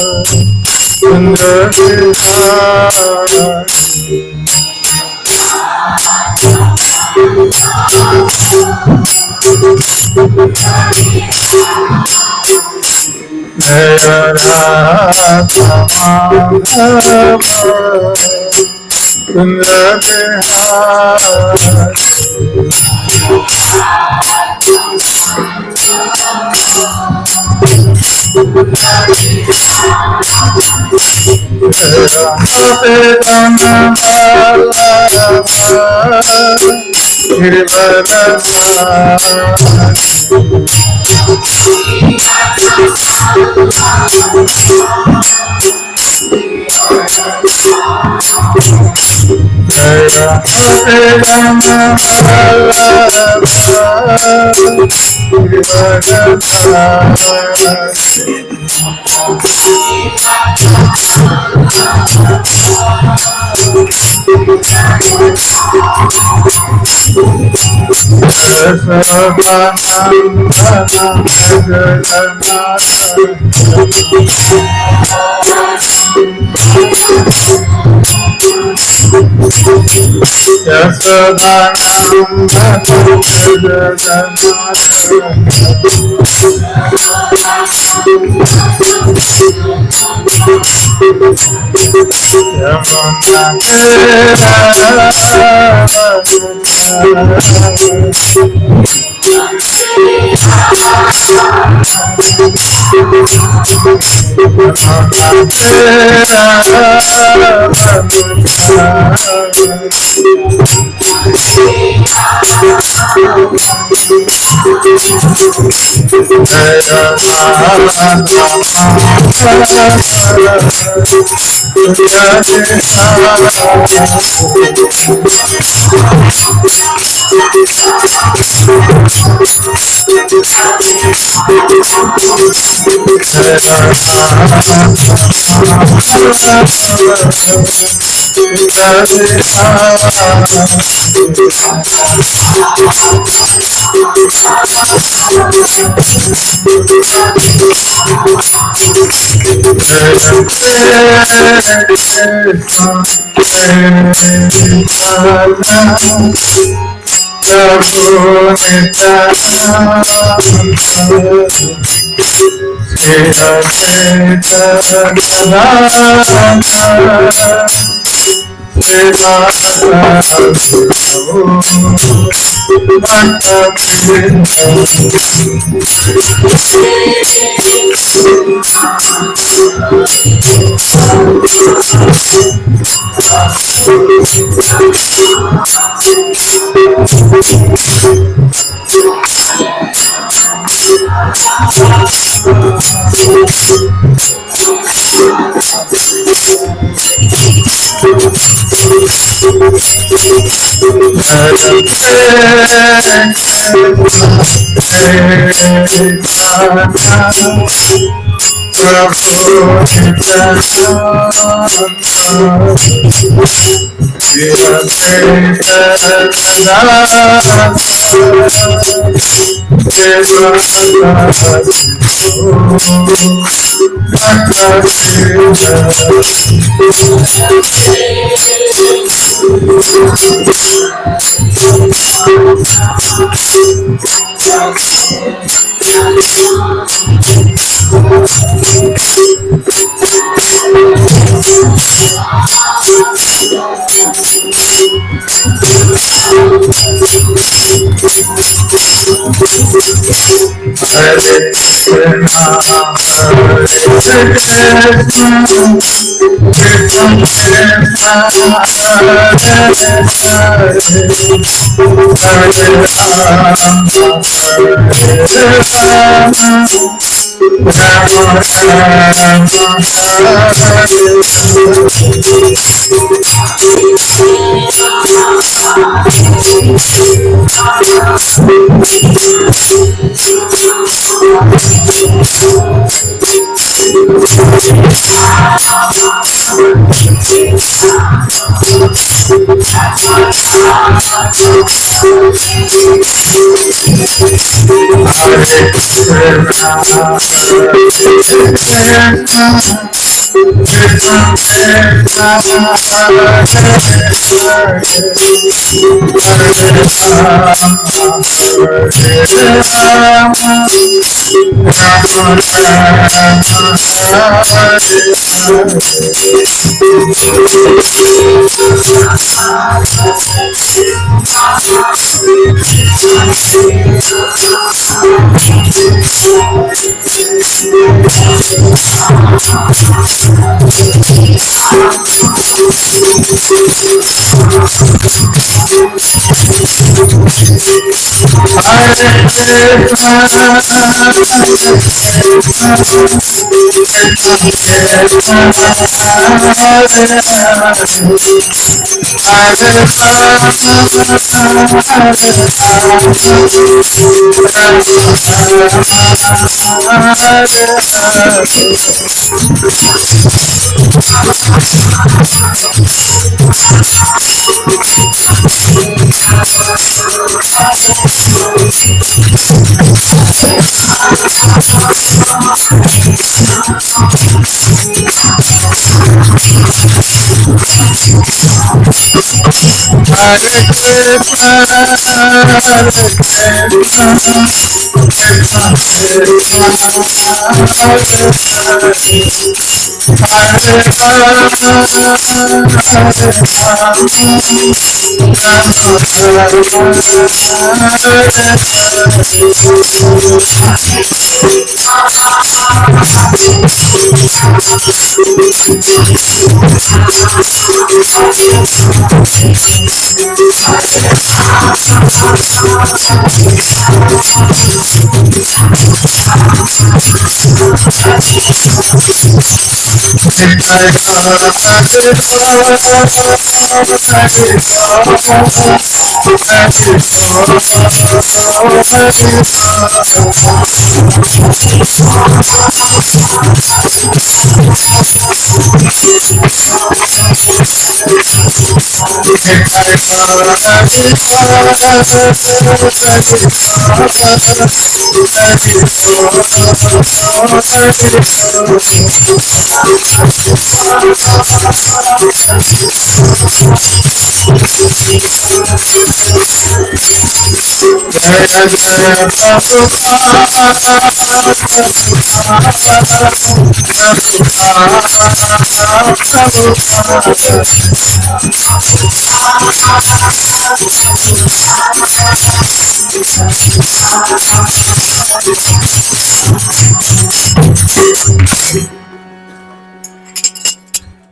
सुंदर जय राधा माधव सुंदर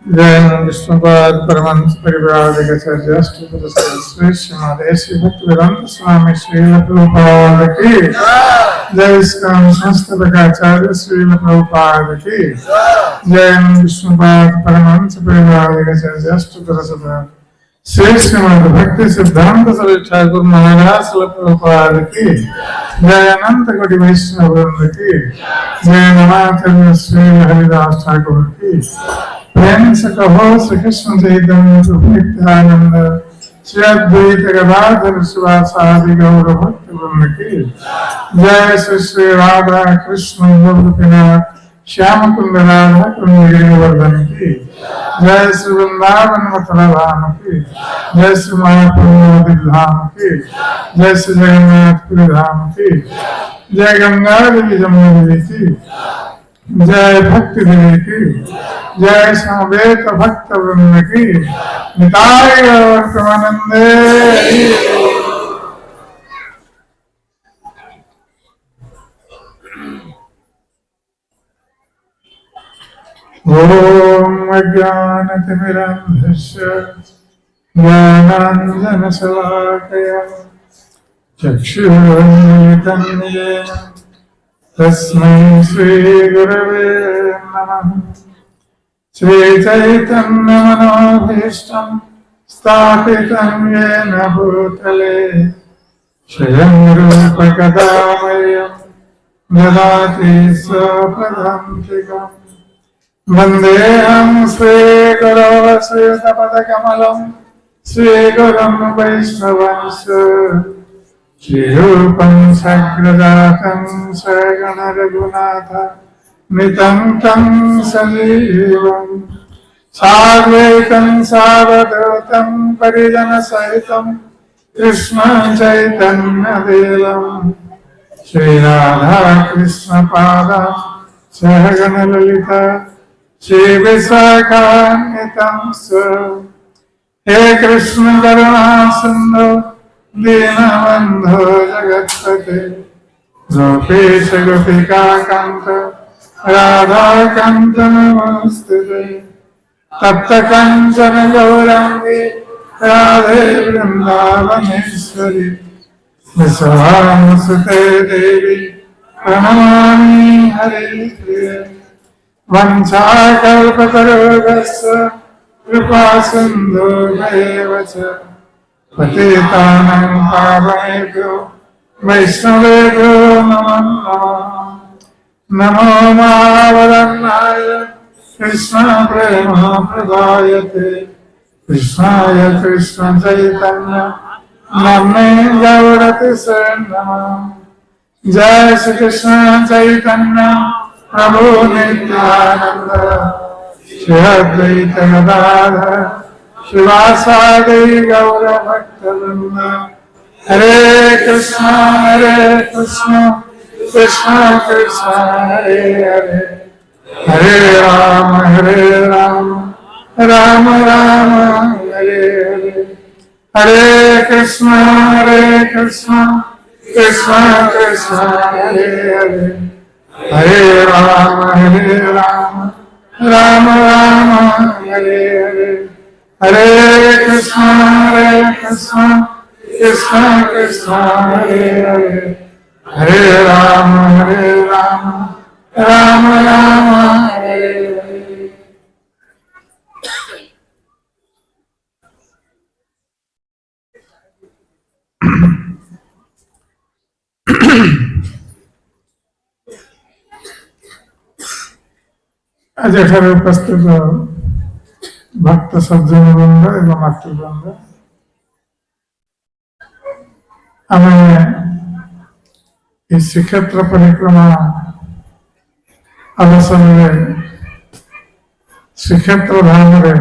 जय विष्णुपाद परमहंस परिव्राजकाचार्य श्री श्रीमद ऐसी भक्तिवेदांत स्वामी श्रील प्रभुपाद की जय। इस्कॉन संस्थापकाचार्य श्रील प्रभुपाद की जय। विष्णुपाद परमहंस परिव्राजकाचार्य श्री श्रीमद भक्ति सिद्धांत सरस्वती ठाकुर महाराज प्रभुपाद की जय। अनंत कोटि वैष्णव वृंद की जय। नमाचार्य श्री हरिदास ठाकुर की प्रेम से कहो श्री कृष्ण चैतन्य प्रभु नित्यानंद श्री अद्वैत गदाधर शिवासादि गौर भक्त वृंद की जय। श्री श्री राधा कृष्ण गोपीनाथ श्याम कुंद राधा कुंद गिरिवर्धन की जय। श्री वृंदावन मथुरा धाम की जय। श्री मायापुर धाम की जय। श्री जगन्नाथपुरी धाम की जय। गंगा देवी जमुना देवी की जय। भक्ति देवी की जय। समवेत भक्त वृंद की निताय गौर प्रेमानंदे। ओम अज्ञानतिमिरन्धस्य ज्ञानाञ्जनशलाकया चक्षुरुन्मिलितं येन तस्मै श्रीगुरवे नमः। श्रीचैतन्यमनोभीष्टं स्थापितं येन भूतले स्वयं रूप कदा मह्यं ददाति स्वपदान्तिकम्। वन्देऽहं श्रीगुरो श्रीयुतपदकमलं श्रीगुरुं वैष्णवंश श्रीरूपं सग्रजातं सगणरघुनाथ नितं तं सजीवम् साद्वैतं सावधूतं परिजनसहितं कृष्णं चैतन्यदेवम् श्रीराधाकृष्णपादा सहगणललिता श्रीविशाखान्वितंश्च हे कृष्ण करुणा सिन्धो दीनबन्धो जगत्पते गोपेश गोपिकान्त राधाकान्त नमोऽस्तुते तप्त काञ्चन गौराङ्गी राधे वृन्दावनेश्वरी विश्वानुसुते देवी प्रणमामि हरिप्रिये वंशाकल्पतरुभ्यश्च कृपासिन्धुभ्येव च पतितानां पावनेभ्यो वैष्णवेभ्यो नमो नमः। नमो महावदन्नाय कृष्णप्रेमप्रदायते कृष्णाय कृष्णचैतन्य नमे गौरतिसे नमः। जय श्री कृष्ण चैतन्य प्रभु नित्यानंद श्री अद्वैत गदाधर शिवासादि गौर भक्तवृंद। हरे कृष्ण कृष्ण कृष्ण हरे हरे हरे राम राम राम हरे हरे हरे कृष्ण कृष्ण कृष्ण हरे हरे हरे राम राम राम हरे हरे हरे कृष्ण कृष्ण कृष्ण हरे हरे हरे राम राम राम हरे हरे। आज एठारे उपस्थित भक्त सज्जन वृंद एवं मातृवृंद आमे श्रीक्षेत्र परिक्रमा अवसर में श्रीक्षेत्र धाम रे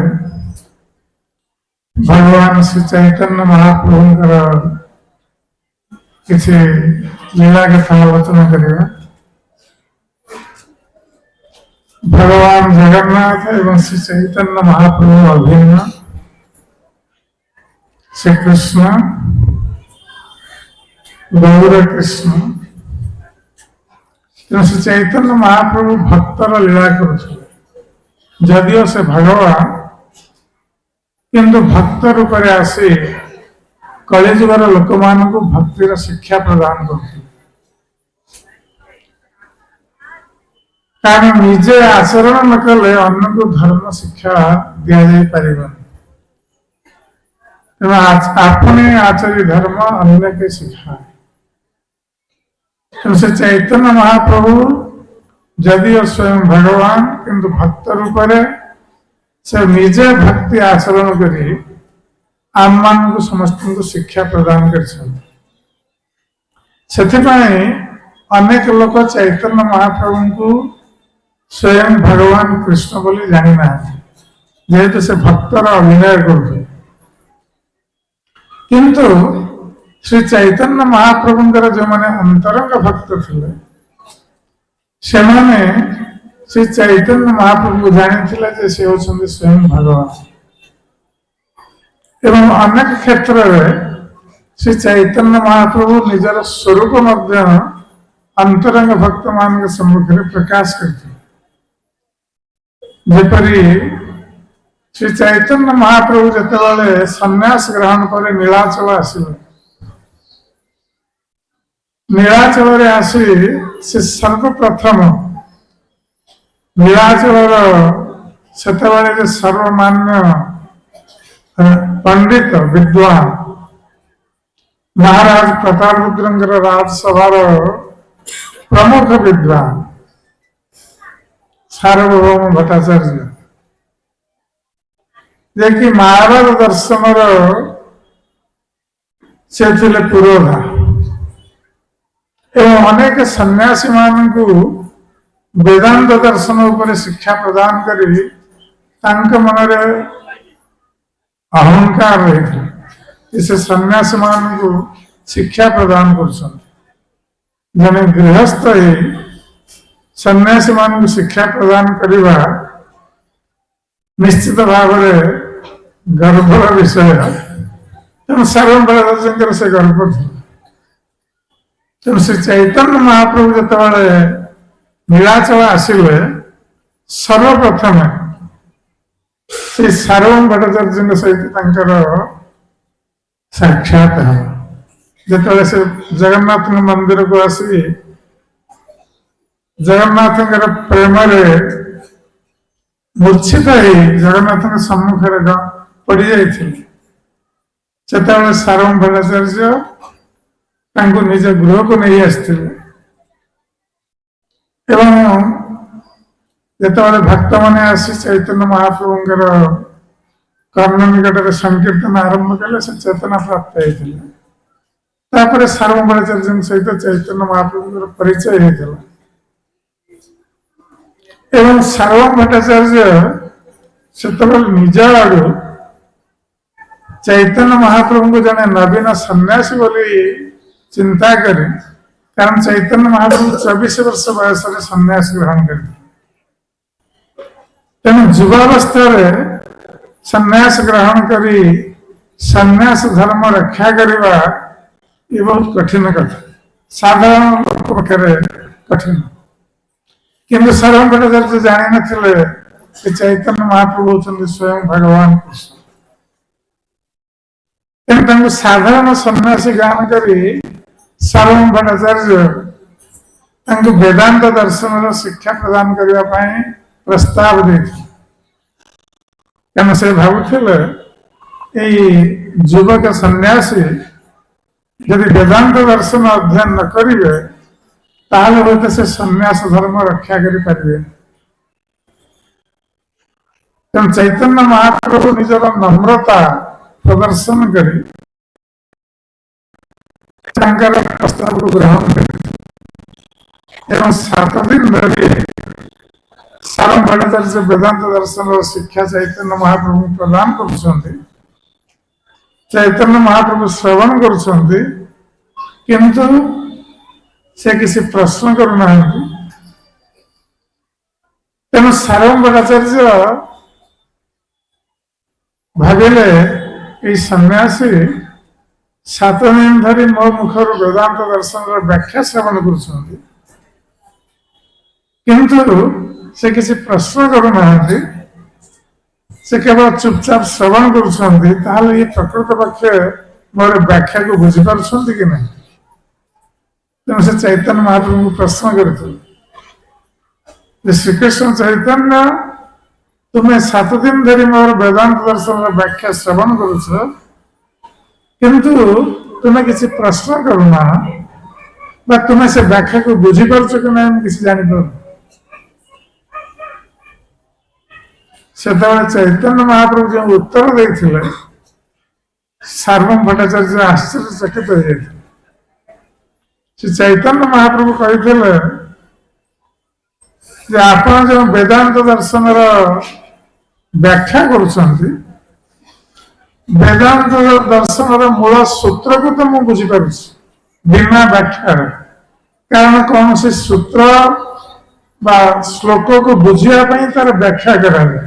भगवान श्री चैतन्य महाप्रभुंकर किसी लीला कथा आलोचना करिए। भगवान जगन्नाथ एवं श्री चैतन्य महाप्रभु अभिन्न श्री कृष्ण गौर कृष्ण श्री चैतन्य महाप्रभु भक्तर लीला करुଥିଲେ। जदिओ से भगवान किंतु भक्त रूप में आसी कलिजुगर लोक मान भक्तिर शिक्षा प्रदान करते। कारण निजे आचरण न कले अन्य को धर्म शिक्षा दि जापर आपने आचरी धर्म अन्य के शिखाए। से चैतन्य महाप्रभु जदिओ स्वयं भगवान किंतु भक्त रूप से निजे भक्ति आचरण करी आम मान को समस्त को शिक्षा प्रदान कर। अनेक लोक चैतन्य महाप्रभु को स्वयं भगवान कृष्ण बोली जानी ना जेहेतु से भक्तर अभिनय कर। किंतु श्री चैतन्य महाप्रभुंकर जो मैंने अंतरंग भक्त थे से माने श्री चैतन्य महाप्रभु जानी से होचंदी स्वयं भगवान एवं अनेक क्षेत्र में श्री चैतन्य महाप्रभु निजर स्वरूप मध्य अंतरंग भक्त मान के सम्मुख में प्रकाश करते। जेपरी श्री चैतन्य महाप्रभु जिते सन्यास ग्रहण पर नीलाचल आसिले नीलाचल आसी से सर्वप्रथम नीलाचल से सर्वमान्य पंडित विद्वान महाराज प्रतापरुद्र राजसभार प्रमुख विद्वान सार्वभौम भट्टाचार्य जे कि महाभारत दर्शन से पुरोधा एवं अनेक सन्यासी मानू वेदांत दर्शन उपर शिक्षा प्रदान करी मन अहंकार रही इस सन्यासी मानू शिक्षा प्रदान कर जने गृहस्थ ही सन्यासी मानू शिक्षा प्रदान करवा निश्चित भाव गर्भर विषय तेणु सर्वभर से गर्भ तेणु श्री चैतन्य महाप्रभु जिते नीलाचल आसिले सर्वप्रथम श्री सार्वभौम भट्टाचार्य सहित साक्षात जो से जगन्नाथ मंदिर को आसी जगन्नाथ प्रेम मूर्छित ही जगन्नाथ सम्मुखें पड़ जाते सार्वभौम भट्टाचार्य निज गृह को नहीं आसते जिते भक्त मैंने आसी चैतन्य महाप्रभुंर कर्ण निकट में संकीर्तन आरंभ कले से चेतना प्राप्त होता सार्वभौम भट्टाचार्य सहित चैतन्य महाप्रभुंर परिचय होता एवं सार्वभौम भट्टाचार्य से निज आड़ चैतन्य महाप्रभु को जड़े नवीन सन्यासी बोली चिंता करे कारण चैतन्य महाप्रभु 24 वर्ष बयस सन्यास ग्रहण कर तेणु युवावस्था सन्यास ग्रहण करी सन्यास धर्म रक्षा करवा ये बहुत कठिन कथा साधारण लोक पाखे कठिन किंतु सार्वभौम भट्टाचार्य जानी नथिले कि चैतन्य महाप्रभु होचंदी स्वयं भगवान कृष्ण तेणु साधारण सन्यासी ज्ञान करी सार्वभौम भट्टाचार्य वेदांत दर्शन शिक्षा प्रदान करने प्रस्ताव देते से भावुले युवक सन्यासी यदि वेदांत दर्शन अध्ययन न करेंगे ताहले होते से सन्यास धर्म रक्षा करें तेणु चैतन्य महाप्रभु निजर नम्रता प्रदर्शन कर प्रस्ताव को ग्रहण कर 7 दिन धरी सार्वभौम भट्टाचार्य वेदांत दर्शन और शिक्षा चैतन्य महाप्रभु प्रदान कर चैतन्य महाप्रभु श्रवण कर से किसी प्रश्न करना तेणु सार्वभौम भट्टाचार्य भाविले ये सन्यासी 7 दिन धरी मो मुखर वेदांत दर्शन व्याख्या श्रवण कर से किसी प्रश्न करना से केवल चुपचाप श्रवण कर प्रकृत पक्षे मोर व्याख्या को बुझीपार कि नहीं तेणु से चैतन्य महाप्रभु को प्रश्न करते श्रीकृष्ण चैतन्य तुम्हें 7 दिन धरी मोर वेदांत दर्शन व्याख्या श्रवण करुच किंतु तुम्हें किसी प्रश्न करना तुम्हें से व्याख्या को बुझीपार कि नहीं किसी जापर से चैतन्य महाप्रभु जो उत्तर देते सार्वभौम भट्टाचार्य आश्चर्यचकित हो जाते चैतन्य महाप्रभु कहते आप जो वेदांत दर्शन व्याख्या करुँच वेदांत दर्शन मूल सूत्र को तो मुझे बुझीपार बिना व्याख्या कारण कौन से सूत्र बा श्लोक को बुझापी तार व्याख्या कराए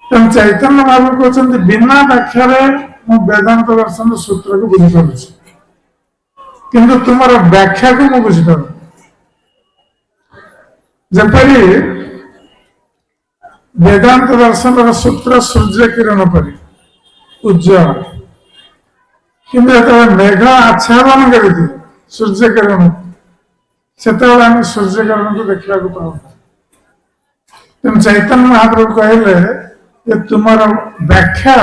तेणु चैतन्य महाप्रभु कहते बिना व्याख्या वेदांत दर्शन सूत्र को बुझीपार किंतु तुम व्याख्या को मुझे बुझीपार जपरी वेदांत दर्शन सूत्र सूर्य किरण पर उज्जवल किंतु मेघ आच्छादन कर सूर्य किरण से सूर्य किरण को देखा पाऊ तेणु चैतन्य महाप्रभु कहले जे तुम व्याख्या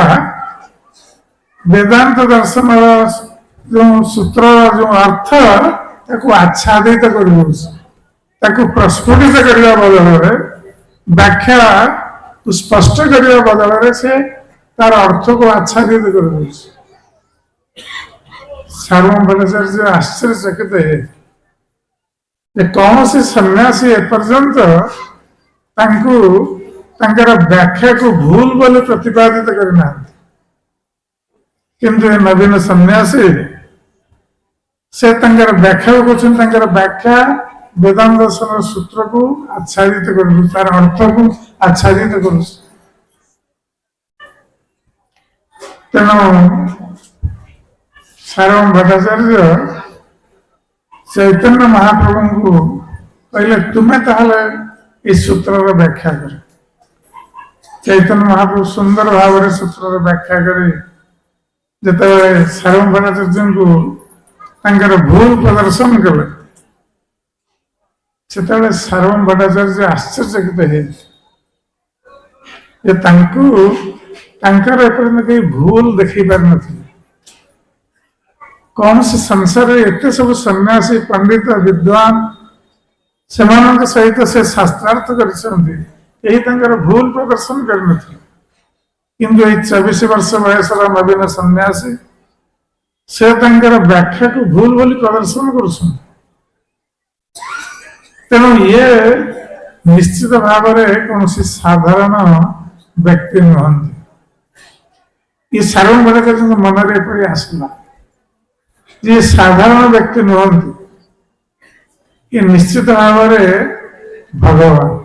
वेदांत दर्शन जो सूत्र जो अर्थ आच्छादित कर ताकू प्रस्फुटित करने बदल व्याख्या स्पष्ट करने बदल से तार अर्थ को आच्छादित कर सार्वभौम भट्टाचार्य आश्चर्यचकित है कौन से सन्यासी एपर्यंत व्याख्या को भूल बोले प्रतिपादित करना किंतु नवीन सन्यासी से व्याख्या को व्याख्या वेदांत दर्शन सूत्र को आच्छादित कर तार अर्थ को आच्छादित कर तेणु सार्वभौम भट्टाचार्य चैतन्य महाप्रभु को कहले तुम्हें ताहले इस सूत्र व्याख्या कर चैतन्य महाप्रभु सुंदर भाव में सूत्र व्याख्या करे जिते सार्वभौम भट्टाचार्य को भूल प्रदर्शन कले से सार्वभौम भट्टाचार्य आश्चर्यचकित है कहीं भूल देखी पार न कौन से संसार एत सब सन्यासी पंडित विद्वान से सहित से शास्त्रार्थ कर भूल प्रदर्शन कर किंतु 24 वर्ष वयस नवीन सन्यासी से व्याख्या को भूल बोली प्रदर्शन कर तेणु ये निश्चित भाव में कौन साधारण व्यक्ति नुहति ये सार्वभौम भट्टाचार्य मन में एपरी आसला ये साधारण व्यक्ति नुहति ये निश्चित भाव में भगवान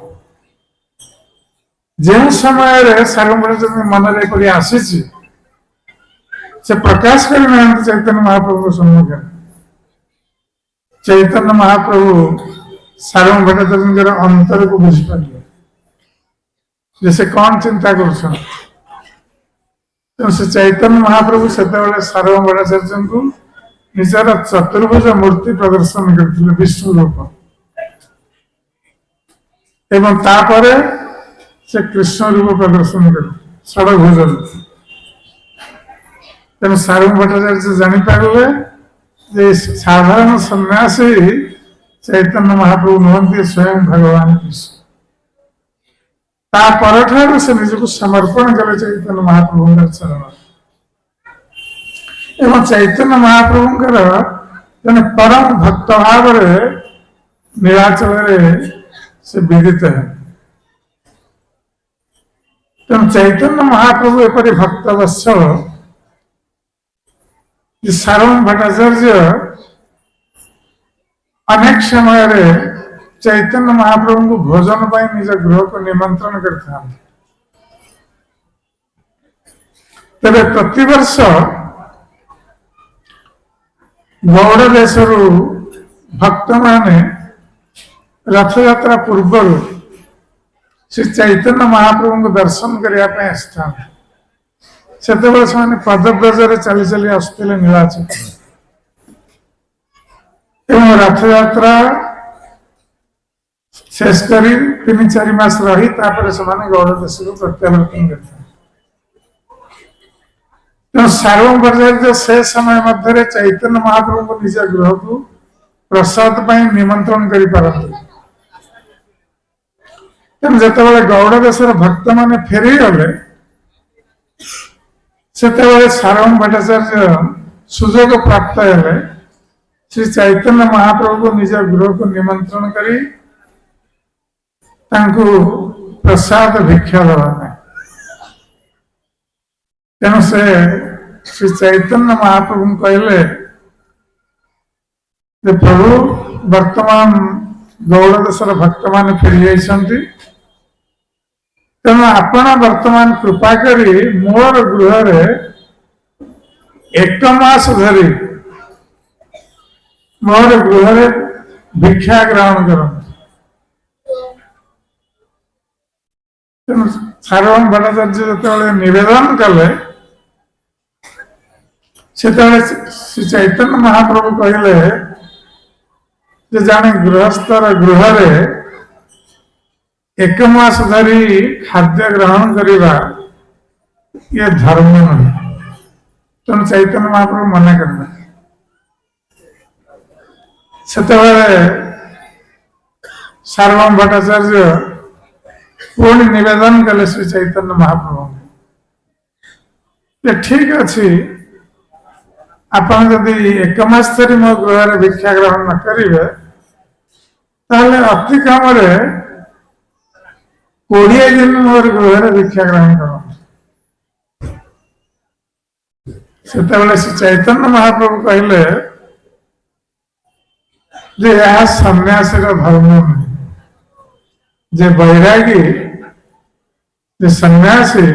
जो समय सार्वभौम भट्टाचार्य मन में एपरी आसी से प्रकाश करना चैतन्य महाप्रभु सम्मुख चैतन्य महाप्रभु सार्वभौम भट्टाचार्य अंतर को बुझीपारे जैसे कौन चिंता कर चैतन्य महाप्रभु से सार्वभौम भट्टाचार्य को निजर चतुर्भुज मूर्ति प्रदर्शन करते विष्णु रूप एवं तापर से कृष्ण रूप प्रदर्शन कर षडभुज तेणु सार्वभौम भट्टाचार्य जानीपारे साधारण सन्यासी चैतन्य महाप्रभु नुहति स्वयं भगवान कृष्ण तापर से निजक समर्पण कले चैतन्य महाप्रभु चरण एवं चैतन्य महाप्रभुंकर जन परम भक्त भाव नीलाचल से विदित है तेणु चैतन्य महाप्रभु एपरी भक्त वत्सल सार्वभौम भट्टाचार्य अनेक समय चैतन्य महाप्रभु को भोजन पर निज गृह को निमंत्रण करता तेरे प्रतिवर्ष गौड़ देश भक्त माने रथ यात्रा पूर्व श्री चैतन्य महाप्रभु को दर्शन करने से पदव्रज चली चली आसुले नीलाचल एवं रथ यात्रा शेष कर 3-4 मास रही गौड़ देश को प्रत्यावर्तन करते सार्वभौम भट्टाचार्य से समय मध्य चैतन्य महाप्रभु को निज गृह को प्रसाद पर निमंत्रण कर जिते गौड़ देश भक्त मान फेरी गले से सार्वभौम भट्टाचार्य सुजोग प्राप्त है श्री चैतन्य महाप्रभु को निज गृह को निमंत्रण करी प्रसाद भिक्षा देवा तेणु से श्री चैतन्य महाप्रभु कहले प्रभु वर्तमान गौड़ देशर भक्त मान फेरी जाती तेणु आपण वर्तमान कृपा करी मोर गृह 1 मास धरी मोर गृह भिक्षा ग्रहण कर सार्वभौम भट्टाचार्य जो निवेदन कले से श्री चैतन्य महाप्रभु कहले जाने गृहस्थर गृह 1 मास धरी खाद्य ग्रहण करवा ये धर्म नहीं तेणु चैतन्य महाप्रभु मना करना सार्वभौम भट्टाचार्य पुणी निवेदन कले श्री चैतन्य महाप्रभु ठीक अच्छे आपण जदि एक मास धरी मो गृह भिक्षा ग्रहण न करेंगे ताहले अति कम 20 दिन मोर गृह भिक्षा ग्रहण कर चैतन्य महाप्रभु कहले जे यह सन्यासी धर्म नहीं जे बैरागी जे सन्यासी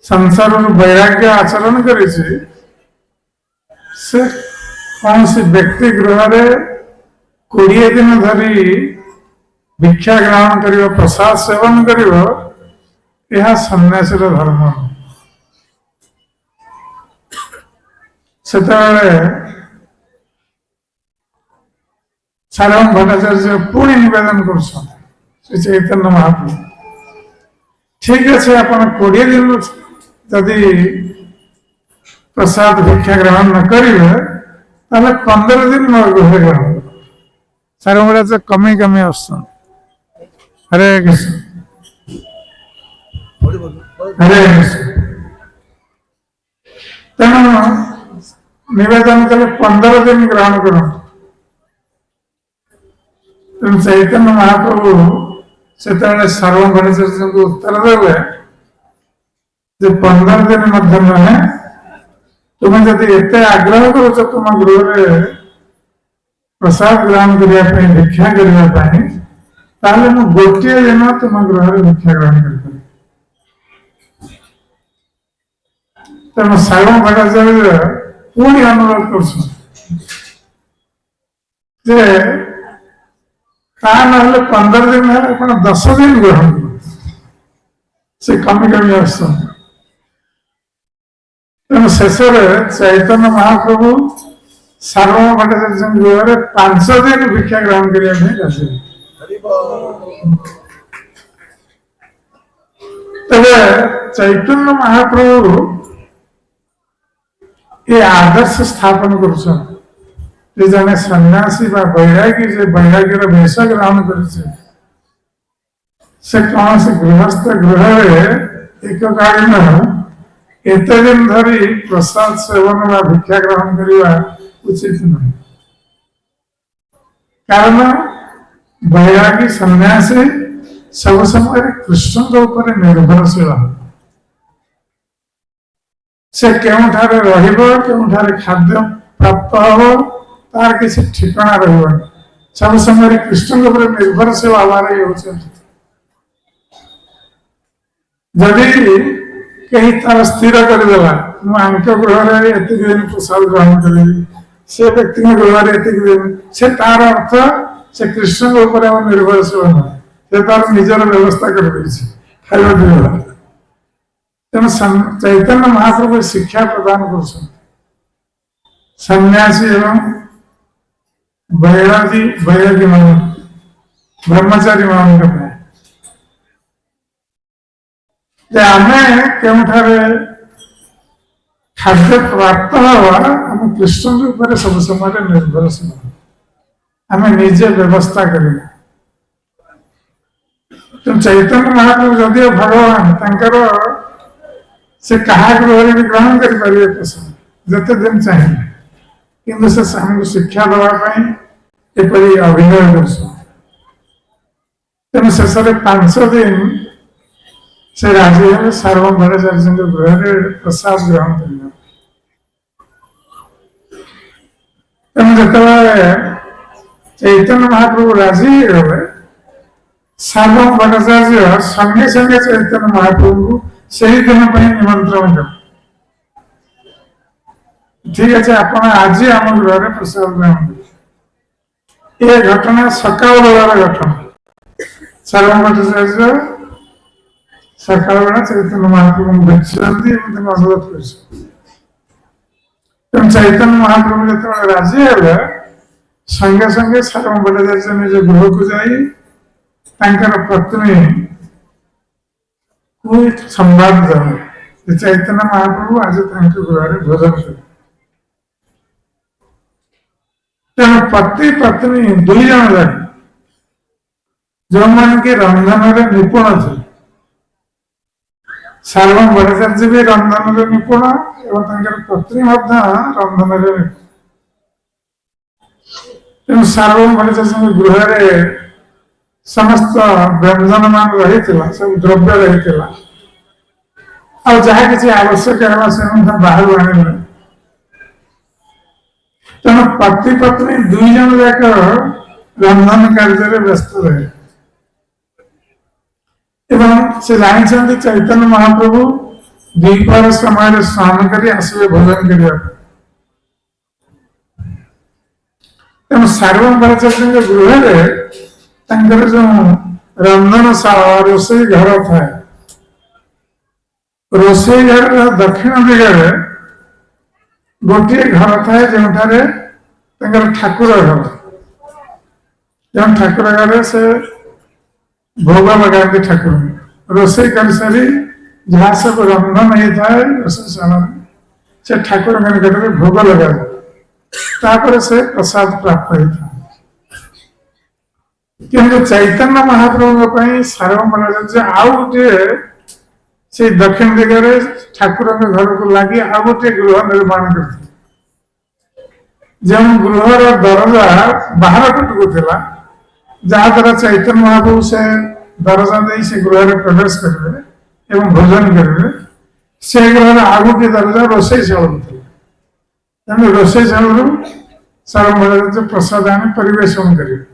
संसार वैराग्य आचरण करे कौन सी व्यक्ति गृह 20 दिन धरी भिक्षा ग्रहण कर प्रसाद सेवन कर सन्यासी धर्म से सार्वभौम भट्टाचार्य पुणी निवेदन कर श्री चैतन्य महाप्रभु ठीक अच्छे आप 20 दिन जदि प्रसाद भिक्षा ग्रहण न करेंगे 15 दिन मोर गृह ग्रहण सार्वभौम कमी कमी हरे कृष्ण हरे कृष्ण तेणु निवेदन कले 15 दिन ग्रहण कर चैतन्य महाप्रभु से सार्वभौम भट्टाचार्य को उत्तर देवे 15 दिन मध्य नुहे तुम्हें जब एत आग्रह करुच तुम गृह प्रसाद ग्रहण करने भिक्षा करने गोटे दिन तुम गृह भिक्षा ग्रहण कर तेणु सार्वभौम भट्टाचार्य पुणी अनुरोध कर 15 दिन है 10 दिन ग्रहण से कमी कमी तेणु शेष चैतन्य महाप्रभु सार्वभौम भट्टाचार्य गृह 5 दिन भिक्षा ग्रहण करने तेरे चैतन्य महाप्रभु ये आदर्श स्थापन कर जने सन्यासी बैरागी बैरागी वेश ग्रहण कर कौन से गृहस्थ गृह एक कालीन एत दिन धरी प्रसाद सेवन व भिक्षा ग्रहण करने उचित नहीं कारण बैरागी सन्यासी सब समय कृष्ण के ऊपर निर्भरशील से केउठारे रहिबो केउठारे खाद्य प्राप्त हो तार किसी ठिकाना रही सब समय कृष्ण के ऊपर निर्भरशील हमारे जदि कहीं तार स्थिर करदेला मुझे गृह एत दिन प्रसाद ग्रहण करी से व्यक्ति गृह एत दिन से तार अर्थ से कृष्ण के ऊपर निर्भरशील ना से तार निजर व्यवस्था कर खावा पीवा तेणु चैतन्य महाप्रभु शिक्षा प्रदान कर सन्यासी एवं बैरागी मान ब्रह्मचारी मान आम के खाद्य प्राप्त हवा आम कृष्ण के ऊपर सब समय निर्भरशील आम निजे व्यवस्था करें चैतन्य महाप्रभु जदि भगवान से कहा गृह भी ग्रहण करेंगे प्रसाद जिते दिन चाहिए किंतु से हमको शिक्षा देवाई एपरी अभिनय कर तेणु शेष 5 दिन से राजी है सार्वभौम भट्टाचार्य गृह प्रसाद ग्रहण कर तेणु जो चैतन्य महाप्रभु राजी गले सार्वभौम भट्टाचार्य संगे संगे चैतन्य महाप्रभु से ही दिन निमंत्रण कर ठीक अच्छे आप आज आम गृह प्रसाद ग्रहण कर ये घटना सकाल बेलार घटना सार्वभौम भट्टाचार्य सकाल बेला चैतन्य महाप्रभु देखते अनुरोध कर चैतन्य महाप्रभु जो राजी है संगे संगे सार्वभौम भट्टाचार्य निज गृह को जाई पत्नी कोई संवाद देवे चैतन्य महाप्रभु आज गृह भोजन कर तेणु पति पत्नी दुई जन जाक जो मान की रंधन निपुण थे सार्वभौम भट्टाचार्य भी रंधन निपुण एवं पत्नी रंधन निपुण तेणु सार्वभौम भट्टाचार्य गृह समस्त व्यंजन मान रही सब द्रव्य रही और जहाँ किसी आवश्यक है से बाहर आने तेणु पति पत्नी दुई जन जाक रंधन कार्य व्यस्त रहे एवं से जानते चैतन्य महाप्रभु द्विपहर समय स्नान कर आसवे भोजन करने तेणु सार्वभौम भट्टाचार्य गृह जो रंधनशाला रोषई घर था रोषई घर दक्षिण दिगरे गोटे घर थाए जो ठाकुर घर जो ठाकुर घर से भोग लगाते ठाकुर रोषई कर सारी जहाँ सब रंधन होता है रोषईशाला से ठाकुर निकट में भोग लगा से प्रसाद प्राप्त होता है कि चैतन्य महाप्रभु सार्वभौम भट्टाचार्य आउ गोटे से दक्षिण दिगरे ठाकुर घर को लगी आउ गोटे गृह निर्माण करते जो गृहर दरजा बाहर पटक था जहाद्वारा चैतन्य महाप्रभु से दरजा दे से गृह प्रवेश करेंगे एवं भोजन करेंगे से गृह आउ गोटे दरजा रोषईशाला तेणु रोषईशाला सार्वभौम भट्टाचार्य प्रसाद आने परिवेशन करेंगे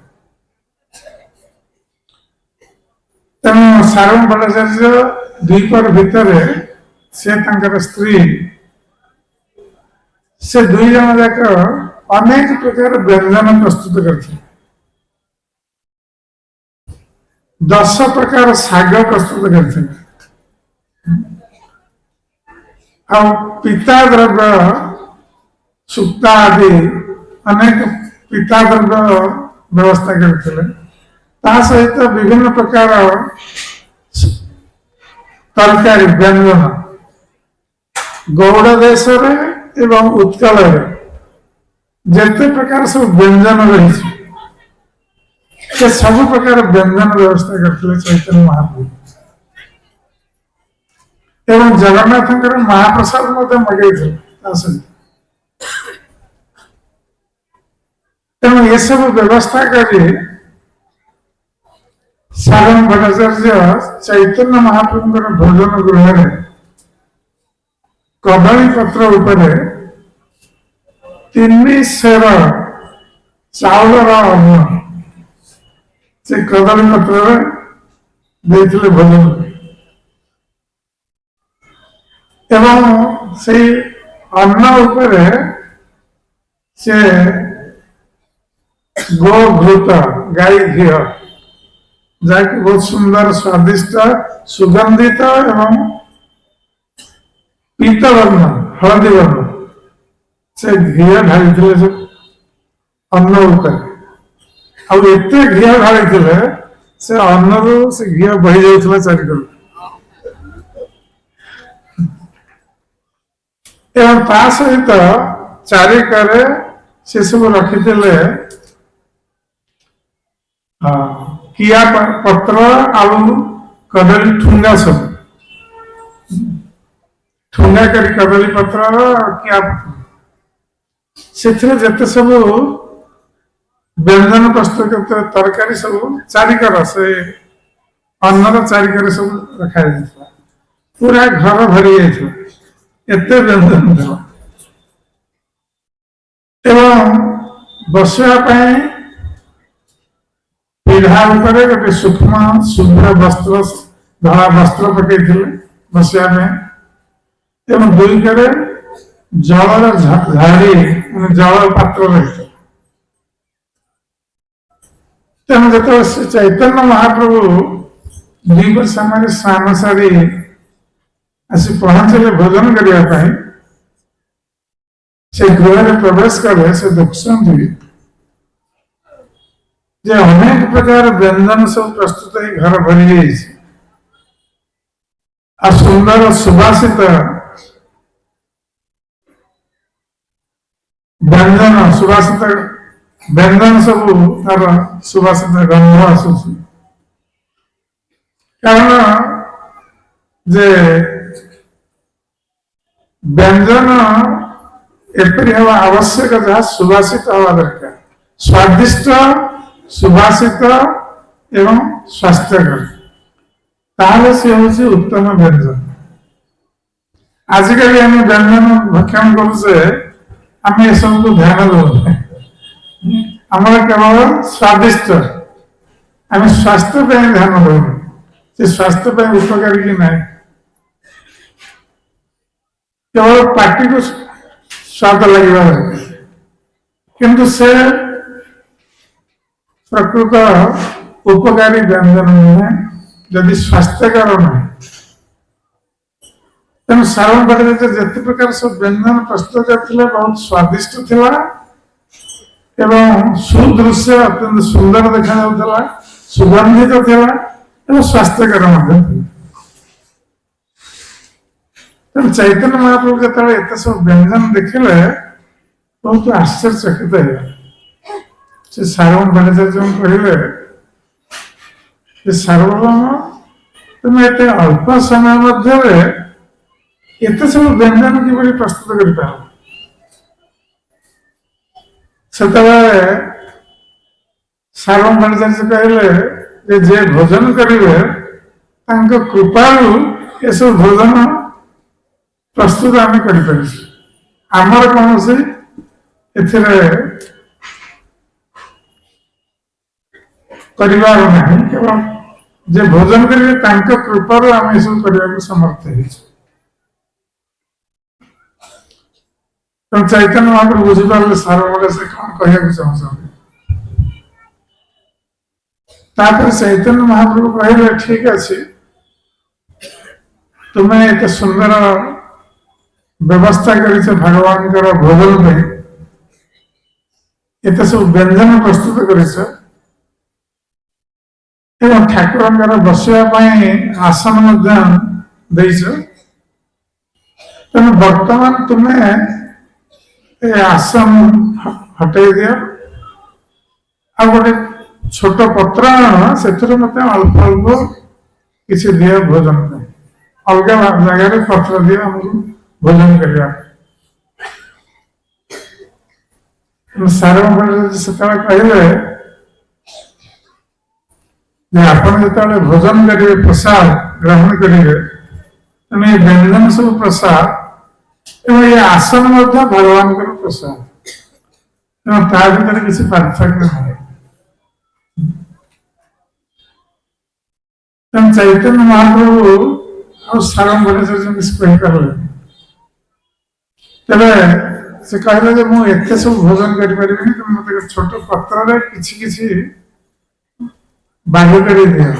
तेणु सार्वभौम भट्टाचार्य द्विपहर भितर से स्त्री से दुई जन जाक अनेक प्रकार व्यंजन प्रस्तुत करते 10 प्रकार शाग प्रस्तुत करते पिता द्रव्य सुक्ता आदि अनेक पिता द्रव्य व्यवस्था करते सहित विभिन्न प्रकार तरकारी व्यंजन गौड़ देश एवं उत्कल जिते प्रकार सब व्यंजन रही सब प्रकार व्यंजन व्यवस्था करते चैतन्य महाप्रभु एवं जगन्नाथ महाप्रसाद मगे तेणु ये सब व्यवस्था करी सार्वभौम भट्टाचार्य चैतन्य महाप्रभु भोजन गृह कदली पत्र उपर 3 सेर चाउल अन्न से कदली पत्र देते भोजन एवं से अन्न उपर से गोघृत गाय घी जहाँकि बहुत सुंदर स्वादिष्ट सुगंधित एवं पीत वर्ण हलदी वर्ण से घी ढाली अन्न उपर एत घी ढाली से अन्न रू से घी बही जाऊला चारिकड़ एवं ता सहित चारिकरे से सब रखी किया पत्र आउ कदली ठुंगा सब ठुंगा कर कदली पत्र किया से सब व्यंजन प्रस्तुत करते तरकारी सब चारिकर से अन्न चारिकर सब रखा पूरा घर भरी एत व्यंजन था एवं बसवाई पीढ़ा गोटे सूक्ष्म शुभ्र वस्त्र धड़ा वस्त्र पकई बसवा एवं दुई कड़े जल झाड़ी जल पात्र रही तेणु जो चैतन्य महाप्रभु द्विपहर समय स्नान सारी आसी पहुंचले भोजन करने से गृह प्रवेश कले से देखुं अनेक प्रकार व्यंजन सब प्रस्तुत घर भरी आ सुंदर सुभाषित व्यंजन सुभाषित ବ୍ୟଞ୍ଜନ ସବୁ ତାର ସୁବାସିତ ଗନ୍ଧ ଆସୁଛି। କାରଣ ଯେ ବ୍ୟଞ୍ଜନ ଏପରି ହେବା ଆବଶ୍ୟକ ଯାହା ସୁବାସିତ ହେବା ଦରକାର, ସ୍ୱାଦିଷ୍ଟ, ସୁବାସିତ ଏବଂ ସ୍ୱାସ୍ଥ୍ୟକର, ତାହେଲେ ସେ ହେଉଛି ଉତ୍ତମ ବ୍ୟଞ୍ଜନ। ଆଜିକାଲି ଆମେ ବ୍ୟଞ୍ଜନ ଭକ୍ଷଣ କରୁଛେ, ଆମେ ଏସବୁକୁ ଧ୍ୟାନ ଦେଉଛେ। ଆମର କେବଳ ସ୍ୱାଦିଷ୍ଟ, ଆମେ ସ୍ୱାସ୍ଥ୍ୟ ପାଇଁ ଧ୍ୟାନ ଦେଉନୁ, ସେ ସ୍ୱାସ୍ଥ୍ୟ ପାଇଁ ଉପକାରୀ କି ନାହିଁ। କେବଳ ପାଟିକୁ ସ୍ୱାଦ ଲାଗିବା ଦରକାର, କିନ୍ତୁ ସେ ପ୍ରକୃତ ଉପକାରୀ ବ୍ୟଞ୍ଜନ ନୁହେଁ ଯଦି ସ୍ୱାସ୍ଥ୍ୟକର ନୁହେଁ। ତେଣୁ ସାରଣ ପାଟିରେ ଯେତେ ପ୍ରକାର ସବୁ ବ୍ୟଞ୍ଜନ ପ୍ରସ୍ତୁତ କରିଥିଲେ ବହୁତ ସ୍ୱାଦିଷ୍ଟ ଥିଲା ଏବଂ ସୁଦୃଶ୍ୟ ଅତ୍ୟନ୍ତ ସୁନ୍ଦର ଦେଖାଯାଉଥିଲା, ସୁଗନ୍ଧିତ ଥିଲା ଏବଂ ସ୍ୱାସ୍ଥ୍ୟକର ମଧ୍ୟ ଥିଲା। ତେଣୁ ଚୈତନ୍ୟ ମହାପ୍ରଭୁ ଯେତେବେଳେ ଏତେ ସବୁ ବ୍ୟଞ୍ଜନ ଦେଖିଲେ ବହୁତ ଆଶ୍ଚର୍ଯ୍ୟଚକିତ ହେଇଗଲେ। ସେ ସାର୍ବଭୌମ ଭଟ୍ଟାଚାର୍ଯ୍ୟ କହିଲେ ଯେ ସାର୍ବଭୌମ, ତୁମେ ଏତେ ଅଳ୍ପ ସମୟ ମଧ୍ୟରେ ଏତେ ସବୁ ବ୍ୟଞ୍ଜନ କିଭଳି ପ୍ରସ୍ତୁତ କରିପାର? ସେତେବେଳେ ସାର୍ବଭୌମ ଭଟ୍ଟାଚାର୍ଯ୍ୟ କହିଲେ ଯେ ଯିଏ ଭୋଜନ କରିବେ ତାଙ୍କ କୃପାରୁ ଏସବୁ ଭୋଜନ ପ୍ରସ୍ତୁତ ଆମେ କରିପାରିଛୁ। ଆମର କୌଣସି ଏଥିରେ କରିବାର ନାହିଁ, କେବଳ ଯେ ଭୋଜନ କରିବେ ତାଙ୍କ କୃପାରୁ ଆମେ ଏସବୁ କରିବାକୁ ସମର୍ଥ ହେଇଛୁ। ତେଣୁ ଚୈତନ୍ୟ ମହାପ୍ରଭୁ ବୁଝିପାରିଲେ ସାର୍ବଭୌମ ସେ କଣ କହିବାକୁ ଚାହୁଁଛନ୍ତି। ତାପରେ ଚୈତନ୍ୟ ମହାପ୍ରଭୁ କହିଲେ, ଠିକ ଅଛି, ତୁମେ ଏତେ ସୁନ୍ଦର ବ୍ୟବସ୍ଥା କରିଛ ଭଗବାନଙ୍କର ଭୋଜନ ପାଇଁ, ଏତେ ସବୁ ବ୍ୟଞ୍ଜନ ପ୍ରସ୍ତୁତ କରିଛ ଏବଂ ଠାକୁରଙ୍କର ବସିବା ପାଇଁ ଆସନ ମଧ୍ୟ ଦେଇଛ। ତେଣୁ ବର୍ତ୍ତମାନ ତୁମେ ଏ ଆସନ ହଟେଇ ଦିଅ, ଆଉ ଗୋଟେ ଛୋଟ ପତ୍ର ଆଣ, ସେଥିରେ ମୋତେ ଅଳ୍ପ ଅଳ୍ପ କିଛି ଦିଅ ଭୋଜନ ପାଇଁ, ଅଲଗା ଜାଗାରେ ପତ୍ର ଦିଅ ଆମକୁ ଭୋଜନ କରିବା। ସାର୍ବଭୌମ ସେତେବେଳେ କହିଲେ ଯେ ଆପଣ ଯେତେବେଳେ ଭୋଜନ କରିବେ, ପ୍ରସାଦ ଗ୍ରହଣ କରିବେ, ତେଣୁ ଏ ବ୍ୟଞ୍ଜନ ସବୁ ପ୍ରସାଦ ଏବଂ ଏ ଆସନ ମଧ୍ୟ ଭଗବାନଙ୍କର ପ୍ରସାଦ, ତେଣୁ ତା ଭିତରେ କିଛି ପାର୍ଥକ୍ୟ ନାହିଁ। ତେଣୁ ଚୈତନ୍ୟ ମହାପ୍ରଭୁ ଆଉ ସାର୍ବଭୌମ ଭଟ୍ଟାଚାର୍ଯ୍ୟ କହିପାରିଲେ। ତେବେ ସେ କହିଲେ ଯେ ମୁଁ ଏତେ ସବୁ ଭୋଜନ କରିପାରିବିନି, ତେଣୁ ମତେ ଛୋଟ ପତ୍ରରେ କିଛି କିଛି ବାଗ କରି ଦିଅ।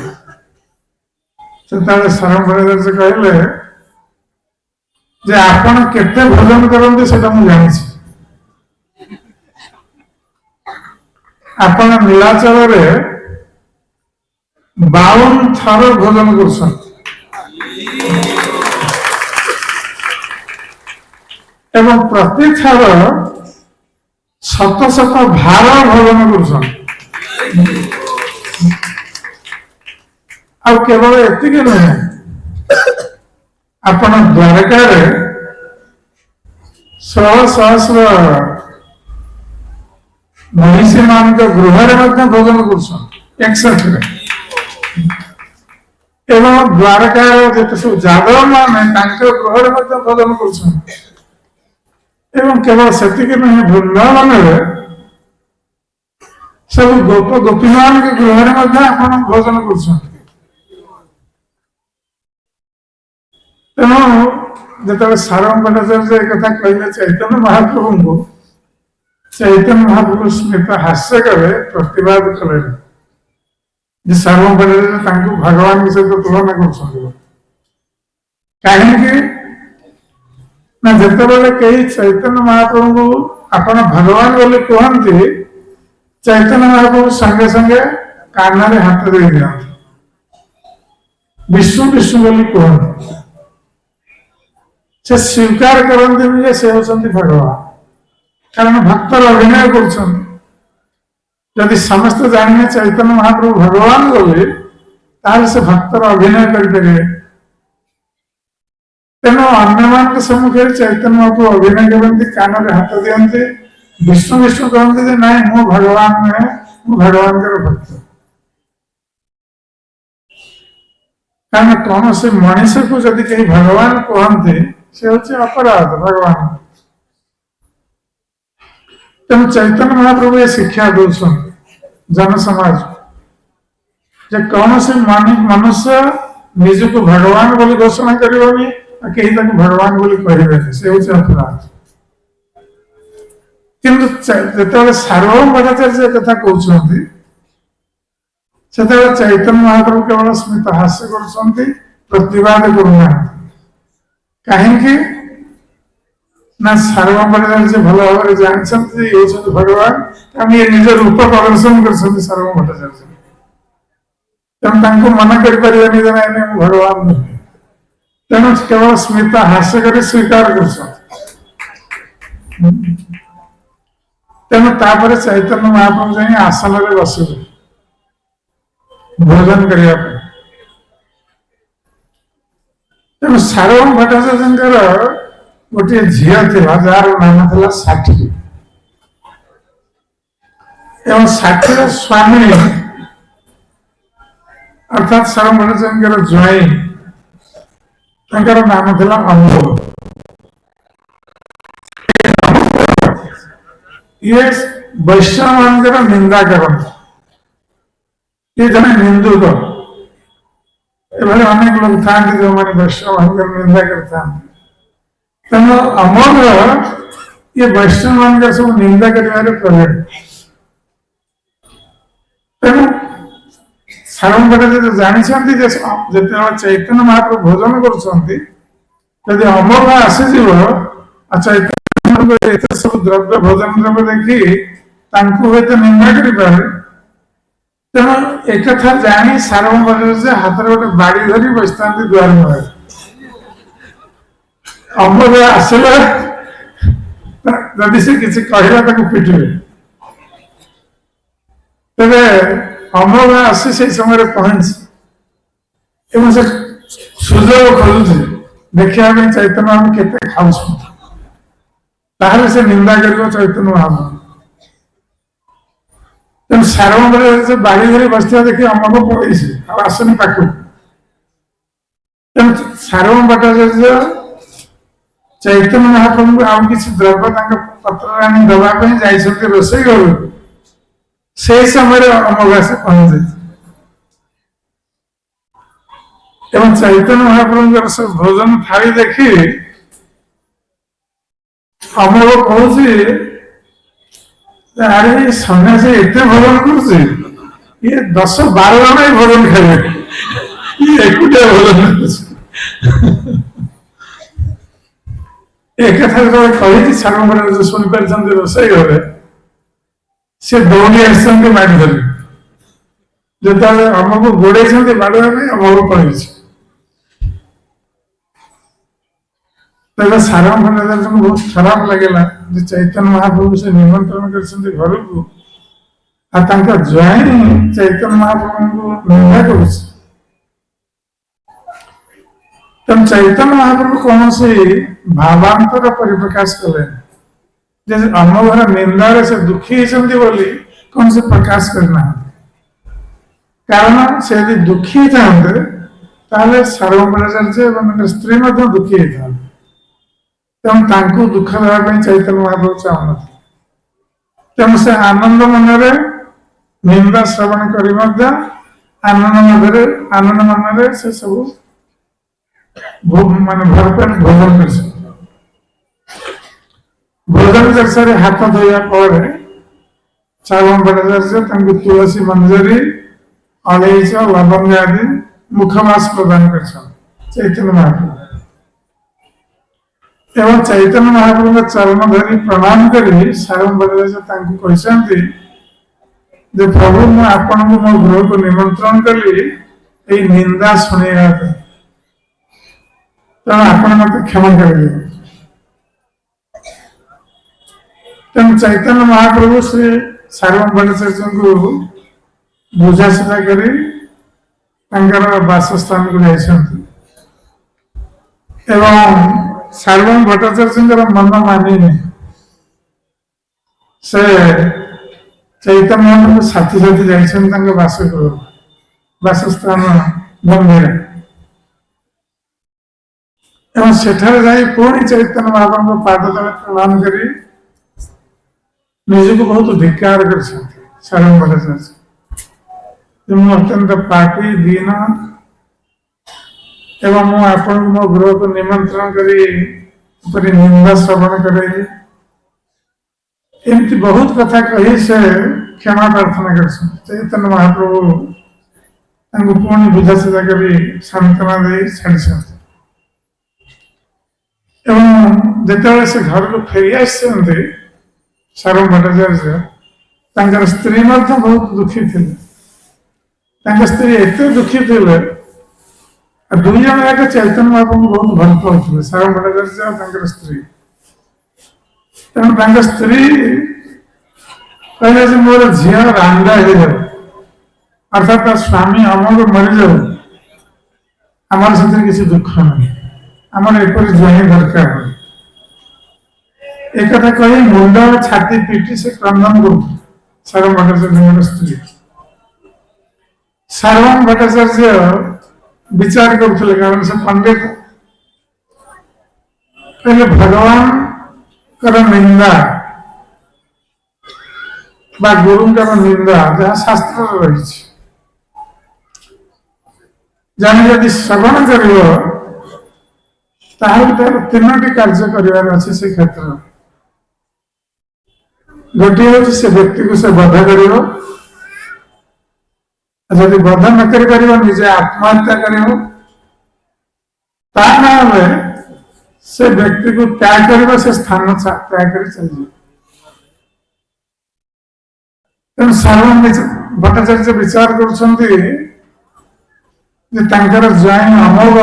ସେତେବେଳେ ସାର୍ବଭୌମ ଭଟ୍ଟାଚାର୍ଯ୍ୟ କହିଲେ ଯେ ଆପଣ କେତେ ଭୋଜନ କରନ୍ତି ସେଟା ମୁଁ ଜାଣିଛି। ଆପଣ ନୀଳାଚଳରେ 52 ଥର ଭୋଜନ କରୁଛନ୍ତି ଏବଂ ପ୍ରତି ଥର ଶତ ଶତ ଭାର ଭୋଜନ କରୁଛନ୍ତି। ଆଉ କେବଳ ଏତିକି ନୁହେଁ, ଆପଣ ଦ୍ୱାରକାରେ 16,000 ମହିଷୀ ମାନଙ୍କ ଗୃହରେ ମଧ୍ୟ ଭୋଜନ କରୁଛନ୍ତି ଏକସାଥରେ, ଏବଂ ଦ୍ୱାରକାର ଯେତେ ସବୁ ଯାଦବ ମାନେ ତାଙ୍କ ଗୃହରେ ମଧ୍ୟ ଭୋଜନ କରୁଛନ୍ତି। ଏବଂ କେବଳ ସେତିକି ନୁହେଁ, ବୃନ୍ଦାବନରେ ସବୁ ଗୋପ ଗୋପୀମାନଙ୍କ ଗୃହରେ ମଧ୍ୟ ଆପଣ ଭୋଜନ କରୁଛନ୍ତି। ତେଣୁ ଯେତେବେଳେ ସାର୍ବଭୌମ ଭଟ୍ଟାଚାର୍ଯ୍ୟ ଏ କଥା କହିଲେ ଚୈତନ୍ୟ ମହାପ୍ରଭୁଙ୍କୁ, ଚୈତନ୍ୟ ମହାପ୍ରଭୁ ସ୍ମିତ ହାସ୍ୟ କଲେ, ପ୍ରତିବାଦ କଲେ ଯେ ସାର୍ବଭୌମ ଭଟ୍ଟାଚାର୍ଯ୍ୟ ତାଙ୍କୁ ଭଗବାନଙ୍କ ସହିତ ତୁଳନା କରୁଛନ୍ତି। କାହିଁକି ନା ଯେତେବେଳେ କେହି ଚୈତନ୍ୟ ମହାପ୍ରଭୁଙ୍କୁ ଆପଣ ଭଗବାନ ବୋଲି କୁହନ୍ତି, ଚୈତନ୍ୟ ମହାପ୍ରଭୁ ସଙ୍ଗେ ସଙ୍ଗେ କାନରେ ହାତ ଦେଇ ଦିଅନ୍ତି, ବିଷ୍ଣୁ ବିଷ୍ଣୁ ବୋଲି କୁହନ୍ତି। ସେ ସ୍ୱୀକାର କରନ୍ତିନି ଯେ ସେ ହେଉଛନ୍ତି ଭଗବାନ, କାରଣ ଭକ୍ତର ଅଭିନୟ କରୁଛନ୍ତି। जदि समस्त जानिए चैतन्य महाप्रभु भगवान बोले ताल से भक्तर अभिनय करें तेणु अन्य सम्मुखें चैतन्य महाप्रभु अभिनय करते कान में हाथ दिखते विष्णु विष्णु कहते ना मु भगवान नुहे मु भगवान भक्त कारण कौन से मनीष को जदि कहीं भगवान कहते से हूँ अपराध भगवान तेणु चैतन्य महाप्रभु ये शिक्षा दौरान जन समाज जे कौन से मनुष्य निज को भगवान बोली घोषणा करिवनी कहीं ताको भगवान बोली कहिबेनी से हूँ अपराध किंतु जेतेबेले सार्वभौम भट्टाचार्य कथा कहउछंती सेतेबेले चैतन्य महाप्रभु केवल स्मित हास्य करछंती प्रतिवाद करूना काहेकि ना सार्वभौम भट्टाचार्य भल भाव जानछंती ये होछंती भगवान हम ये निज रूप प्रदर्शन करछंती सार्वभौम भट्टाचार्य तेणु तांको मना करि परिबेनी जे नाइ मु भगवान नुहे तेणु केवल स्मित हास्य कर स्वीकार कर तेणु तापर चैतन्य महाप्रभु जाए आसन में बसिले भोजन करने तेणु सार्वभौम भट्टाचार्य गोटे झी था जार नाम था साठी एवं साठी स्वामी अर्थात सार्वभौम भट्टाचार्य ज्वाई नाम था अमोघ ये वैष्णव मान निंदा करते ये जने निंदुक अनेक लोग था जो मैंने वैष्णव मान निंदा करता तेणु अमोघ ये वैष्णव मान सब निंदा कर तेणु सार्वभौम भट्टाचार्य जानते जिते चैतन्य महाप्रभु भोजन कर अमोघ आसीज चैतन्य एत सब द्रव्य भोजन द्रव्य देखी निंदा करें तेणु एक जानी सार्वभौम भट्टाचार्य हाथ में गोटे बाड़ी धरी बस द्वार मुहे अमोघ आसला जदि से किसी कहला पिटे तेरे अमोघ आसी से समय पहुंची से सुजोग खोजुचे देखा चैतन्य महाप्रभु केते खाऊ से निंदा कर चैतन्य महाप्रभु तेणु सार्वभौम भट्टाचार्य बाड़ी धरी बसता देखिए अमोघ पड़े आसनी पाक तेणु सार्वभौम भट्टाचार्य चैतन्य महाप्रभु आउ किसी द्रव्य पत्र आनी दवाई जाइए रोषे घर से समय अमोघ आसी पहुंचे एवं चैतन्य महाप्रभु सब भोजन थाली देखी अमोघ कहूँ अरे ये सन्यासी एत भोजन कर 10-12 जन ही भोजन खाए ये एकुटिया भोजन एक कही सार्वभौम शुणी पार रोषे घर से दौड़ी आसती बाड़ी धरी जो अमोघ गोड़े बाड़ा अमोघ पड़े तेज सार्वभौम भट्टाचार्य को बहुत खराब लगेगा चैतन्य महाप्रभु से निमंत्रण कर घर को ज्वाई चैतन्य महाप्रभु को निंदा कर चैतन्य महाप्रभु कौन से भावांतर परिप्रकाश कले अमोघर निंदार से दुखी होती कौन से प्रकाश करना कारण से यदि दुखी था सार्वभौम भट्टाचार्य स्त्री दुखी था तेणु दुख देवाई चैतन्य महाप्रभु चाहून तेणु से आनंद मन निंदा श्रवण कर आनंद मन से सब मान भरपेट भोजन कर भोजन कर सारे हाथ धोया पर सार्वभौम भट्टाचार्य तुलसी मंजरी अलैच लवंग आदि मुखवास प्रदान कर चैतन्य महाप्रभु एवं चैतन्य महाप्रभु चरण धरी प्रणाम करी सार्वभौम भट्टाचार्य कहते प्रभु मु आपण को मो गृह को निमंत्रण कली निंदा शुणा तेणु आपण मत क्षमा कर तेणु चैतन्य महाप्रभु से सार्वभौम भट्टाचार्य को बुझाशुझा करी बासस्थान को जाइछन्ति एवं सार्वभौम भट्टाचार्य मन मानिनी से चैतन्य साथी साथी जाइछन्ति बासस्थान बंदेरा एवं सेठारे जाई पुणी चैतन्य महाप्रभु पाद तले प्रणाम करी निजको बहुत धिक्कार करछन्ति सार्वभौम भट्टाचार्य अत्यंत पापी दीन एवं मु आपण मो गृह को निमंत्रण करी उपरी निंदा श्रवण करे एमती बहुत कथा कही से क्षमा प्रार्थना कर चैतन्य महाप्रभु पुणी बुझाशुझा करी सांत्वना दे छाड़ी एवं जिते से घर को फेरी आसते सार्वभौम भट्टाचार्य स्त्री बहुत दुखी थे स्त्री एत दुखी थे दुई जन एक चैतन्य महाप्रभु बहुत भल पाते सार्वभौम भट्टाचार्य स्त्री तेणु स्त्री कहले मोर झी रांदा हो जाए अर्थात स्वामी अमर मरी जाऊ आमर से किसी दुख नहीं आमर एपरी ज्वाई दरकार एक कथा कही मुंड छाती पिटी से क्रंदन कर सार्वभौम भट्टाचार्य स्त्री सार्वभौम भट्टाचार्य विचार करते कारण से पंडित पहले भगवान कर निंदा बा गुरु निंदा जहाँ शास्त्र रही जाने यदि श्रवण कर तीनोटी कार्य कर क्षेत्र गोटे हूँ से व्यक्ति को से बध कर जदि बध न कर निजे आत्महत्या कर से व्यक्ति को त्याग कर से स्थान त्याग कर चल तेणु सार्वभौम भट्टाचार्य विचार कर ज्वाई अमोघ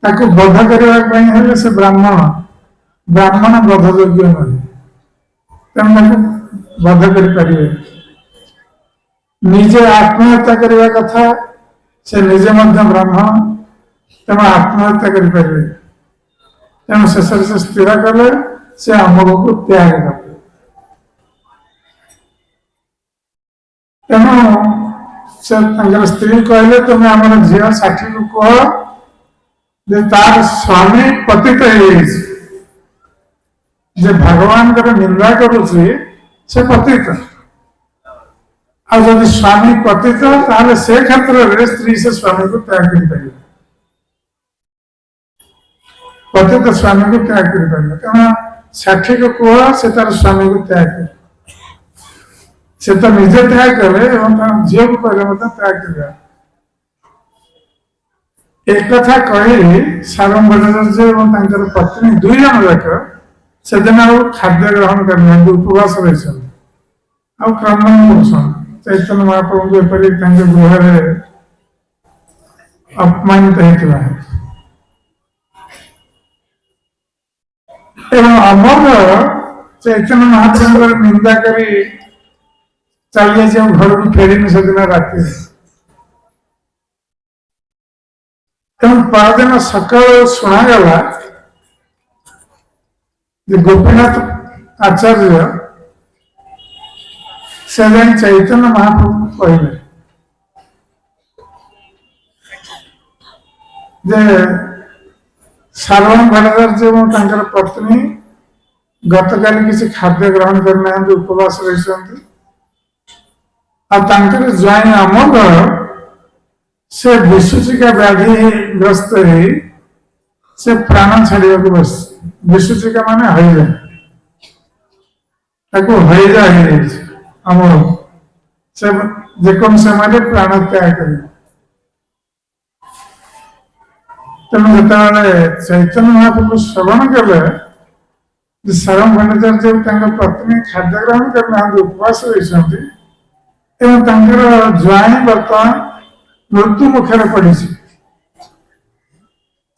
ताको बध करने से ब्राह्मण बध योग्य नहीं तेणु बध कर निजे आत्महत्या करने कथा से निजे ब्राह्मण तेणु आत्महत्या करें तेणु शेष से स्थिर कले से अमोघ को त्याग कले तेणु से स्त्री कहले तुम्हें आम झी 60 को कह तार स्वामी पतित जे भगवान निंदा करुचे से पतित आदि स्वामी पतित ताले से क्षेत्र में स्त्री से स्वामी को त्याग कर पतित स्वामी को त्याग कर तेना 60 को कह से तार स्वामी को त्याग कर से तो निजे त्याग करे झील को कहले त्याग कर एक कथा कही सार्वभौम भट्टाचार्य पत्नी दुई जन जाक से दिन खाद्य ग्रहण करना उपवास रही क्रंदन कर चैतन्य महाप्रभु को एपरी गृह अपमानित होता एवं अमोघ चैतन्य महाप्रभु निंदा करी चल जाए घर को फेरी से दिन राति तेणु परदिन सकाल शुणागला गोपीनाथ आचार्य से चैतन्य महाप्रभु कहले सार्वभौम भट्टाचार्य पत्नी गतकाल किसी खाद्य ग्रहण करना उपवास रही ज्वाई अमोघ से विशुचिका व्याधि ग्रस्त से प्राण छाड़ा बस विशुचिका माने हईजा अमोघ से जेकोन समय प्राण त्याग कर तेणु जो चैतन्य महाप्रभु श्रवण कले सार्वभौम भट्टाचार्य पत्नी खाद्य ग्रहण करना उपवास रही ज्वाई बर्तमान मृत्यु मुखर पड़ी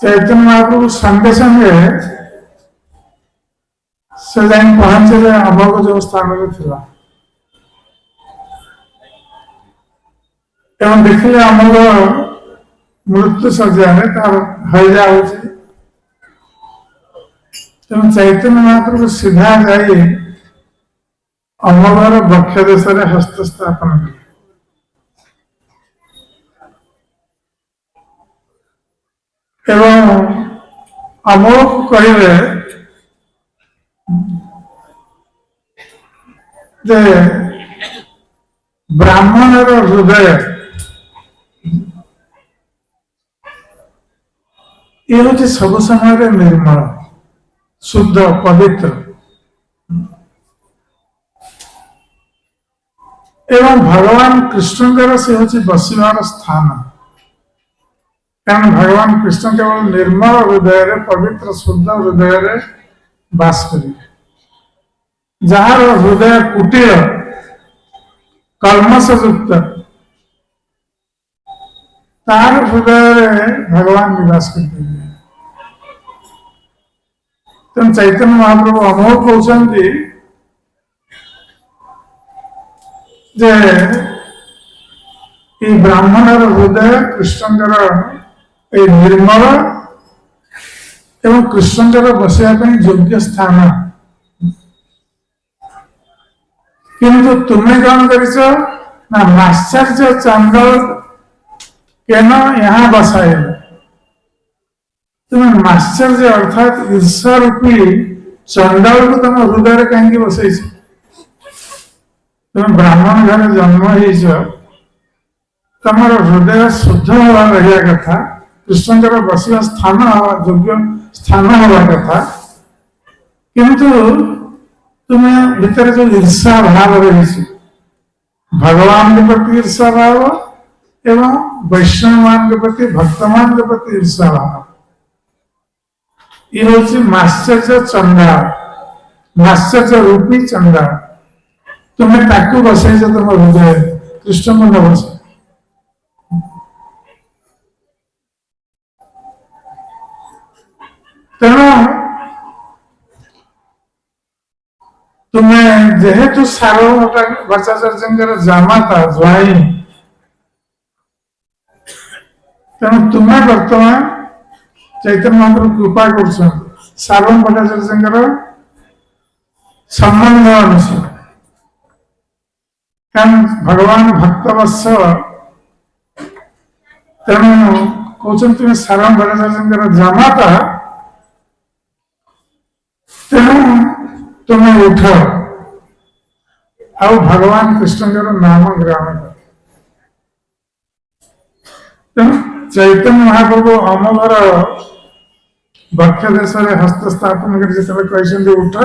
चैतन्य महाप्रभु संगे संगे से पहुंचे अमोघ जो स्थान में थिला एवं देखिए आमर मृत्यु सज्जारे तार हो जाऊे तेणु चैतन्य महाप्रभु सीधा जाए अमोघर बक्ष देश हस्तस्थापन कले एवं अमोघ कहे जे ब्राह्मणर हृदय ये हूँ सब समय निर्मल शुद्ध पवित्र एवं भगवान कृष्ण से हूँ बसवार स्थान कारण भगवान कृष्ण केवल निर्मल हृदय पवित्र शुद्ध हृदय बास करेंगे जार हृदय कुटीर कलमशयुक्त तार हृदय भगवान निवास करते तेणु चैतन्य महाप्रभु अमोघ कहते जे ब्राह्मणर हृदय कृष्णकर निर्मल एवं कृष्णकर बसवाई योग्य स्थान किंतु तुम्हें कौन कर आश्चर्य चंदल केन यहाँ बसाए तुम्हें आश्चर्य अर्थात ईर्षा रूपी चंडाल को तुम हृदय कहीं बसई तुम ब्राह्मण घर जन्म तुम हृदय शुद्ध हवा रहा कथा कृष्णकर बसवा स्थान योग्य स्थान हवा कथा किंतु तुम्हें भीतर जो ईर्षा भाव रही भगवान के प्रति ईर्षा भाव एवं वैष्णवमान के प्रति भक्तमान के प्रति ईर्षा भाव ये हूँ माश्चर्य चंदा माश्चर्य रूपी चंदा तुम्हें ताकू बसई तुम हृदय कृष्ण को न बस तेणु तुम्हें जेहेतु सार्वभौमाचार्य जामाता ज्वाई तेणु तुम्हें बर्तमान चैतन्य महाप्रभु कृपा कर सार्वभौमाचार्य संबंध अनुसार कारण भगवान भक्तवत्सल तेणु कहते तुम्हें सार्वभौमाचार्य जामाता तेणु तुम्हें उठ आ भगवान कृष्ण नाम ग्रहण कर चैतन्य महाप्रभु अमोघर बक्ष देश हस्तस्थापन कर उठ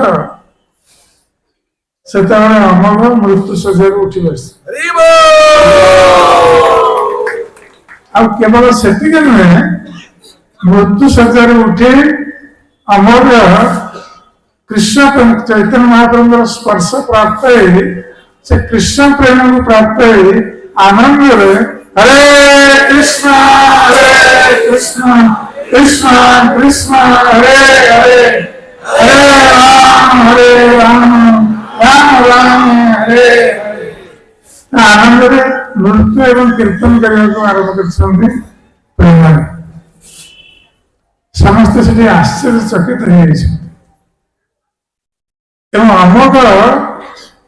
से अमोघ मृत्यु शज्या उठी बस केवल से नुहे मृत्यु शज्या उठे अमोघ कृष्ण चैतन्य महाप्रभु स्पर्श प्राप्त से कृष्ण प्रेम को प्राप्त आनंद हरे कृष्ण कृष्ण कृष्ण हरे हरे हरे राम राम राम हरे हरे आनंद नृत्य एवं कीर्तन करने को आरंभ कर प्रेम समस्त से आश्चर्यचकित हो एवं अमोघ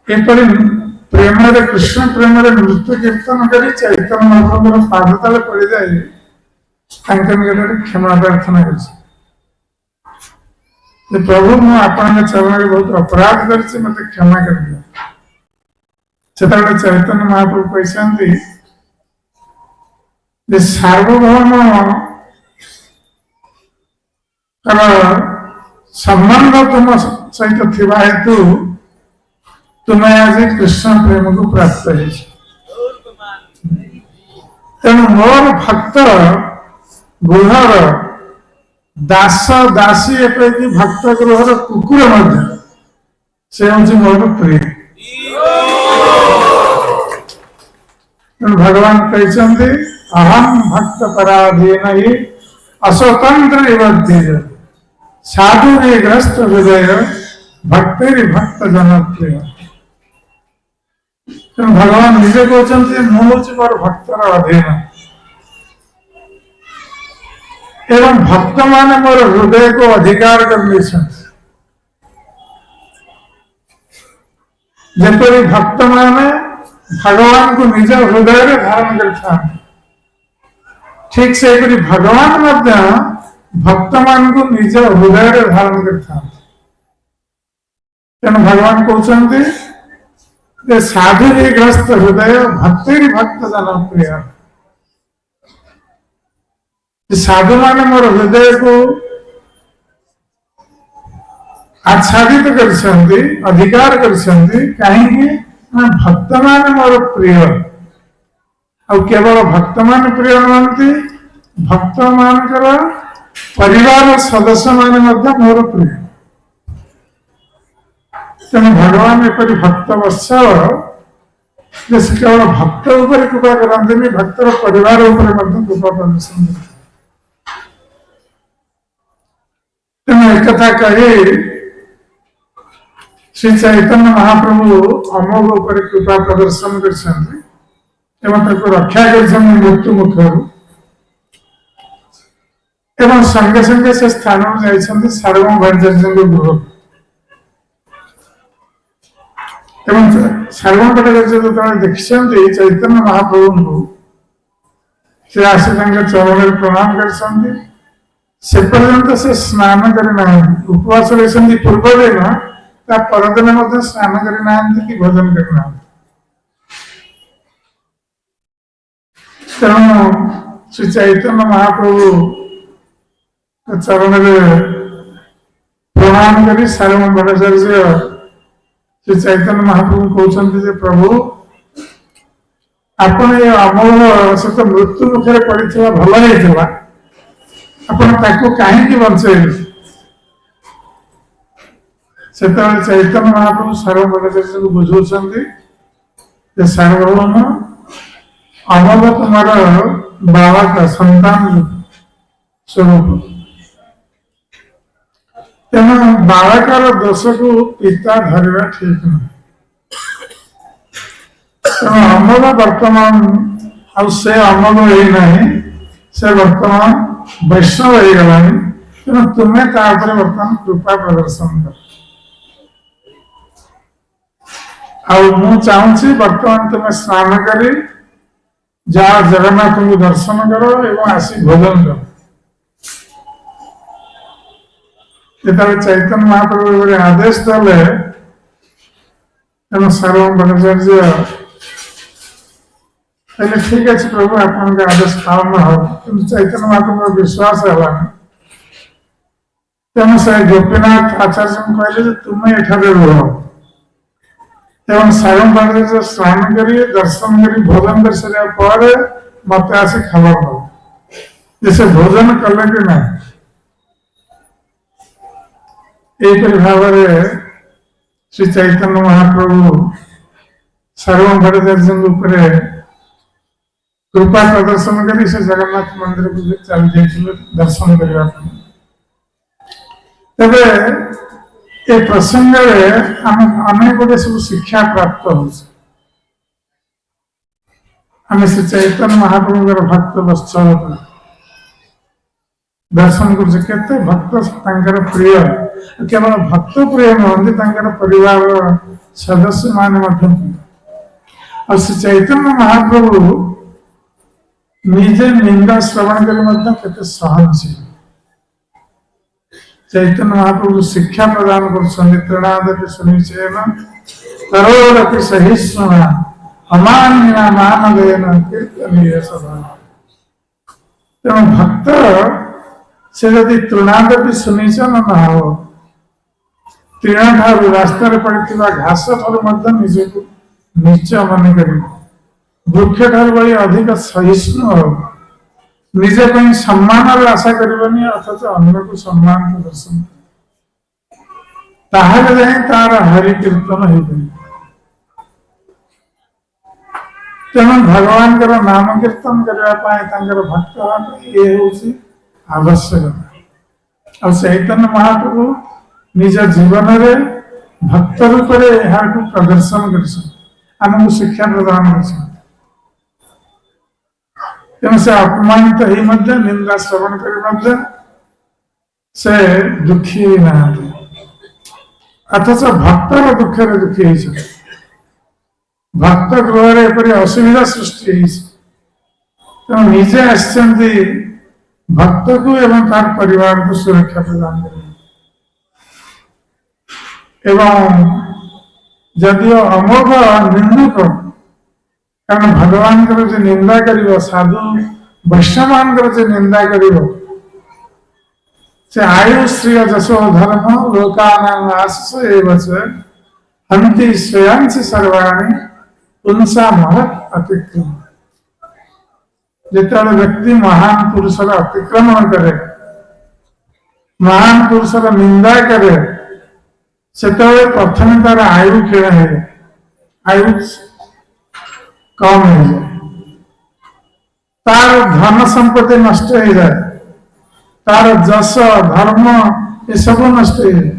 एपरी प्रेम कृष्ण प्रेम नृत्य कीर्तन कर चैतन्य महाप्रभु पाद तले पड़ जाए निकट क्षमा प्रार्थना कर प्रभु मु आपण चरण में बहुत अपराध कर मत क्षमा कर दिया चैतन्य महाप्रभु कहते सार्वभौम संबंध तुम सहित थिबा हेतु तुम्हें आज कृष्ण प्रेम को प्राप्त है तेणु मोर भक्त गृहर दास दासी एपरिक भक्त गृहर कुकुर से हूँ मोर प्रिय भगवान कहते अहम भक्त पराधीन ही अस्वतंत्र साधु ग्रस्त हृदय भक्ति भक्त जनप्रिय ତେଣୁ ଭଗବାନ ନିଜେ କହୁଛନ୍ତି ଯେ ମୁଁ ହେଉଛି ମୋର ଭକ୍ତର ଅଧୀନ ଏବଂ ଭକ୍ତମାନେ ମୋର ହୃଦୟକୁ ଅଧିକାର କରିନେଇଛନ୍ତି। ଯେପରି ଭକ୍ତମାନେ ଭଗବାନଙ୍କୁ ନିଜ ହୃଦୟରେ ଧାରଣ କରିଥାନ୍ତି, ଠିକ୍ ସେହିପରି ଭଗବାନ ମଧ୍ୟ ଭକ୍ତମାନଙ୍କୁ ନିଜ ହୃଦୟରେ ଧାରଣ କରିଥାନ୍ତି। ତେଣୁ ଭଗବାନ କହୁଛନ୍ତି ଯେ ସାଧୁଗ୍ରସ୍ତ ହୃଦୟ ଭକ୍ତିରେ ଭକ୍ତ ଜନପ୍ରିୟ। ସାଧୁମାନେ ମୋର ହୃଦୟକୁ ଆଚ୍ଛାଦିତ କରିଛନ୍ତି, ଅଧିକାର କରିଛନ୍ତି। କାହିଁକି ନା ଭକ୍ତମାନେ ମୋର ପ୍ରିୟ। ଆଉ କେବଳ ଭକ୍ତମାନେ ପ୍ରିୟ ନୁହନ୍ତି, ଭକ୍ତମାନଙ୍କର ପରିବାର ସଦସ୍ୟମାନେ ମଧ୍ୟ ମୋର ପ୍ରିୟ। ତେଣୁ ଭଗବାନ ଏପରି ଭକ୍ତ ବତ୍ସଳ ଯେ ସେ କେବଳ ଭକ୍ତ ଉପରେ କୃପା କରନ୍ତିନି, ଭକ୍ତର ପରିବାର ଉପରେ ମଧ୍ୟ କୃପା ପ୍ରଦର୍ଶନ କରନ୍ତି। ତେଣୁ ଏକଥା କହି ଶ୍ରୀ ଚୈତନ୍ୟ ମହାପ୍ରଭୁ ଅମୋଘ ଉପରେ କୃପା ପ୍ରଦର୍ଶନ କରିଛନ୍ତି ଏବଂ ତାକୁ ରକ୍ଷା କରିଛନ୍ତି ମୃତ୍ୟୁ ମୁଖରୁ। ଏବଂ ସଙ୍ଗେ ସଙ୍ଗେ ସେ ସ୍ଥାନକୁ ଯାଇଛନ୍ତି ସାର୍ବଭୌମାଚାର୍ଯ୍ୟଙ୍କ ଗୃହକୁ। ଏବଂ ସାର୍ବଭୌମାଚାର୍ଯ୍ୟ ଯେତେବେଳେ ଦେଖିଛନ୍ତି ଚୈତନ୍ୟ ମହାପ୍ରଭୁଙ୍କୁ, ସେ ଆସି ତାଙ୍କ ଚରଣରେ ପ୍ରଣାମ କରିଛନ୍ତି। ସେ ପର୍ଯ୍ୟନ୍ତ ସେ ସ୍ନାନ କରିନାହାନ୍ତି, ଉପବାସ ରହିଛନ୍ତି ପୂର୍ବ ଦିନ, ତା ପରଦିନ ମଧ୍ୟ ସ୍ନାନ କରିନାହାନ୍ତି କି ଭୋଜନ କରିନାହାନ୍ତି। ତେଣୁ ଶ୍ରୀ ଚୈତନ୍ୟ ମହାପ୍ରଭୁ ଚରଣରେ ପ୍ରଣାମ କରି ସାର୍ବଭୌମାଚାର୍ଯ୍ୟ ଶ୍ରୀ ଚୈତନ୍ୟ ମହାପ୍ରଭୁ କହୁଛନ୍ତି ଯେ ପ୍ରଭୁ, ଆପଣ ଏ ଅମୋଘ ସହିତ ମୃତ୍ୟୁ ମୁଖରେ ପଡ଼ିଥିବା ଭଲ ହେଇଥିଲା, ଆପଣ ତାକୁ କାହିଁକି ବଞ୍ଚେଇଲେ? ସେତେବେଳେ ଚୈତନ୍ୟ ମହାପ୍ରଭୁ ସାର୍ବଭୌମାଚାର୍ଯ୍ୟଙ୍କୁ ବୁଝାଉଛନ୍ତି ଯେ ସାର୍ବଭୌମ, ଅମୋଘ ତୁମର ବାଳକ ସନ୍ତାନ ସ୍ୱରୂପ। ତେଣୁ ବାଳକର ଦୋଷକୁ ପିତା ଧରିବା ଠିକ ନୁହେଁ। ତେଣୁ ଅମୋଘ ବର୍ତ୍ତମାନ ଆଉ ସେ ଅମୋଘ ହେଇନାହିଁ, ସେ ବର୍ତ୍ତମାନ ବୈଷ୍ଣବ ହେଇଗଲାଣି। ତେଣୁ ତୁମେ ତା ଉପରେ ବର୍ତ୍ତମାନ କୃପା ପ୍ରଦର୍ଶନ କର। ଆଉ ମୁଁ ଚାହୁଁଛି ବର୍ତ୍ତମାନ ତୁମେ ସ୍ନାନ କରି ଯାହା ଜଗନ୍ନାଥଙ୍କୁ ଦର୍ଶନ କର ଏବଂ ଆସି ଭୋଜନ କର। ଯେତେବେଳେ ଚୈତନ୍ୟ ମହାପ୍ରଭୁ ଏଭଳି ଆଦେଶ ଦେଲେ, ତେଣୁ ସାର୍ବଭୌମାଚାର୍ଯ୍ୟ କହିଲେ ଠିକ ଅଛି ପ୍ରଭୁ, ଆପଣଙ୍କ ଆଦେଶ ପାଳନ ହବ। କିନ୍ତୁ ଚୈତନ୍ୟ ମହାପ୍ରଭୁଙ୍କ ବିଶ୍ୱାସ ହେଲାନି। ତେଣୁ ସେ ଗୋପୀନାଥ ଆଚାର୍ଯ୍ୟଙ୍କୁ କହିଲେ ଯେ ତୁମେ ଏଠାରେ ରୁହ ଏବଂ ସାର୍ବଭୌମାଚାର୍ଯ୍ୟ ସ୍ନାନ କରି ଦର୍ଶନ କରି ଭୋଜନ କରି ସାରିବା ପରେ ମତେ ଆସି ଖବର ଦବ ଯେ ସେ ଭୋଜନ କଲେ କି ନାହିଁ। ଏହିପରି ଭାବରେ ଶ୍ରୀ ଚୈତନ୍ୟ ମହାପ୍ରଭୁ ସାର୍ବଭୌମାଚାର୍ଯ୍ୟଙ୍କ ଉପରେ କୃପା ପ୍ରଦର୍ଶନ କରି ସେ ଜଗନ୍ନାଥ ମନ୍ଦିରକୁ ଚାଲି ଯାଇଥିଲେ ଦର୍ଶନ କରିବା ପାଇଁ। ତେବେ ଏ ପ୍ରସଙ୍ଗରେ ଆମେ ଅନେକ ଗୁଡ଼ିଏ ସବୁ ଶିକ୍ଷା ପ୍ରାପ୍ତ ହଉଛି। ଆମେ ଶ୍ରୀ ଚୈତନ୍ୟ ମହାପ୍ରଭୁଙ୍କର ଭକ୍ତ ବତ୍ସଳତା ଦର୍ଶନ କରୁଛେ। କେତେ ଭକ୍ତ ତାଙ୍କର ପ୍ରିୟ, କେବଳ ଭକ୍ତ ପ୍ରିୟ ନୁହନ୍ତି, ତାଙ୍କର ପରିବାରର ସଦସ୍ୟମାନେ ମଧ୍ୟ ପ୍ରିୟ। ଆଉ ଶ୍ରୀ ଚୈତନ୍ୟ ମହାପ୍ରଭୁ ନିଜେ ନିନ୍ଦା ଶ୍ରବଣ କରି ମଧ୍ୟ କେତେ ସହନଶୀଳ। ଚୈତନ୍ୟ ମହାପ୍ରଭୁ ଶିକ୍ଷା ପ୍ରଦାନ କରୁଛନ୍ତି, ତୃଣାଦପି ସୁନିଚେନ ତରୋରପି ସହିଷ୍ଣୁନା ଅମାନିନା ମାନଦେନ କୀର୍ତ୍ତନୀୟ ସଭା। ତେଣୁ ଭକ୍ତ ସେ ଯଦି ତୃଣାଦପି ସୁନିଚେନ ନ ହବ, ତୃଣ ଠାରୁ ରାସ୍ତାରେ ପଡ଼ିଥିବା ଘାସ ଠାରୁ ମଧ୍ୟ ନିଜକୁ ନିଚ ମନେ କରିବ, ବୃକ୍ଷ ଠାରୁ ବଳି ଅଧିକ ସହିଷ୍ଣୁ ହବ, ନିଜ ପାଇଁ ସମ୍ମାନର ଆଶା କରିବନି, ଅଥଚ ଅନ୍ୟକୁ ସମ୍ମାନ ପ୍ରଦର୍ଶନ କରିବ। ତାହେଲେ ଯାଇ ତାର ହରି କୀର୍ତ୍ତନ ହେଇପାରିବ। ତେଣୁ ଭଗବାନଙ୍କର ନାମ କୀର୍ତ୍ତନ କରିବା ପାଇଁ, ତାଙ୍କର ଭକ୍ତ ହେବା ପାଇଁ ଇଏ ହେଉଛି ଆବଶ୍ୟକତା। ଆଉ ଚୈତନ୍ୟ ମହାପ୍ରଭୁ ନିଜ ଜୀବନରେ ଭକ୍ତ ରୂପରେ ଏହାକୁ ପ୍ରଦର୍ଶନ କରିଛନ୍ତି। आमको शिक्षा प्रदान कर तेणु से अपमानित ही मध्य निंदा श्रवण कर मध्य से दुखी ना अथच भक्तर दुखे दुखी भक्त गृह एपरी असुविधा सृष्टि तेणु निजे आसती भक्त को एवं तार परिवार को सुरक्षा प्रदान एवं जदियो अमोघ निंदुक कारण भगवान जो निंदा कर साधु वैष्णवान जो निंदा कर आयु श्रिय जशो धर्म लोकानां आशिष हंति श्रेयांसि सर्वाणि पुंसा महत् अतिक्रम जिते व्यक्ति महान पुरुषर अतिक्रमण करे महान पुरुषर निंदा करे से प्रथम तार आयु क्षीण है आयु कम हो जाए तार धन संपत्ति नष्ट हो जाए तार जस धर्म ये सब नष्ट हो जाए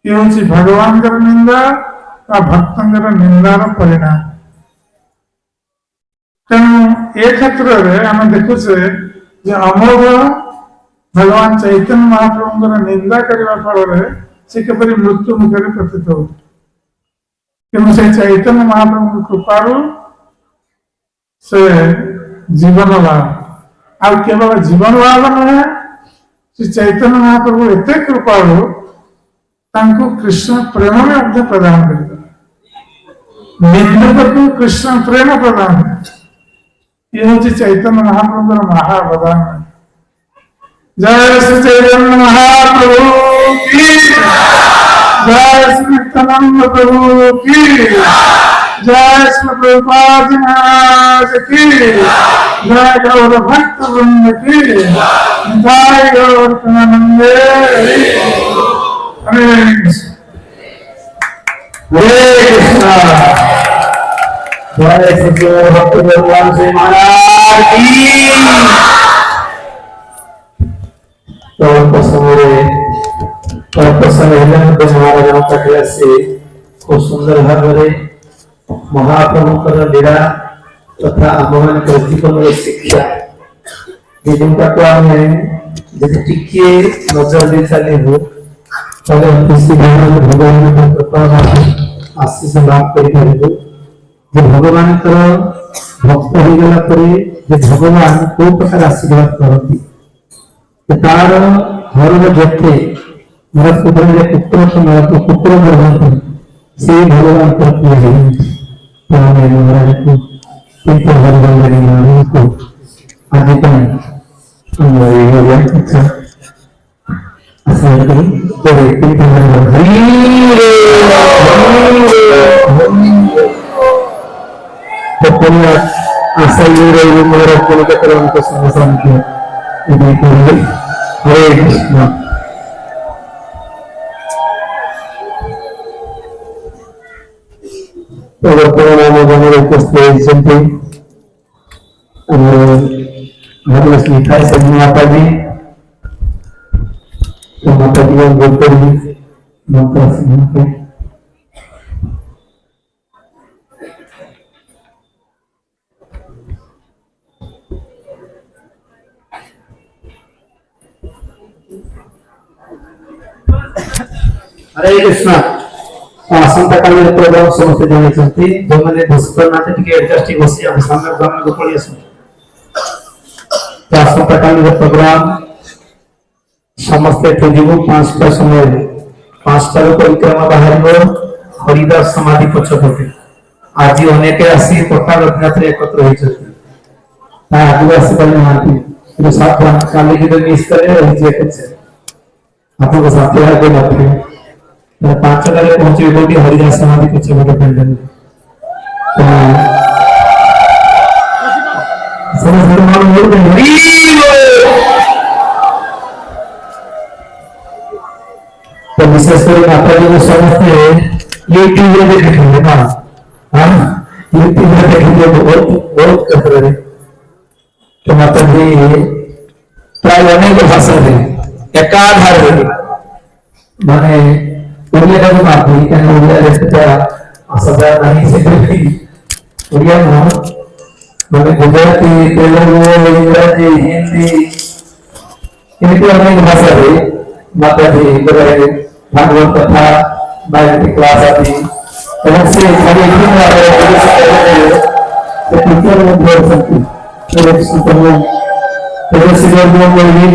ये हूँ भगवान निंदा भक्तर निंदार परिणाम तेणु ए क्षेत्र में आम देखुचे अमोघ भगवान चैतन्य महाप्रभु निंदा करने फल से किपरि मृत्यु मुखे पतित हो से चैतन्य महाप्रभु कृपारू से जीवन लाभ आ केवल जीवन लाभ नुहे श्री चैतन्य महाप्रभु एत कृपारू कृष्ण प्रेम में प्रदान कर निंदक को कृष्ण प्रेम प्रदान ये हूँ चैतन्य महाप्रभु महावदान जय श्री चैतन्य महाप्रभु की जय श्री नित्यानंद प्रभु की जय श्री प्रभुपाद महाराज की जय गौर भक्त वृंद की जय गौर प्रेमानंदे हरे कृष्ण जय श्री भक्त भगवान श्री महाराज की महाराज खूब सुंदर भाव महाप्रभु लीला तथा आम मान जीवन शिक्षा ये जोटा को आम टिके नजर दे चलू भगवान कृपा आशीष लाभ कर भगवान भक्त हो गला भगवान को प्रकार आशीर्वाद करती तार घर जेते मेरा पुत्र पुत्र गर्भवती से भगवान महाराज को आज आशा ये रही मेरा उनको समझान किया हरे कृष्ण माता जी तो माता जी बोलते माता हरे कृष्ण आसंता काल प्रोग्राम समस्त जानी जो मैंने बसना एडजस्ट बसी सामने ग्राम को पड़ी आसंता काल प्रोग्राम समस्ते जीव 5टा समय 5टार परिक्रमा बाहर हरिदास समाधि पछपटे आज अनेक आसी कटा रथनाथ एकत्र होती आदिवासी काली मिस करे आपको साथी आगे नथे 5टार पहुंचे हरिदास समाधि पछपटे पेंडल तो विशेषकर माता जी को समझते यूट्यूब में देखेंगे ना यूट्यूब में देखेंगे बहुत बहुत कतर तो माता जी प्राय अनेक भाषा थे एकाधार माने ओडिया को माती ओडिया असं नाही म्हणजे गुजराती, तेलुगू, इंग्रजी, हिंदी इनकी अनेक भाषा थी। माता जी इधर भागवत कथा बायोटिक क्लास आती अलग से खाली एक दिन आ रहे हैं तो टीचर में बहुत सकती तो एक सुपर तो सिनियर में ये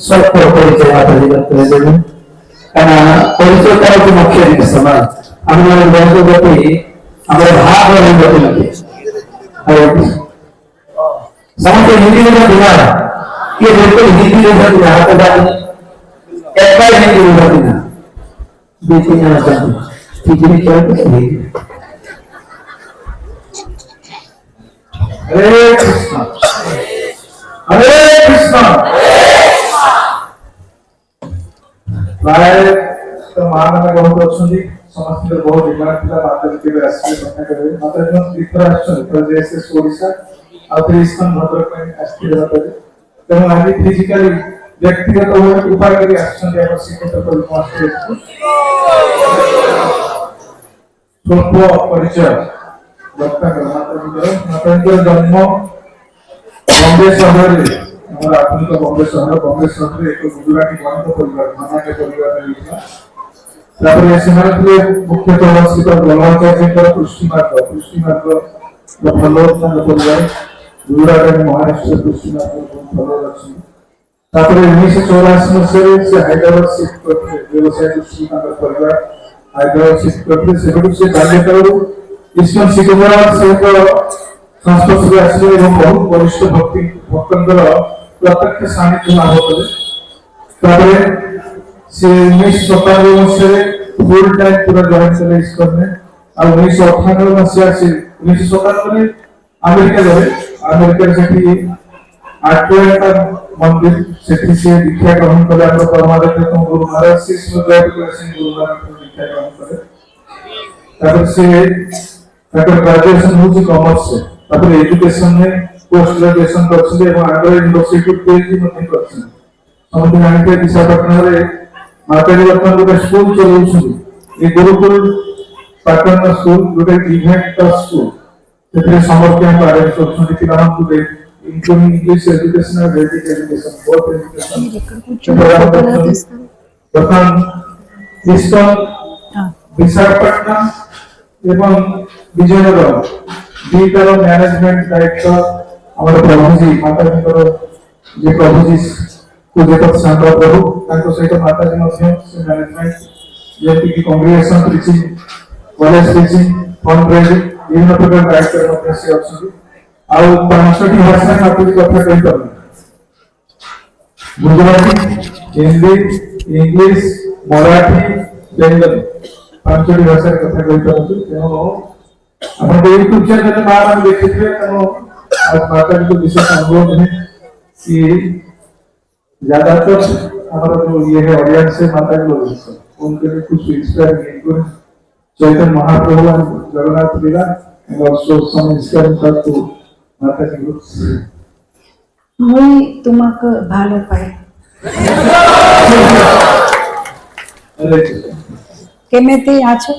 सब को परिचय माता जी करते हैं जब karena परिचय करो तो मुख्य नहीं समाज हमारे लोगों को भी हमारे भाग और नहीं होते समझ हिंदी में बिना ये बिल्कुल हिंदी में बिना हाथ डालने एक बार हिंदी में बिना देखिए यहाँ जाते ठीक है क्या करेंगे हरे कृष्णा हरे कृष्णा प्राय तो मान में बहुत अच्छी समस्त बहुत डिमांड था माता जी के राष्ट्रीय बनने के लिए माता जी ने इतना अच्छा पर जैसे सोडिसा और फिर इसका भद्रक में अस्थिर रहता है तो हमारी फिजिकली व्यक्तिगत उपाय करी एक्शन के आवश्यकता तो परिमाण स्वल्प परिचय डॉक्टर माता जी का जन्म बॉम्बे शहर में हमारा आधुनिक बॉम्बे शहर एक गुजराती गणित परिवार मामा के परिवार में लिखा तापर सेमानले मुख्यतः स्थित गलाचार्य का पुष्टि मार्ग फलोत ना परिवार गुजरात में महाराष्ट्र पुष्टि मार्ग फलोत अछि तापर 1984 में से हैदराबाद शिफ्ट करते व्यवसाय पुष्टि मार्ग परिवार हैदराबाद शिफ्ट करते से बाल्यकाल इसमें सिकंदराबाद से संस्पर्श आसले एवं बहुत वरिष्ठ भक्तंकर प्रत्यक्ष सानिध्य लाभ करे तापर से 1997 मसीह फुल टाइम पूरा जॉइन करे इस करने और 1998 मसीह से 1997 में अमेरिका से आठवें मंदिर से दीक्षा ग्रहण करे और परमानंद तो गुरु महाराज से स्मृति क्लासिंग गुरु महाराज को दीक्षा ग्रहण करे तापर से तापर ग्रेजुएशन हुई कॉमर्स से तापर एजुकेशन में पोस्ट ग्रेजुएशन करछले और आंध्र यूनिवर्सिटी पीएचडी में करछले समझ आने के विशाखापट्टनम रे माताजी वर्तमान गोटे स्कूल चलाउछुं ए गुरुकुल पाटन स्कूल गोटे इवेंट स्कूल सेते समर कैंप अरेंज करछुं पिलामानकु दे इंक्लूडिंग इंग्लिश एजुकेशन और वैदिक एजुकेशन बोथ एजुकेशन वर्तमान इस्कॉन विशाखापट्टनम एवं विजयनगर दीटार मैनेजमेंट दायित्व हमारे प्रभुजी माताजी को जे प्रभुजी पूज्यपद सांगा प्रभु ताको सहित माताजी मध्य से मैनेजमेंट जेपी की congregation preaching college preaching fund raising विभिन्न प्रकार दायित्व मध्य से अछि आउ 5टी भाषा में आपकी कथा कहि कर गुजराती हिंदी इंग्लिश मराठी बंगाली 5टी भाषा में कथा कहि कर तेनो अपन को यूट्यूब चैनल में आप देखिए तेनो आज माताजी को विशेष अनुरोध है कि ज्यादातर हमारा जो ये है ऑडियंस है माता जी लोग उनके लिए कुछ इंस्पायर कुछ चैतन्य महाप्रभु और जगन्नाथ लीला and also some inspire for to माता जी लोग मुई तुमक भालो पाए अरे केमेते आछो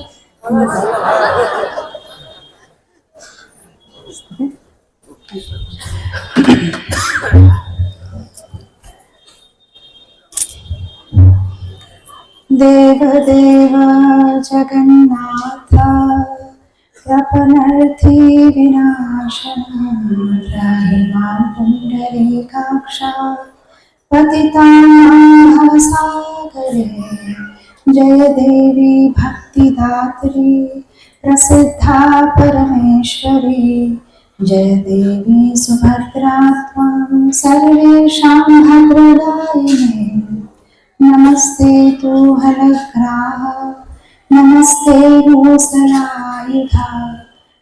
देव देव जगन्नाथ प्रपनर्थी विनाशनं त्राहिमां पुण्डरीकाक्षा पतितानां भवसागरे जय देवी भक्तिदात्री प्रसिद्धा परमेश्वरी जय देवी सुभद्रा त्वां सर्वेषां भद्रदायिने नमस्ते तु हलग्राह नमस्ते मूसलायुधा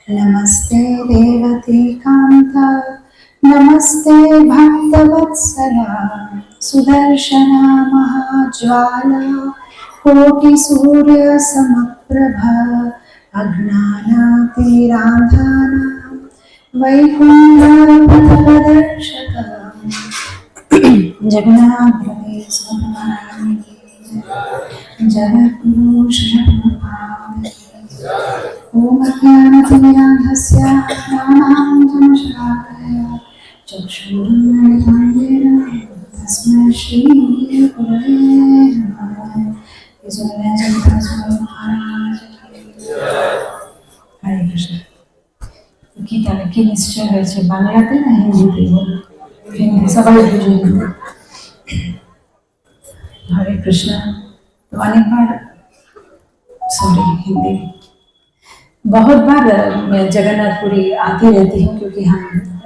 नमस्ते देवती कांता नमस्ते भक्तवत्सला सुदर्शना महाज्वाला कोटि सूर्य समप्रभा अज्ञानातिराधाना वैकुंठ प्रदर्शका जगन्नाथ जगद्गुरु शरण ॐ अज्ञानतिमिरान्धस्य ज्ञानाञ्जनशलाकया चक्षुरुन्मिलितं येन तस्मै श्रीगुरवे नमः। हरे कृष्ण। गीता की निश्चय হয়েছে বাংলাতে না হিন্দিতে বলো সবাই বুঝে নেবে। हरे कृष्ण। तो अनेक बार सॉरी हिंदी बहुत बार मैं जगन्नाथपुरी आती रहती हूँ क्योंकि हम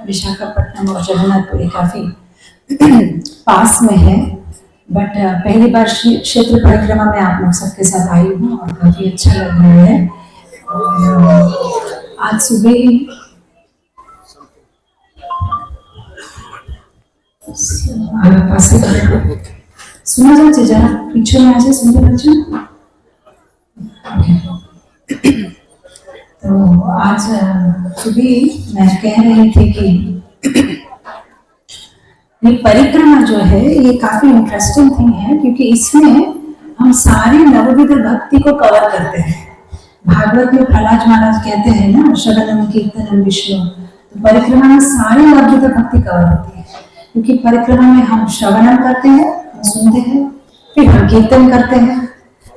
विशाखापट्टनम और जगन्नाथपुरी काफी पास में है। बट पहली बार क्षेत्र परिक्रमा में आप लोग सबके साथ आई हूँ और काफी अच्छा लग रहा है। आज सुबह ही सुना जाए जरा पीछे में आज सुनते बच्चों। तो आज सुबह मैं कह रही थी कि ये परिक्रमा जो है ये काफी इंटरेस्टिंग थिंग है क्योंकि इसमें हम सारी नवविध भक्ति को कवर करते हैं। भागवत में प्रहलाद महाराज कहते हैं ना श्रवणम कीर्तनम विष्णु, तो परिक्रमा में सारी नवविध भक्ति कवर होती है क्योंकि परिक्रमा में हम श्रवणम करते हैं, हम सुनते हैं, फिर हम कीर्तन करते हैं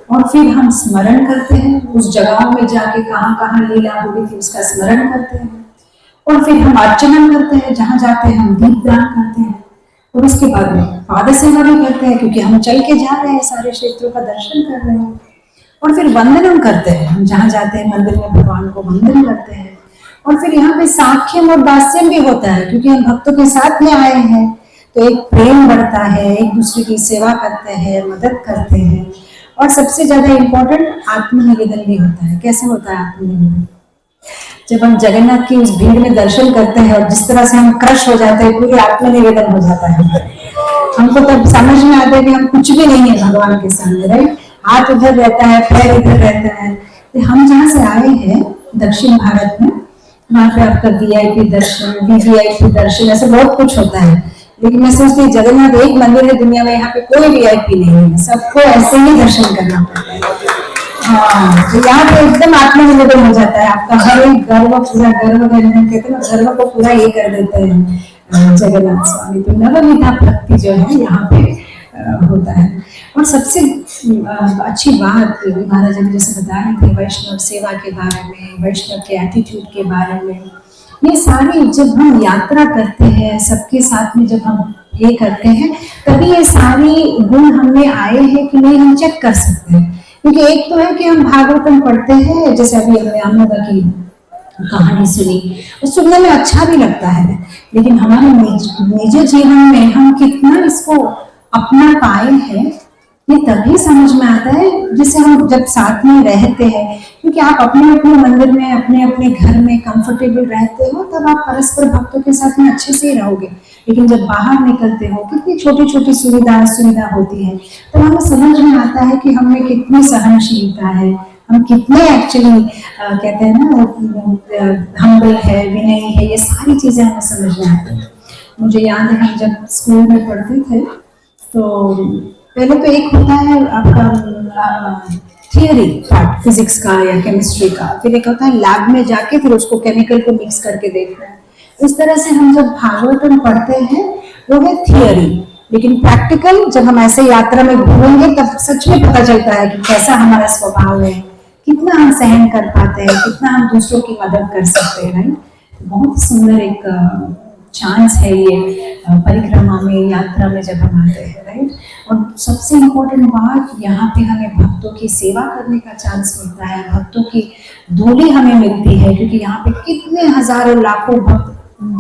और फिर हम स्मरण करते हैं, उस जगहों में जाके कहाँ कहाँ लीला हुई थी उसका स्मरण करते हैं और फिर हम अर्चना करते हैं, जहाँ जाते हैं हम दीपदान करते हैं और उसके बाद में पाद सेवा भी करते हैं क्योंकि हम चल के जा रहे हैं, सारे क्षेत्रों का दर्शन कर रहे हैं और फिर वंदनम करते हैं, हम जहाँ जाते हैं मंदिर में भगवान को वंदन करते हैं और फिर यहाँ पे साख्यम और दास्यम भी होता है क्योंकि हम भक्तों के साथ में आए हैं तो एक प्रेम बढ़ता है, एक दूसरे की सेवा करते हैं, मदद करते हैं और सबसे ज्यादा इम्पोर्टेंट आत्मनिवेदन भी होता है। कैसे होता है आत्मनिवेदन? जब हम जगन्नाथ की उस भीड़ में दर्शन करते हैं और जिस तरह से हम क्रश हो जाते हैं, पूरी आत्मनिवेदन हो जाता है। हमको तब समझ में आता है कि हम कुछ भी नहीं है भगवान के सामने, राइट? हाथ उधर रहता है, पैर इधर रहता है। तो हम जहाँ से आए हैं दक्षिण भारत में, वहाँ पे आपका VIP दर्शन, VVIP दर्शन, ऐसे बहुत कुछ होता है। लेकिन मैं सोचती हूँ जगन्नाथ एक मंदिर है दुनिया में, यहाँ पे कोई VIP नहीं है, सबको ऐसे ही दर्शन करना पड़ता है। हाँ, तो यहाँ पे एकदम आत्मनिवेदन हो जाता है आपका हर एक गर्व पूरा, गर्व कहते हैं ना, गर्व को पूरा ये कर देते हैं जगन्नाथ स्वामी। तो नवविधा भक्ति जो है यहाँ पे होता है। और सबसे अच्छी बात महाराज जी जैसे बता रहे थे वैष्णव सेवा के बारे में, वैष्णव के एटीट्यूड के बारे में, ये सारी जब हम यात्रा करते हैं सबके साथ में, जब हम ये करते हैं तभी ये सारी गुण हमें आए हैं कि नहीं हम चेक कर सकते हैं। क्योंकि एक तो है कि हम भागवतम पढ़ते हैं, जैसे अभी हमने अम्मोदा की कहानी सुनी, और सुनने में अच्छा भी लगता है, लेकिन हमारे निज जीवन में हम कितना इसको अपना पाए हैं ये तभी समझ में आता है जिसे हम जब साथ में रहते हैं। क्योंकि आप अपने अपने मंदिर में, अपने अपने घर में कंफर्टेबल रहते हो, तब आप परस्पर भक्तों के साथ में अच्छे से ही रहोगे। लेकिन जब बाहर निकलते हो, कितनी छोटी छोटी सुविधा होती है, तो हमें समझ में आता है कि हमें कितनी सहनशीलता है, हम कितने एक्चुअली कहते हैं ना हम्बल है, विनयी है, ये सारी चीजें हमें समझ में आती है। मुझे याद है हम जब स्कूल में पढ़ते थे तो पहले तो एक होता है आपका थियरी पार्ट फिजिक्स का या केमिस्ट्री का, फिर एक होता है लैब में जाके फिर उसको केमिकल को मिक्स करके देखना है। इस तरह से हम जब भागवतम पढ़ते हैं वो है थियरी, लेकिन प्रैक्टिकल जब हम ऐसे यात्रा में घूमेंगे तब सच में पता चलता है कि कैसा हमारा स्वभाव है, कितना हम सहन कर पाते हैं, कितना हम दूसरों की मदद कर सकते हैं, राइट? बहुत सुंदर एक चांस है ये परिक्रमा में, यात्रा में जब हम आते हैं, राइट? और सबसे इम्पोर्टेंट बात, यहाँ पे हमें भक्तों की सेवा करने का चांस मिलता है, भक्तों की धूली हमें मिलती है, क्योंकि यहाँ पे कितने हजारों लाखों भक्त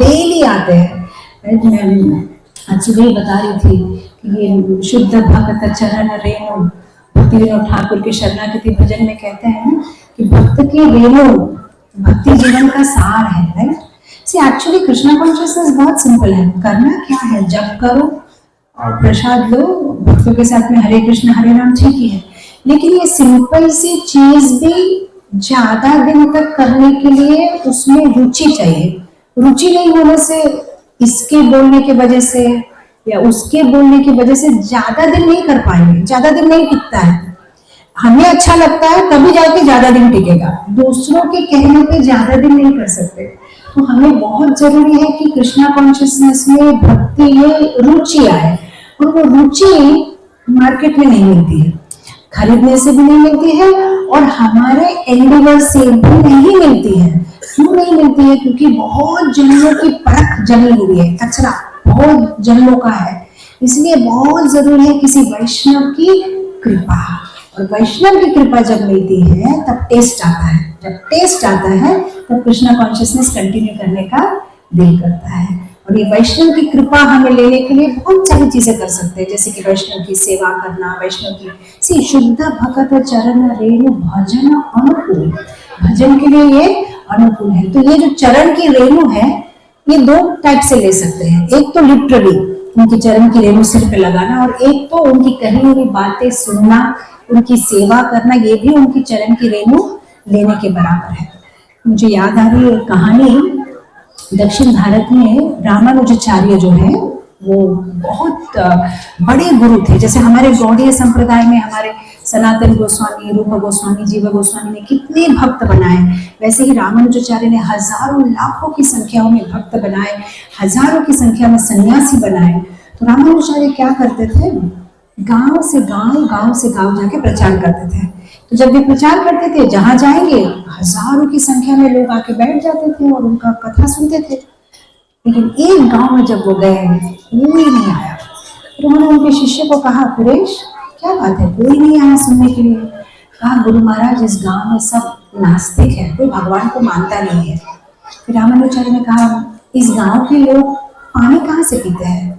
डेली आते हैं, राइट? मैं आज सुबह बता रही थी कि ये शुद्ध भक्त चरण रेणु, भक्ति विनोद ठाकुर के शरणागति भजन में कहते हैं कि भक्त की रेणु भक्ति जीवन का सार है, राइट? सी एक्चुअली कृष्णा कॉन्शियसनेस बहुत सिंपल है, करना क्या है, जप करो और प्रसाद लो, भक्तों के साथ में हरे कृष्ण हरे राम, ठीक ही है। लेकिन ये सिंपल सी चीज भी ज्यादा दिन तक करने के लिए उसमें रुचि चाहिए। रुचि नहीं होने से, इसके बोलने की वजह से या उसके बोलने की वजह से ज्यादा दिन नहीं कर पाएंगे, ज्यादा दिन नहीं टिकता है। हमें अच्छा लगता है तभी जाके ज्यादा दिन टिकेगा, दूसरों के कहने पे ज्यादा दिन नहीं कर सकते। तो हमें बहुत जरूरी है कि कृष्णा कॉन्शियसनेस में भक्ति में रुचि आए, और वो रुचि मार्केट में नहीं मिलती है, खरीदने से भी नहीं मिलती है, और हमारे एंडेवर से भी नहीं मिलती है। क्यों नहीं मिलती है? क्योंकि बहुत जन्मों की परख जमी हुई है, कचरा बहुत जन्मों का है। इसलिए बहुत जरूरी है किसी वैष्णव की कृपा, और वैष्णव की कृपा जब मिलती है तब टेस्ट आता है। जब टेस्ट आता है तब कृष्णा कॉन्शियसनेस कंटिन्यू करने का दिल करता है। और ये वैष्णव की कृपा हमें लेने के लिए बहुत सारी चीजें कर सकते हैं, जैसे कि वैष्णव की सेवा करना, वैष्णव की शुद्ध भगत चरण रेणु भजन अनुकूल, भजन के लिए ये अनुकूल है। तो ये जो चरण की रेणु है ये दो टाइप से ले सकते हैं, एक तो लिटरली उनकी चरण की रेणु सिर पे लगाना, और एक तो उनकी कही हुई बातें सुनना, उनकी सेवा करना, ये भी उनकी चरण की रेणु लेने के बराबर है। मुझे याद आ रही है कहानी, दक्षिण भारत में रामानुजाचार्य जो है वो बहुत बड़े गुरु थे। जैसे हमारे गौड़ीय संप्रदाय में हमारे सनातन गोस्वामी, रूप गोस्वामी, जीव गोस्वामी ने कितने भक्त बनाए, वैसे ही रामानुजाचार्य ने हजारों लाखों की संख्याओं में भक्त बनाए, हजारों की संख्या में सन्यासी बनाए। तो रामानुजाचार्य क्या करते थे, गांव से गांव, गांव से गांव जाके प्रचार करते थे। तो जब वे प्रचार करते थे, जहां जाएंगे हजारों की संख्या में लोग आके बैठ जाते थे और उनका कथा सुनते थे। लेकिन एक गांव में जब वो गए कोई नहीं आया, तो उन्होंने उनके शिष्य को कहा, पुरेश क्या बात है, कोई नहीं आया सुनने के लिए? कहा, गुरु महाराज इस गांव में सब नास्तिक है, कोई भगवान को मानता नहीं है। फिर रामानुजाचार्य ने कहा, इस गांव के लोग पानी कहाँ से पीते हैं?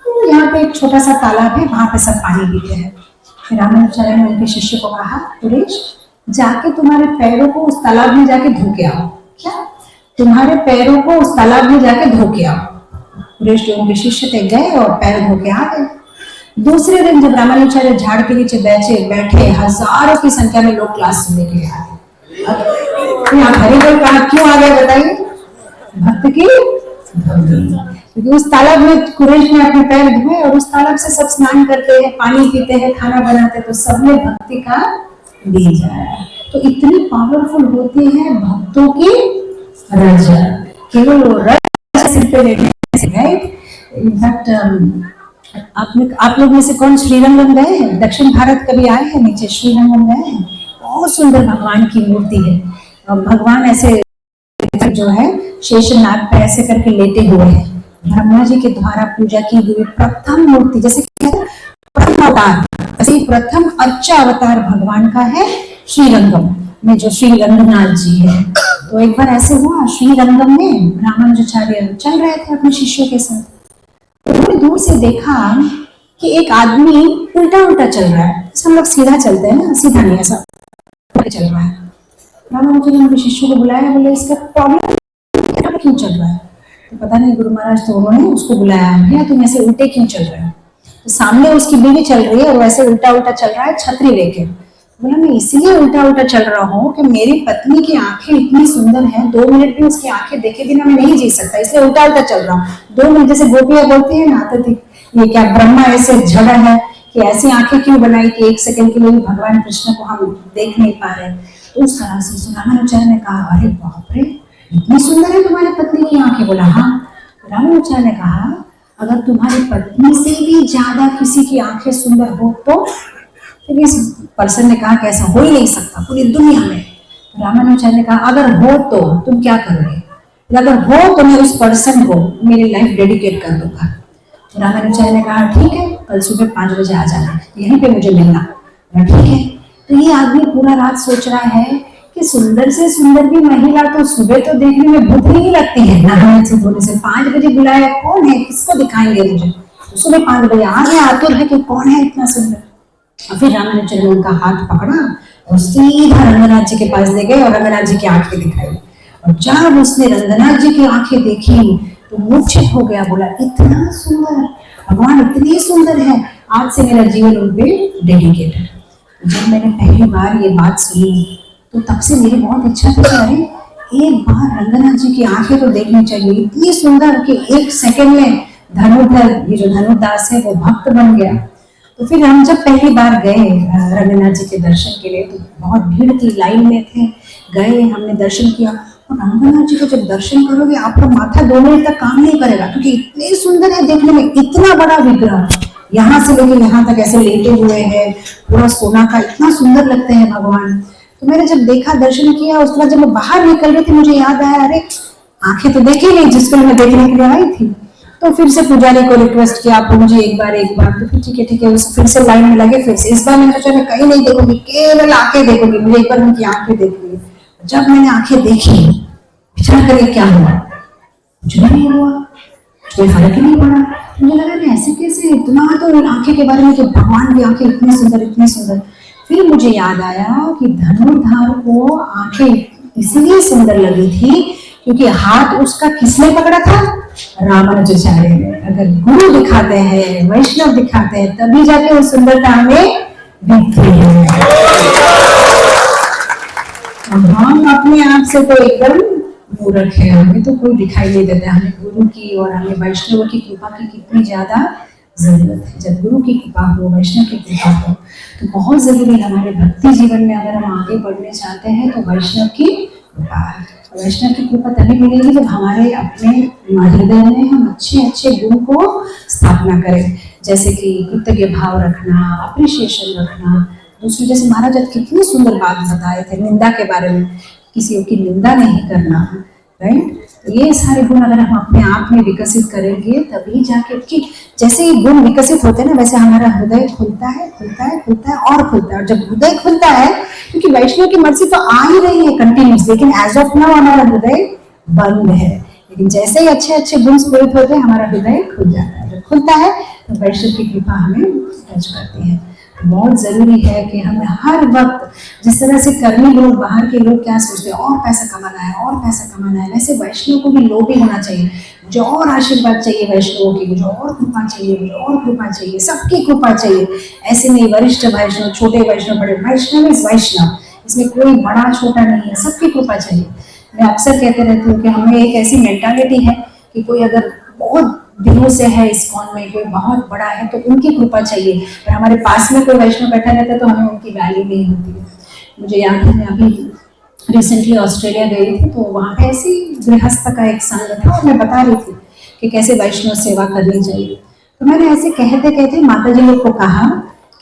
तो यहाँ पे एक छोटा सा तालाब है, वहां पे सब पानी पीते हैं। फिर रामानुजाचार्य ने उनके शिष्य को कहा, पुरेश जाके तुम्हारे पैरों को उस तालाब में जाके धो के आओ। क्या? तुम्हारे पैरों को उस तालाब में जाके धो के आओ। पुरेश जो उनके शिष्य थे गए और पैर धो के आ गए। दूसरे दिन जब रामानुजाचार्य झाड़ के नीचे बैठे हजारों की संख्या में लोग क्लास सुनने के लिए आ गए। यहाँ हरिबोल कहा क्यों आ गए बताइए? भक्त की भक्ति। क्योंकि उस तालाब में कुरैश ने अपने पैर धोए और उस तालाब से सब स्नान करते हैं, पानी पीते हैं, खाना बनाते हैं, तो सबने भक्ति का बीज आया। तो इतनी पावरफुल होती है भक्तों की रजा, केवल वो रजा सिर पे लेने से, राइट? इनफैक्ट आप लोग में से कौन श्रीरंगम गए हैं? दक्षिण भारत कभी आए हैं? नीचे श्रीरंगम गए हैं? बहुत सुंदर भगवान की मूर्ति है। भगवान ऐसे जो है शेषनाग पे ऐसे करके लेटे हुए हैं। ब्रह्मा जी के द्वारा पूजा की हुई प्रथम मूर्ति, जैसे प्रथम अवतार, ऐसे प्रथम अर्चा अवतार भगवान का है श्रीरंगम में, जो श्री रंगनाथ जी है। तो एक बार ऐसे हुआ, श्रीरंगम में रामानुजाचार्य चल रहे थे अपने शिष्यों के साथ, तो उन्होंने दूर से देखा कि एक आदमी उल्टा उल्टा चल रहा है। हम लोग सीधा चलते हैं ना, सीधा नहीं, ऐसा चल रहा है। रामानुजाचार्य ने अपने शिष्यों को बुलाया, बोले इसका प्रॉब्लम क्यों चल रहा है? तो पता नहीं गुरु महाराज, तो उन्होंने उसको बुलाया, भैया तुम ऐसे उल्टे क्यों चल रहे हो? तो सामने उसकी बीवी चल रही है और वैसे उल्टा उल्टा चल रहा है छतरी लेके। बोला मैं इसलिए उल्टा उल्टा चल रहा हूँ कि मेरी पत्नी की आंखें इतनी सुंदर हैं, 2 मिनट भी उसकी आंखें देखे बिना मैं नहीं जी सकता, इसलिए उल्टा उल्टा चल रहा हूँ। 2 मिनट, जैसे गोपियां बोलती है ना, तो ये क्या ब्रह्मा ऐसे झड़ा है कि ऐसी आंखें क्यों बनाई कि 1 सेकंड के लिए भी भगवान कृष्ण को हम देख नहीं पा रहे। तो उस तरह से रामानुजाचार्य ने कहा, अरे बाप रे इतनी सुंदर है तुम्हारी पत्नी की आंखें? बोला हाँ। रामानुजाचार्य ने कहा, अगर तुम्हारी पत्नी से भी ज्यादा किसी की आंखें सुंदर हो तो? फिर इस पर्सन ने कहा कि ऐसा हो ही नहीं सकता पूरी दुनिया में। रामानुजाचार्य ने कहा, अगर हो तो तुम क्या करोगे? अगर हो तो मैं उस पर्सन को मेरी लाइफ डेडिकेट कर दूंगा। तो रामानुजाचार्य ने कहा, ठीक है, कल सुबह 5 बजे आ जाना, यहीं पे मुझे मिलना। ठीक है। तो ये आदमी पूरा रात सोच रहा है कि सुंदर से सुंदर भी महिला तो सुबह तो देखने में भूत नहीं लगती है, नहाने से धोने से। 5 बजे बुलाया, कौन है, किसको दिखाएंगे मुझे? तो सुबह 5 बजे आ गया, आतुर है कि कौन है इतना सुंदर। और फिर रामानुजाचार्य ने उनका हाथ पकड़ा और सीधा रंगनाथ जी के पास ले गए और रंगनाथ जी की आंखें दिखाई। और जब उसने रंगनाथ जी की आंखें देखी तो मूर्छित हो गया, बोला इतना सुंदर भगवान, इतनी सुंदर है, आज से मेरा जीवन उन पे डेडिकेट है। जब मैंने पहली बार ये बात सुनी तो तब से मेरी बहुत इच्छा थी, अरे एक बार रंगनाथ जी की आंखें तो देखनी चाहिए, इतनी सुंदर कि 1 सेकंड में धनुर्धर, ये जो धनुर्दास है वो भक्त बन गया। तो फिर हम जब पहली बार गए रंगनाथ जी के दर्शन के लिए, तो बहुत भीड़ थी, लाइन में थे, गए, हमने दर्शन किया। और रंगनाथ जी को जब दर्शन करोगे आपका माथा 2 मिनट तक काम नहीं करेगा, क्योंकि इतने सुंदर है देखने में, इतना बड़ा विग्रह, यहाँ से लेके यहाँ तक ऐसे लेटे हुए हैं, पूरा सोना का, इतना सुंदर लगते हैं भगवान। तो मैंने जब देखा, दर्शन किया, उसके बाद जब मैं बाहर निकल रही थी मुझे याद आया, अरे आंखें तो देखी नहीं जिसको मैं देखने के लिए आई थी। तो फिर से पुजारी को रिक्वेस्ट किया, आप मुझे एक बार, तो फिर ठीक है, फिर से लाइन में लगे, फिर से इस बार मैंने सोचा मैं कहीं नहीं देखूंगी, केवल आंखें देखूंगी, मुझे एक बार उनकी आंखें देखनी है। जब मैंने आंखें देखी, विचार करिए क्या हुआ, कुछ नहीं हुआ, कोई फर्क ही नहीं पड़ा। मुझे लगा नहीं ऐसे कैसे, इतना तो आंखें के बारे में कि भगवान की आंखें इतनी सुंदर, इतनी सुंदर। फिर मुझे याद आया कि धनुर्धार को आंखें इसलिए सुंदर लगी थी क्योंकि हाथ उसका किसने पकड़ा था, रामानुजाचार्य ने। अगर गुरु दिखाते हैं, वैष्णव दिखाते हैं, तभी जाके वो सुंदरता हमें दिखती है। हम अपने आप से तो एकदम मूर्ख है, हमें तो कोई दिखाई नहीं देता। हमें गुरु की और हमें वैष्णव की कृपा की कितनी ज्यादा जरूरत है। जब गुरु की कृपा हो, वैष्णव की कृपा हो, तो बहुत जरूरी है हमारे भक्ति जीवन में। अगर हम आगे बढ़ने चाहते हैं तो वैष्णव की कृपा है। वैष्णव की कृपा तभी मिलेगी जब हमारे अपने हृदय में हम अच्छे अच्छे गुण को स्थापना करें, जैसे कि कृतज्ञ भाव रखना, अप्रिशिएशन रखना। दूसरी, जैसे महाराज कितनी सुंदर बात बताए थे निंदा के बारे में, किसी की निंदा नहीं करना, राइट। तो ये सारे गुण अगर हम अपने आप में विकसित करेंगे तभी जाके, कि जैसे ये गुण विकसित होते हैं ना, वैसे हमारा हृदय खुलता है, खुलता है, खुलता है और खुलता है। और जब हृदय खुलता है, क्योंकि वैष्णव की मर्जी तो आ ही रही है कंटिन्यूस, लेकिन एज ऑफ नाउ हमारा हृदय बंद है। लेकिन जैसे ही अच्छे अच्छे गुण स्फुरित होते हैं, हमारा हृदय खुल जाता है। जब खुलता है तो वैष्णव की कृपा हमें टच करती है। बहुत जरूरी है कि हमें हर वक्त, जिस तरह से कर्मी लोग, बाहर के लोग क्या सोचते हैं, और पैसा कमाना है, और पैसा कमाना है, वैसे वैष्णव को भी लोभ ही होना चाहिए। मुझे और आशीर्वाद चाहिए वैष्णवों की, मुझे और कृपा चाहिए, मुझे और कृपा चाहिए, सबकी कृपा चाहिए। ऐसे नहीं वरिष्ठ वैष्णव, छोटे वैष्णव, बड़े वैष्णव इज वैष्णव, इसमें कोई बड़ा छोटा नहीं है, सबकी कृपा चाहिए। मैं अक्सर कहते रहती हूँ कि हमें एक ऐसी मेंटालिटी है कि कोई अगर बहुत दिनों से है इस्कॉन में, कोई बहुत बड़ा है तो उनकी कृपा चाहिए, पर हमारे पास में कोई वैष्णव बैठा रहता है तो हमें उनकी वैल्यू नहीं होती है। मुझे याद है, मैं अभी रिसेंटली ऑस्ट्रेलिया गई थी, तो वहाँ पे ऐसी गृहस्थ का एक संघ था और मैं बता रही थी कि कैसे वैष्णव सेवा करनी चाहिए। तो मैंने ऐसे कहते कहते माता जी लोग को कहा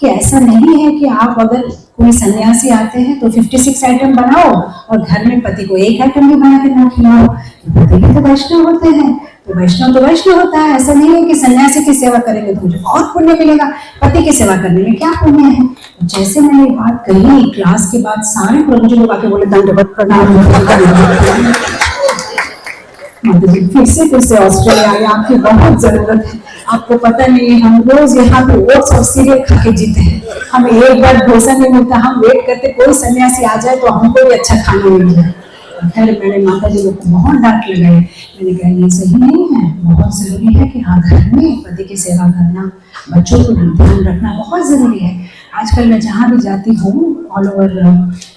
कि ऐसा नहीं है कि आप अगर कोई सन्यासी आते हैं तो 56 आइटम बनाओ और घर में पति को एक आइटम भी बना के ना खिलाओ। पति भी तो वैष्णव होते हैं, तो वैष्णव होता है। ऐसा नहीं है कि सन्यासी की सेवा करेंगे तो मुझे और पुण्य मिलेगा, पति की सेवा करने में क्या पुण्य है। जैसे मैंने ये बात कही, क्लास के बाद सारे प्रभु जी लोग आके बोले दंडवत प्रणाम। फिर से ऑस्ट्रेलिया आए, आपकी बहुत जरूरत है। आपको पता नहीं, हम रोज यहाँ पे ओट्स और सीरियल खा के जीते हैं, हमें एक बार डोसा नहीं मिलता, हम वेट करते कोई सन्यासी आ जाए तो हमको भी अच्छा खाना मिल जाए। फिर मैंने माता जी लोग को बहुत डांट लगाई। मैंने कहा ये सही नहीं है, बहुत जरूरी है कि हाँ घर में पति की सेवा करना, बच्चों को ध्यान रखना बहुत जरूरी है। आजकल मैं जहाँ भी जाती हूँ, all over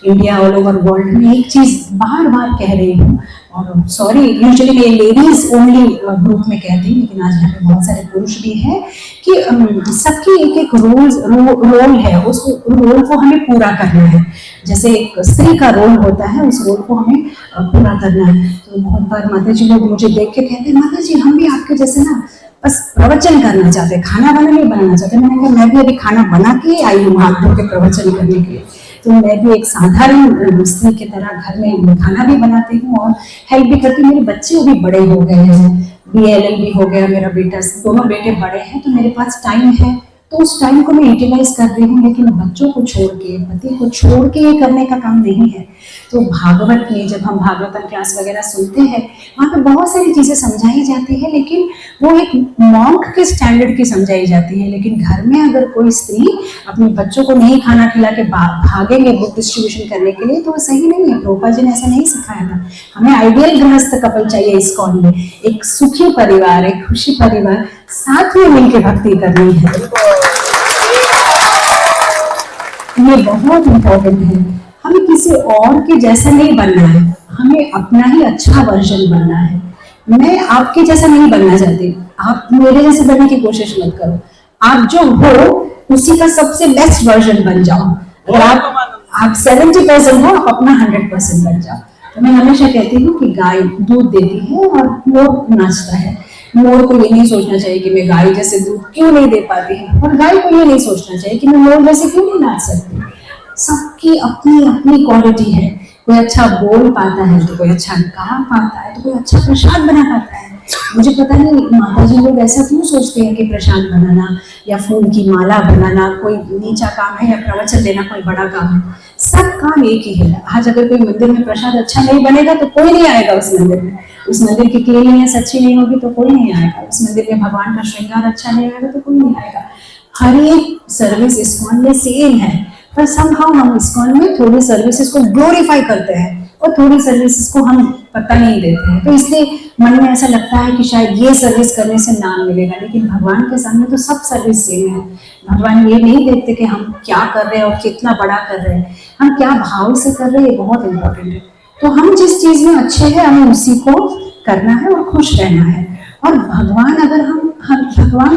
India, all over world में एक चीज बार बार कह रही हूँ, और सॉरी यूजुअली मैं लेडीज ओनली ग्रुप में कहती हूँ, लेकिन आज यहाँ पे बहुत सारे पुरुष भी हैं, कि सबकी एक एक रोल है, उस रोल को हमें पूरा करना है। जैसे एक स्त्री का रोल होता है, उस रोल को हमें पूरा करना है। तो बहुत बार माता जी लोग मुझे देख के कहते हैं, माता जी हम भी आपके जैसे ना बस प्रवचन करना चाहते हैं, खाना वाना नहीं बनाना चाहते। मैंने कहा मैं भी अभी खाना बना के आई हूँ हाथ धो के प्रवचन करने के लिए। तो मैं भी एक साधारण स्त्री की तरह घर में खाना भी बनाती हूँ और हेल्प भी करती हूँ। मेरे बच्चे भी बड़े हो गए हैं, BA LLB हो गया मेरा बेटा, दोनों बेटे बड़े हैं, तो मेरे पास टाइम है, तो उस टाइम को मैं यूटिलाइज कर रही हूँ। लेकिन बच्चों को छोड़ के, पति को छोड़ के ये करने का काम नहीं है। तो भागवत में जब हम भागवतम क्लास वगैरह सुनते हैं, वहाँ पे बहुत सारी चीजें समझाई जाती है, लेकिन वो एक मॉन्क के स्टैंडर्ड की समझाई जाती है। लेकिन घर में अगर कोई स्त्री अपने बच्चों को नहीं खाना खिला के भागेंगे बुक डिस्ट्रीब्यूशन करने के लिए, तो वो सही नहीं है। प्रभुपाद जी ने ऐसा नहीं सिखाया था। हमें आइडियल गृहस्थ कपल चाहिए इस्कॉन में, एक सुखी परिवार, एक खुशी परिवार, साथ में मिलकर भक्ति करनी है। ये बहुत इम्पोर्टेंट है। हमें किसी और के जैसा नहीं बनना है, हमें अपना ही अच्छा वर्जन बनना है। मैं आपके जैसा नहीं बनना चाहती, आप मेरे जैसे बनने की कोशिश मत करो। आप जो हो उसी का सबसे बेस्ट वर्जन बन जाओ। अगर आप 70% हो, आप अपना 100% बन जाओ। तो मैं हमेशा कहती हूँ कि गाय दूध देती है और मोर नाचता है। मोर को ये नहीं सोचना चाहिए कि मैं गाय जैसे दूध क्यों नहीं दे पाती है, और गाय को ये नहीं सोचना चाहिए कि मैं मोर जैसे क्यों नहीं नाच सकती। सबकी अपनी अपनी क्वालिटी है। कोई अच्छा बोल पाता है तो कोई अच्छा गा पाता है, तो कोई अच्छा प्रसाद बना पाता है। मुझे पता नहीं माता जी लोग ऐसा क्यों सोचते हैं कि प्रसाद बनाना या फूल की माला बनाना कोई नीचा काम है या प्रवचन देना कोई बड़ा काम है। सब काम एक ही है। आज अगर कोई मंदिर में प्रसाद अच्छा नहीं बनेगा तो कोई नहीं आएगा उस मंदिर में। उस मंदिर की क्लीनिंगनेस अच्छी नहीं होगी तो कोई नहीं आएगा। उस मंदिर में भगवान का श्रृंगार अच्छा नहीं आएगा तो कोई नहीं आएगा। हर एक सर्विस इस्कॉन में सेम है, पर समहाउ हम इस्कॉन में थोड़ी सर्विसेज को ग्लोरीफाई करते हैं और थोड़ी सर्विसेज को हम पता नहीं देते हैं। तो इसलिए मन में ऐसा लगता है कि शायद ये सर्विस करने से नाम मिलेगा, लेकिन भगवान के सामने तो सब सर्विस सेम है। भगवान ये नहीं देखते कि हम क्या कर रहे हैं और कितना बड़ा कर रहे हैं, हम क्या भाव से कर रहे हैं, ये बहुत इंपॉर्टेंट है। तो हम जिस चीज में अच्छे हैं हमें उसी को करना है और खुश रहना है। और भगवान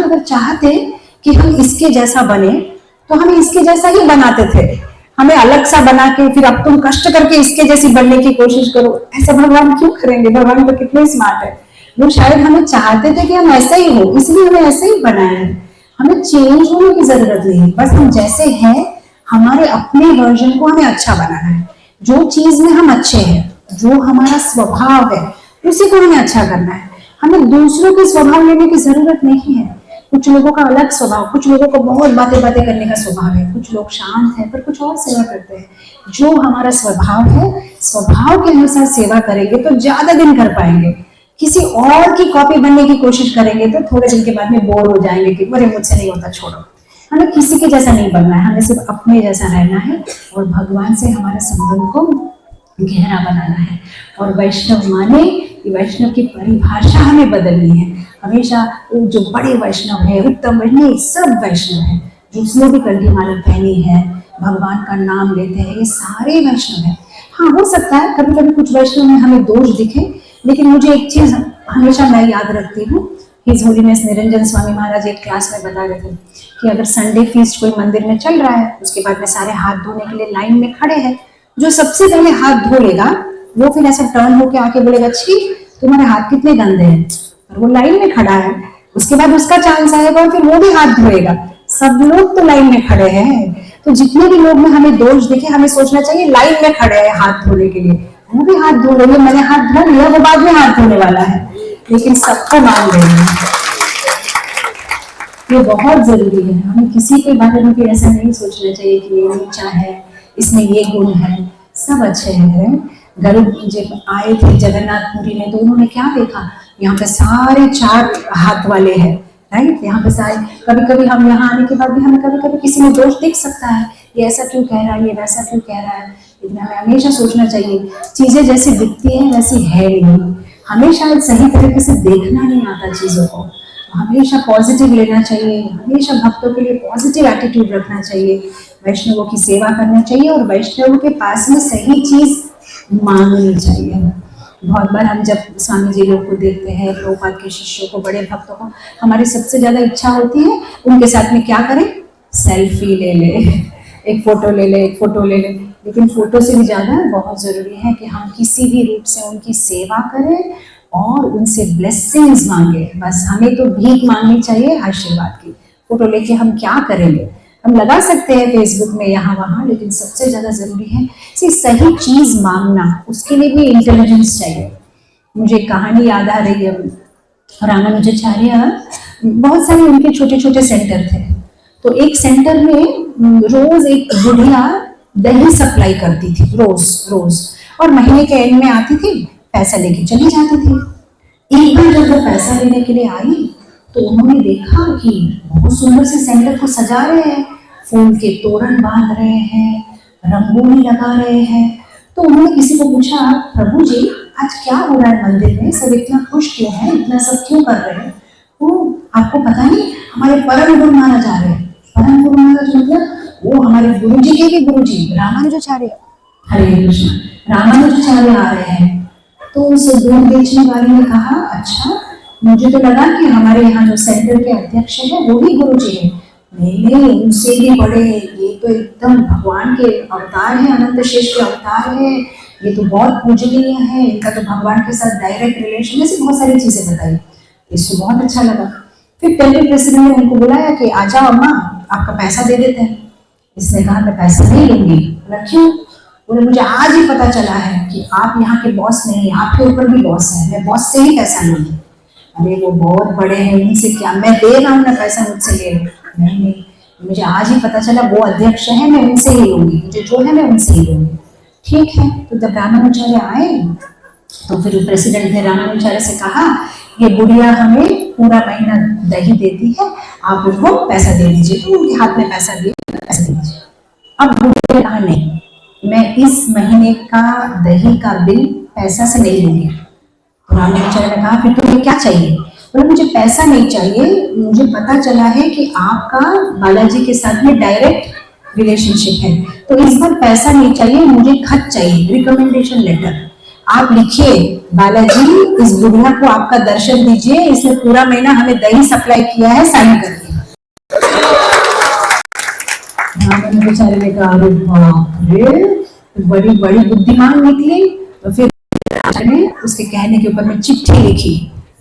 अगर चाहते कि हम इसके जैसा बने तो हमें इसके जैसा ही बनाते थे। हमें अलग सा बना के फिर अब तुम कष्ट करके इसके जैसी बनने की कोशिश करो, ऐसा भगवान क्यों करेंगे? भगवान तो कितने स्मार्ट है। वो शायद हमें चाहते थे कि हम ऐसे ही हो, इसलिए हमें ऐसे ही बनाया है। हमें चेंज होने की जरूरत नहीं है, बस हम जैसे हैं हमारे अपने वर्जन को हमें अच्छा बनाना है। जो चीज में हम अच्छे हैं, जो हमारा स्वभाव है, उसी को हमें अच्छा करना है। हमें दूसरों के स्वभाव लेने की जरूरत नहीं है। कुछ लोगों का अलग स्वभाव, कुछ लोगों को बहुत बातें करने का स्वभाव है, कुछ लोग शांत हैं पर कुछ और सेवा करते हैं। जो हमारा स्वभाव है, स्वभाव के अनुसार सेवा करेंगे तो ज्यादा दिन कर पाएंगे। किसी और की कॉपी बनने की कोशिश करेंगे तो थोड़े दिन के बाद में बोर हो जाएंगे कि अरे मुझसे नहीं होता, छोड़ो। हमें किसी के जैसा नहीं बनना है, हमें सिर्फ अपने जैसा रहना है और भगवान से हमारे संबंध को गहरा बनाना है। और वैष्णव माने, वैष्णव की परिभाषा हमें बदलनी है। हमेशा जो बड़े वैष्णव है, उत्तम वैष्णव, सब वैष्णव है। जिसने भी कंठी माला पहनी है, भगवान का नाम लेते हैं, ये सारे वैष्णव है। हाँ, हो सकता है कभी कभी कुछ वैष्णव में हमें दोष दिखे, लेकिन मुझे एक चीज हमेशा मैं याद रखती हूँ। हिज होलीनेस निरंजन स्वामी महाराज एक क्लास में बता रहे थे कि अगर संडे फीस्ट कोई मंदिर में चल रहा है, उसके बाद में सारे हाथ धोने के लिए लाइन में खड़े हैं, जो सबसे पहले हाथ धो लेगा वो फिर ऐसा टर्न होके आके बोलेगा, छी तुम्हारे हाथ कितने गंदे हैं, और वो लाइन में खड़ा है। उसके बाद उसका चांस आएगा और फिर वो भी हाथ धोएगा। सब लोग तो लाइन में खड़े हैं, तो जितने भी लोग में हमें दोष दिखे, हमें सोचना चाहिए लाइन में खड़े हैं हाथ धोने के लिए, वो भी हाथ धो रहे हैं, मैंने हाथ धो लिया, वो बाद में हाथ धोने वाला है, लेकिन सबको मान रहे हैं। ये बहुत जरूरी है। हमें किसी के बारे में भी ऐसा नहीं सोचना चाहिए कि ये नीचा है, इसमें ये गुण है। सब अच्छे हैं। गरुड़ जब आए थे जगन्नाथपुरी में तो उन्होंने क्या देखा, यहाँ पे सारे 4 हाथ वाले हैं, राइट। यहाँ पे सारे, कभी कभी हम यहाँ आने के बाद भी हमें कभी कभी किसी में दोष दिख सकता है, ये ऐसा क्यों कह रहा है, ये वैसा क्यों कह रहा है, लेकिन हमें हमेशा सोचना चाहिए चीजें जैसी दिखती हैं वैसी है नहीं। हमें शायद सही तरीके से देखना नहीं आता चीजों को। हमेशा पॉजिटिव लेना चाहिए, हमेशा भक्तों के लिए पॉजिटिव एटीट्यूड रखना चाहिए, वैष्णवों की सेवा करना चाहिए और वैष्णवों के पास में सही चीज मांगनी चाहिए। बहुत बार हम जब स्वामी जी लोग को देखते हैं, प्रभुपाद के शिष्यों को, बड़े भक्तों को, हमारी सबसे ज्यादा इच्छा होती है उनके साथ में क्या करें, सेल्फी ले ले, एक फोटो ले ले, एक फोटो ले ले। लेकिन फोटो से भी ज्यादा बहुत जरूरी है कि हम किसी भी रूप से उनकी सेवा करें और उनसे ब्लेसिंग्स मांगे। बस हमें तो भीख मांगनी चाहिए आशीर्वाद की। फोटो लेके हम क्या करेंगे, हम लगा सकते हैं फेसबुक में यहाँ वहाँ, लेकिन सबसे ज्यादा जरूरी है सही चीज मांगना। उसके लिए भी इंटेलिजेंस चाहिए। मुझे कहानी याद आ रही है, रामानुजाचार्य, बहुत सारे उनके छोटे छोटे सेंटर थे। तो एक सेंटर में रोज एक बुढ़िया दही सप्लाई करती थी, रोज रोज, और महीने के एंड में आती थी, पैसा लेके चली जाती थी। एक बार जब वो पैसा लेने के लिए आई तो उन्होंने देखा कि बहुत सुंदर से सेंटर को सजा रहे हैं, फूल के तोरण बांध रहे हैं, रंगोली लगा रहे हैं। तो उन्होंने किसी को पूछा, प्रभु जी आज क्या हो रहा है मंदिर में, सब इतना खुश क्यों है, इतना सब क्यों कर रहे हैं? वो आपको पता नहीं, हमारे परम गुरु महाराज आ रहे हैं। परम गुरु महाराज मतलब वो हमारे गुरु जी के भी गुरु जी रामानुजाचार्य, हरे कृष्ण, रामानुजाचार्य आ रहे हैं। तो उस दूध बेचने वाले ने कहा, अच्छा मुझे तो लगा कि हमारे यहाँ जो सेंटर के अध्यक्ष है वो ही गुरु जी है। नहीं नहीं, उनसे भी बड़े, ये तो एकदम भगवान के अवतार है, अनंत शेष के अवतार है, ये तो बहुत पूजनीय है, इनका तो भगवान के साथ डायरेक्ट रिलेशन है। ऐसी बहुत सारी चीजें बताई, इसको बहुत अच्छा लगा। फिर टेम्पल प्रेसिडेंट ने उनको बुलाया कि आ जाओ अम्मा, आपका पैसा दे देते हैं। इसने कहा मैं पैसा नहीं लूंगी। बोला क्यों? बोले मुझे आज ही पता चला है कि आप यहाँ के बॉस नहीं, आपके ऊपर भी बॉस है, मैं बॉस से ही पैसा लूंगी। अरे वो बहुत बड़े हैं, उनसे क्या, मैं दे रहा हूँ ना पैसा, मुझसे ले लो। नहीं नहीं, मुझे आज ही पता चला वो अध्यक्ष है, मैं उनसे ही लूंगी, मुझे जो है मैं उनसे ही लूंगी। ठीक है, तो जब रामानुचार्य आए तो फिर प्रेसिडेंट ने रामानुचार्य से कहा ये बुढ़िया हमें पूरा महीना दही देती है, आप उनको पैसा दे दीजिए। तो उनके हाथ में पैसा दिए, पैसा दे दीजिए। अब बुढ़िया ने कहा नहीं, मैं इस महीने का दही का बिल पैसा से नहीं लूंगी। तो रामानुचार्य ने कहा फिर तुम्हें क्या चाहिए? बोले मुझे पैसा नहीं चाहिए, मुझे पता चला है कि आपका बालाजी के साथ में डायरेक्ट रिलेशनशिप है, तो इस बार पैसा नहीं चाहिए, मुझे खत चाहिए, रिकमेंडेशन लेटर। आप लिखिए बालाजी इस बुढ़िया को आपका दर्शन दीजिए, इसने पूरा महीना हमें दही सप्लाई किया है, साइन करिए। रामानुचार्य ने कहा अरे बाप रे, बड़ी बड़ी बुद्धिमान निकली। तो फिर ने उसके कहने के ऊपर में चिट्ठी लिखी,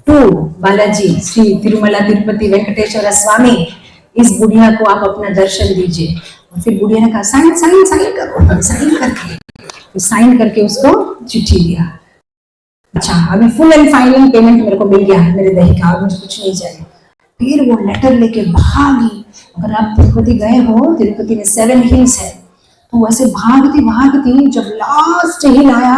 टू बालाजी श्री तिरुमला तिरुपति वेंकटेश्वर स्वामी, इस बुढ़िया को आप अपना दर्शन दीजिए। और फिर बुढ़िया ने कहा साइन साइन साइन करो, साइन करके, तो साइन करके उसको चिट्ठी दिया। अच्छा अभी फुल एंड फाइनल पेमेंट मेरे को मिल गया मेरे दही का, मुझे कुछ नहीं चाहिए। फिर वो लेटर लेके भागी। अगर आप तिरुपति गए हो, तिरुपति में 7 हिल्स है, तो वैसे भागती भागती जब लास्ट हिल आया,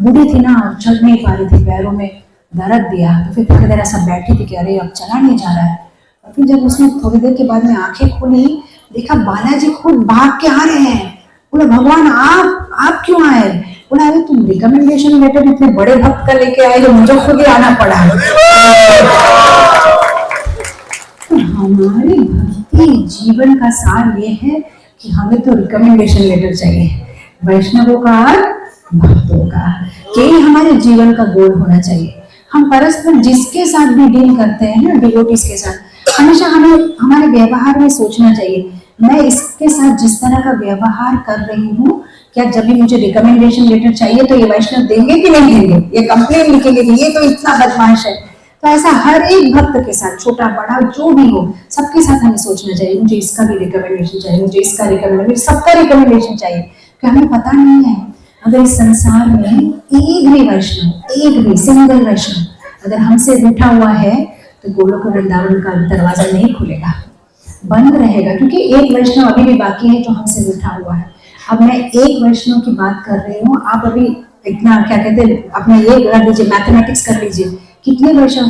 बूढ़ी थी ना, चल नहीं पा रही थी, पैरों में दर्द दिया। तो फिर थोड़ी देर ऐसा बैठी थी कि अरे अब चला नहीं जा रहा है। और फिर जब उसने थोड़ी देर के बाद में आंखें खोली, देखा बालाजी खुद भाग के आ रहे हैं। बोला भगवान आप क्यों आए? बोला अरे तुम रिकमेंडेशन लेटर इतने बड़े भक्त का लेके आए तो मुझे खुद ही आना पड़ा। तो हमारी भक्ति जीवन का सार ये है कि हमें तो रिकमेंडेशन लेटर चाहिए, वैष्णवों का और भक्तों का, यही हमारे जीवन का गोल होना चाहिए। हम परस्पर जिसके साथ भी डील करते हैं ना, डिवोटीज के साथ, हमेशा हमें हमारे व्यवहार में सोचना चाहिए मैं इसके साथ जिस तरह का व्यवहार कर रही हूँ, क्या जब भी मुझे रिकमेंडेशन लेटर चाहिए तो ये वैष्णव देंगे कि नहीं देंगे, ये कंप्लेन लिखेंगे कि ये तो इतना बदमाश है। तो ऐसा हर एक भक्त के साथ, छोटा बड़ा जो भी हो, सबके साथ हमें सोचना चाहिए मुझे इसका भी रिकमेंडेशन चाहिए, मुझे इसका रिकमेंडेशन, सबका रिकमेंडेशन चाहिए। कि हमें पता नहीं है अगर इस संसार में एक भी वैष्णव, एक भी सिंगल वैष्णव अगर हमसे रूठा हुआ है तो गोलोक वृंदावन का दरवाजा नहीं खुलेगा, बंद रहेगा, क्योंकि एक वैष्णव अभी भी बाकी है जो हमसे रूठा हुआ है। अब मैं एक वैष्णव की बात कर रही हूँ, आप अभी इतना क्या कहते हैं अपना ये कर लीजिए, मैथमेटिक्स कर लीजिए, कितने वैष्णव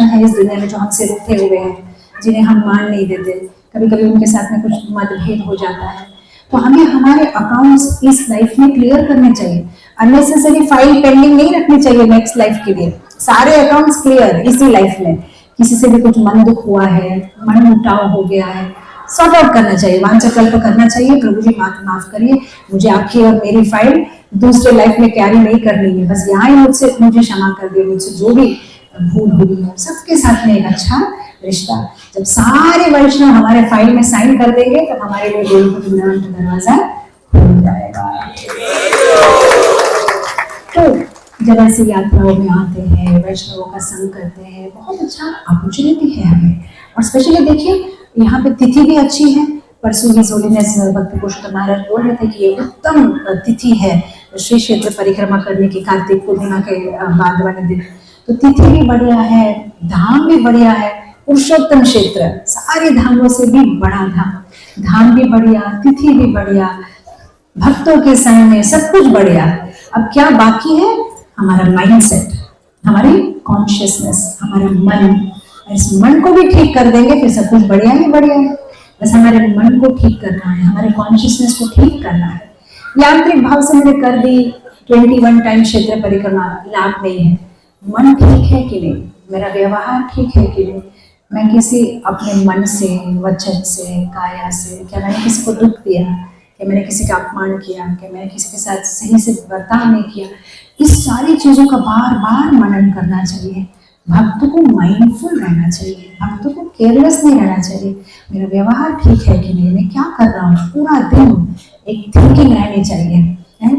है इस दुनिया में जो हमसे रूठे हुए हैं, जिन्हें हम मान नहीं देते, कभी कभी उनके साथ में कुछ मतभेद हो जाता है। तो हमें हमारे अकाउंट्स इस लाइफ में क्लियर करने चाहिए, अननेसेसरी फाइल पेंडिंग नहीं रखनी चाहिए नेक्स्ट लाइफ के लिए, सारे अकाउंट्स क्लियर इसी लाइफ में। किसी से भी कुछ मन दुख हुआ है, मन मुटाव हो गया है, सॉर्ट आउट करना चाहिए, वांछाकल्प करना चाहिए, प्रभु जी माफ करिए, मुझे आपकी और मेरी फाइल दूसरे लाइफ में कैरी नहीं करनी है, बस यहाँ ही मुझसे मुझे क्षमा कर दिए, मुझसे जो भी भूल हुई है। सबके साथ में एक अच्छा रिश्ता, जब सारे वैष्णव हमारे फाइल में साइन कर देंगे तब हमारे लिए गोलोक वृंदावन का दरवाजा खुल जाएगा। तो जब ऐसी यात्राओं में आते हैं, वैष्णवों का संग करते हैं, बहुत अच्छा अपॉर्चुनिटी है हमें। और स्पेशली देखिए यहाँ पे तिथि भी अच्छी है, परसों हिज होलीनेस भक्ति पुरुषोत्तम महाराज बोल रहे थे कि ये उत्तम तिथि है श्री क्षेत्र परिक्रमा करने की, कार्तिक पूर्णिमा के बाद वाले दिन। तो तिथि भी बढ़िया है, धाम भी बढ़िया है, पुरुषोत्तम क्षेत्र सारे धामों से भी बड़ा धाम, धाम भी बढ़िया, तिथि भी बढ़िया, भक्तों के संग में सब कुछ बढ़िया। अब क्या बाकी है? हमारा माइंडसेट, हमारी कॉन्शियसनेस, हमारा मन। इस मन को भी ठीक कर देंगे फिर सब कुछ बढ़िया ही बढ़िया है। बस हमारे मन को ठीक करना है, हमारे कॉन्शियसनेस को ठीक करना है। यांत्रिक भाव से मैंने कर दी 21 टाइम क्षेत्र परिक्रमा, लाभ नहीं है। मन ठीक है कि नहीं, मेरा व्यवहार ठीक है कि नहीं, मैं किसी अपने मन से, वचन से, काया से, क्या मैंने किसी को दुख दिया, क्या मैंने किसी का अपमान किया, क्या मैंने किसी के साथ सही से बर्ताव नहीं किया, इस सारी चीजों का बार बार मनन करना चाहिए। भक्त को माइंडफुल रहना चाहिए, भक्त को केयरलेस नहीं रहना चाहिए। मेरा व्यवहार ठीक है कि नहीं, मैं क्या कर रहा हूँ, पूरा दिन एक थिंकिंग रहनी चाहिए है,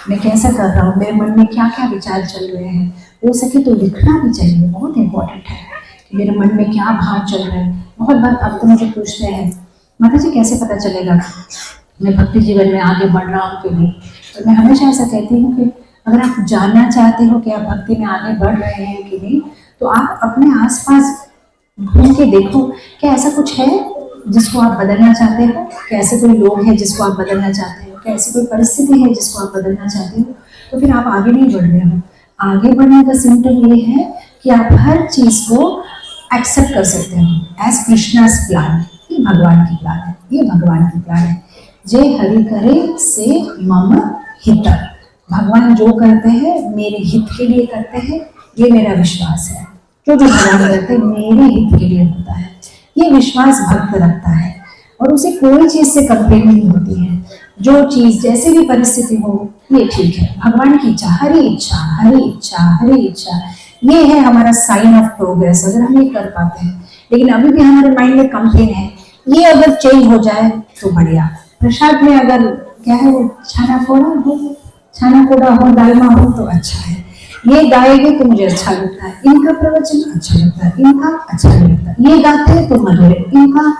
मैं कैसा कर रहा हूँ, मेरे मन में क्या क्या विचार चल रहे हैं। हो सके तो लिखना भी चाहिए, बहुत इंपॉर्टेंट है कि मेरे मन में क्या भाव चल रहा है। बहुत बार अब तो मुझे पूछते हैं, माता जी कैसे पता चलेगा मैं भक्ति जीवन में आगे बढ़ रहा हूँ कि नहीं। तो मैं हमेशा ऐसा कहती हूँ कि अगर आप जानना चाहते हो कि आप भक्ति में आगे बढ़ रहे हैं कि नहीं, तो आप अपने आसपास घूम के देखो, क्या ऐसा कुछ है जिसको आप बदलना चाहते हो, क्या ऐसे कोई लोग हैं जिसको आप बदलना चाहते हो, क्या ऐसी कोई परिस्थिति है जिसको आप बदलना चाहते हो। तो फिर आप आगे नहीं बढ़ रहे हो। आगे बढ़ने का सिम्टम ये है कि आप हर चीज को एक्सेप्ट कर सकते हो एज कृष्णास प्लान। ये भगवान की प्लान है, ये भगवान की प्लान है। जय हरि करे से मम हित, भगवान जो करते हैं मेरे हित के लिए करते हैं, ये मेरा विश्वास है। जो जो भगवान करते हैं मेरे हित के लिए होता है, ये विश्वास भक्त रखता है और उसे कोई चीज से कंप्लेन नहीं होती है। जो चीज जैसे भी परिस्थिति हो ये ठीक है, भगवान की इच्छा, हरि इच्छा, हरि इच्छा, हरि इच्छा, ये है हमारा साइन ऑफ प्रोग्रेस अगर हम ये कर पाते हैं। लेकिन अभी भी हमारे माइंड में कंप्लेन है, ये अगर चेंज हो जाए तो बढ़िया। प्रसाद में अगर क्या है वो छाना फोड़ा हो, डालमा हो तो अच्छा है, ये गाएंगे तो मुझे अच्छा लगता है, इनका प्रवचन अच्छा लगता है, इनका अच्छा नहीं लगता, ये गाते हैं तो मधुर है, इनका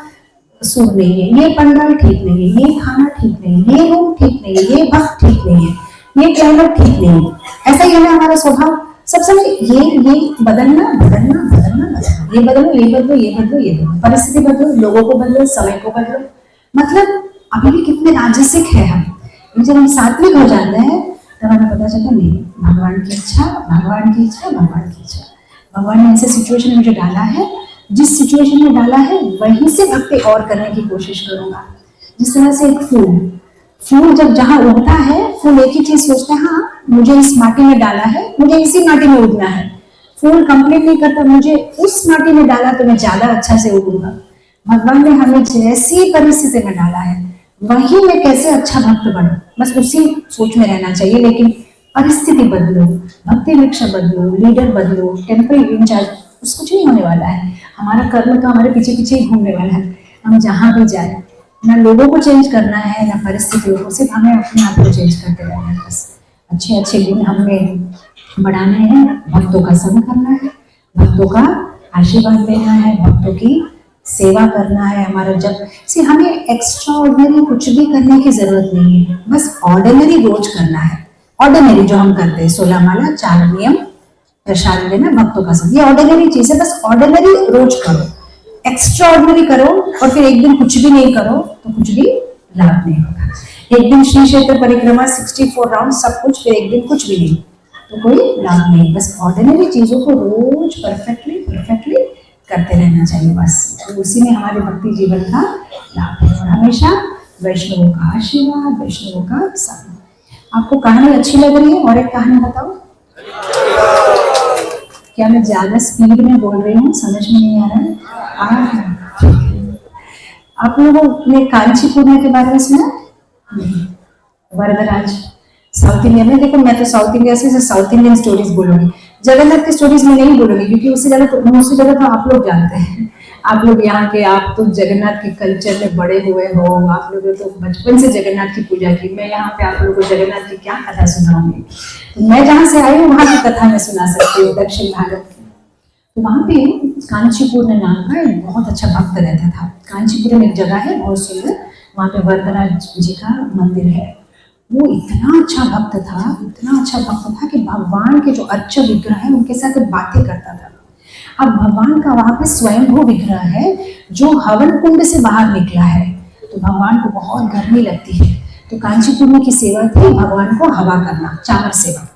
सुर नहीं है, ये पंडाल ठीक नहीं है, ये खाना ठीक नहीं है, ये रूम ठीक नहीं है, ये भक्त ठीक नहीं है, ये क्लाइमेट ठीक नहीं है। ऐसा ही है ना हमारा स्वभाव। सब समय ये बदलना बदलना बदलना बदलना, ये बदलो ये बदलो ये बदलो ये बदलो, परिस्थिति बदलो, लोगों को बदलो, समय को बदलो। मतलब अभी भी कितने राजसिक है हम। जब हम सात्विक हो जाते हैं तब हमें पता चलता नहीं, भगवान की इच्छा, भगवान की इच्छा, भगवान की इच्छा। भगवान ने ऐसे सिचुएशन में मुझे डाला है, जिस सिचुएशन में डाला है वहीं से भक्ति और करने की कोशिश करूंगा। जिस तरह से एक फूल जब जहां उगता है, फूल एक ही चीज सोचता है, हाँ मुझे इस माटी में डाला है, मुझे इसी माटी में उगना है। फूल कंप्लीट नहीं करता, मुझे उस माटी में डाला तो मैं ज्यादा अच्छा से उगूंगा। भगवान ने हमें जैसी परिस्थिति में डाला है वही मैं कैसे अच्छा भक्त बनूं, बस उसी सोच में रहना चाहिए। लेकिन परिस्थिति बदलो, भक्ति वृक्ष बदलो, लीडर बदलो, टेम्पल इंचार्ज, उसको कुछ नहीं होने वाला है। हमारा कर्म तो हमारे पीछे पीछे ही घूमने वाला है। हम जहां भी जाए, ना लोगों को चेंज करना है ना परिस्थितियों को, सिर्फ हमें अपने आप को चेंज करते रहना है। बस अच्छे अच्छे गुण हमें बढ़ाने हैं, भक्तों का संग करना है, भक्तों का आशीर्वाद लेना है, भक्तों की सेवा करना है। हमारा जब से हमें एक्स्ट्रा ऑर्डिनरी कुछ भी करने की जरूरत नहीं है, बस ऑर्डिनरी रोज करना है। ऑर्डिनरी जो हम करते हैं 16 माला, 4 नियम, प्रसाद लेना, भक्तों का संग, ये ऑर्डिनरी चीज है। बस ऑर्डिनरी रोज करो, एक्स्ट्रा ऑर्डिनरी करो और फिर एक दिन कुछ भी नहीं करो तो कुछ भी लाभ नहीं होगा। एक दिन श्री क्षेत्र परिक्रमा 64 राउंड सब कुछ, फिर एक दिन कुछ भी नहीं तो कोई लाभ नहीं। बस ऑर्डिनरी चीजों को रोज परफेक्टली करते रहना चाहिए, बस तो उसी में हमारे भक्ति जीवन का लाभ है। और हमेशा वैष्णवों का आशीर्वाद, वैष्णवों का संग। आपको कहानी अच्छी लग रही है? और एक कहानी बताओ। क्या मैं ज्यादा स्पीड में बोल रही हूँ, समझ में नहीं आ रहा है? आप लोगों ने कांचीपुरम के बारे में सुना? नहीं। वरदराज साउथ इंडिया में, देखो मैं तो साउथ इंडिया से साउथ इंडियन स्टोरीज बोलूंगी, जगन्नाथ की स्टोरीज में नहीं बोलूंगी क्योंकि उससे ज्यादा तो आप लोग जानते हैं। आप लोग यहाँ के, आप तो जगन्नाथ के कल्चर में बड़े हुए हो, आप लोगों तो बचपन से जगन्नाथ की पूजा की। मैं यहाँ पे आप लोगों को जगन्नाथ की क्या कथा सुनाऊंगी? तो मैं जहाँ से आई हूँ वहाँ की कथा मैं सुना सकती हूँ, दक्षिण भारत की। तो वहाँ पे कांचीपुरम नाम का एक बहुत अच्छा भक्त रहता था। कांचीपुरम एक जगह है बहुत सुंदर, वहाँ पे वरदराज जी का मंदिर है। वो इतना अच्छा भक्त था कि भगवान के जो अर्च विग्रह है उनके साथ बातें करता था। अब भगवान का वहां पे स्वयंभू विग्रह है जो हवन कुंड से बाहर निकला है, तो भगवान को बहुत गर्मी लगती है। तो कांचीपुरम की सेवा थी भगवान को हवा करना, चामर सेवा।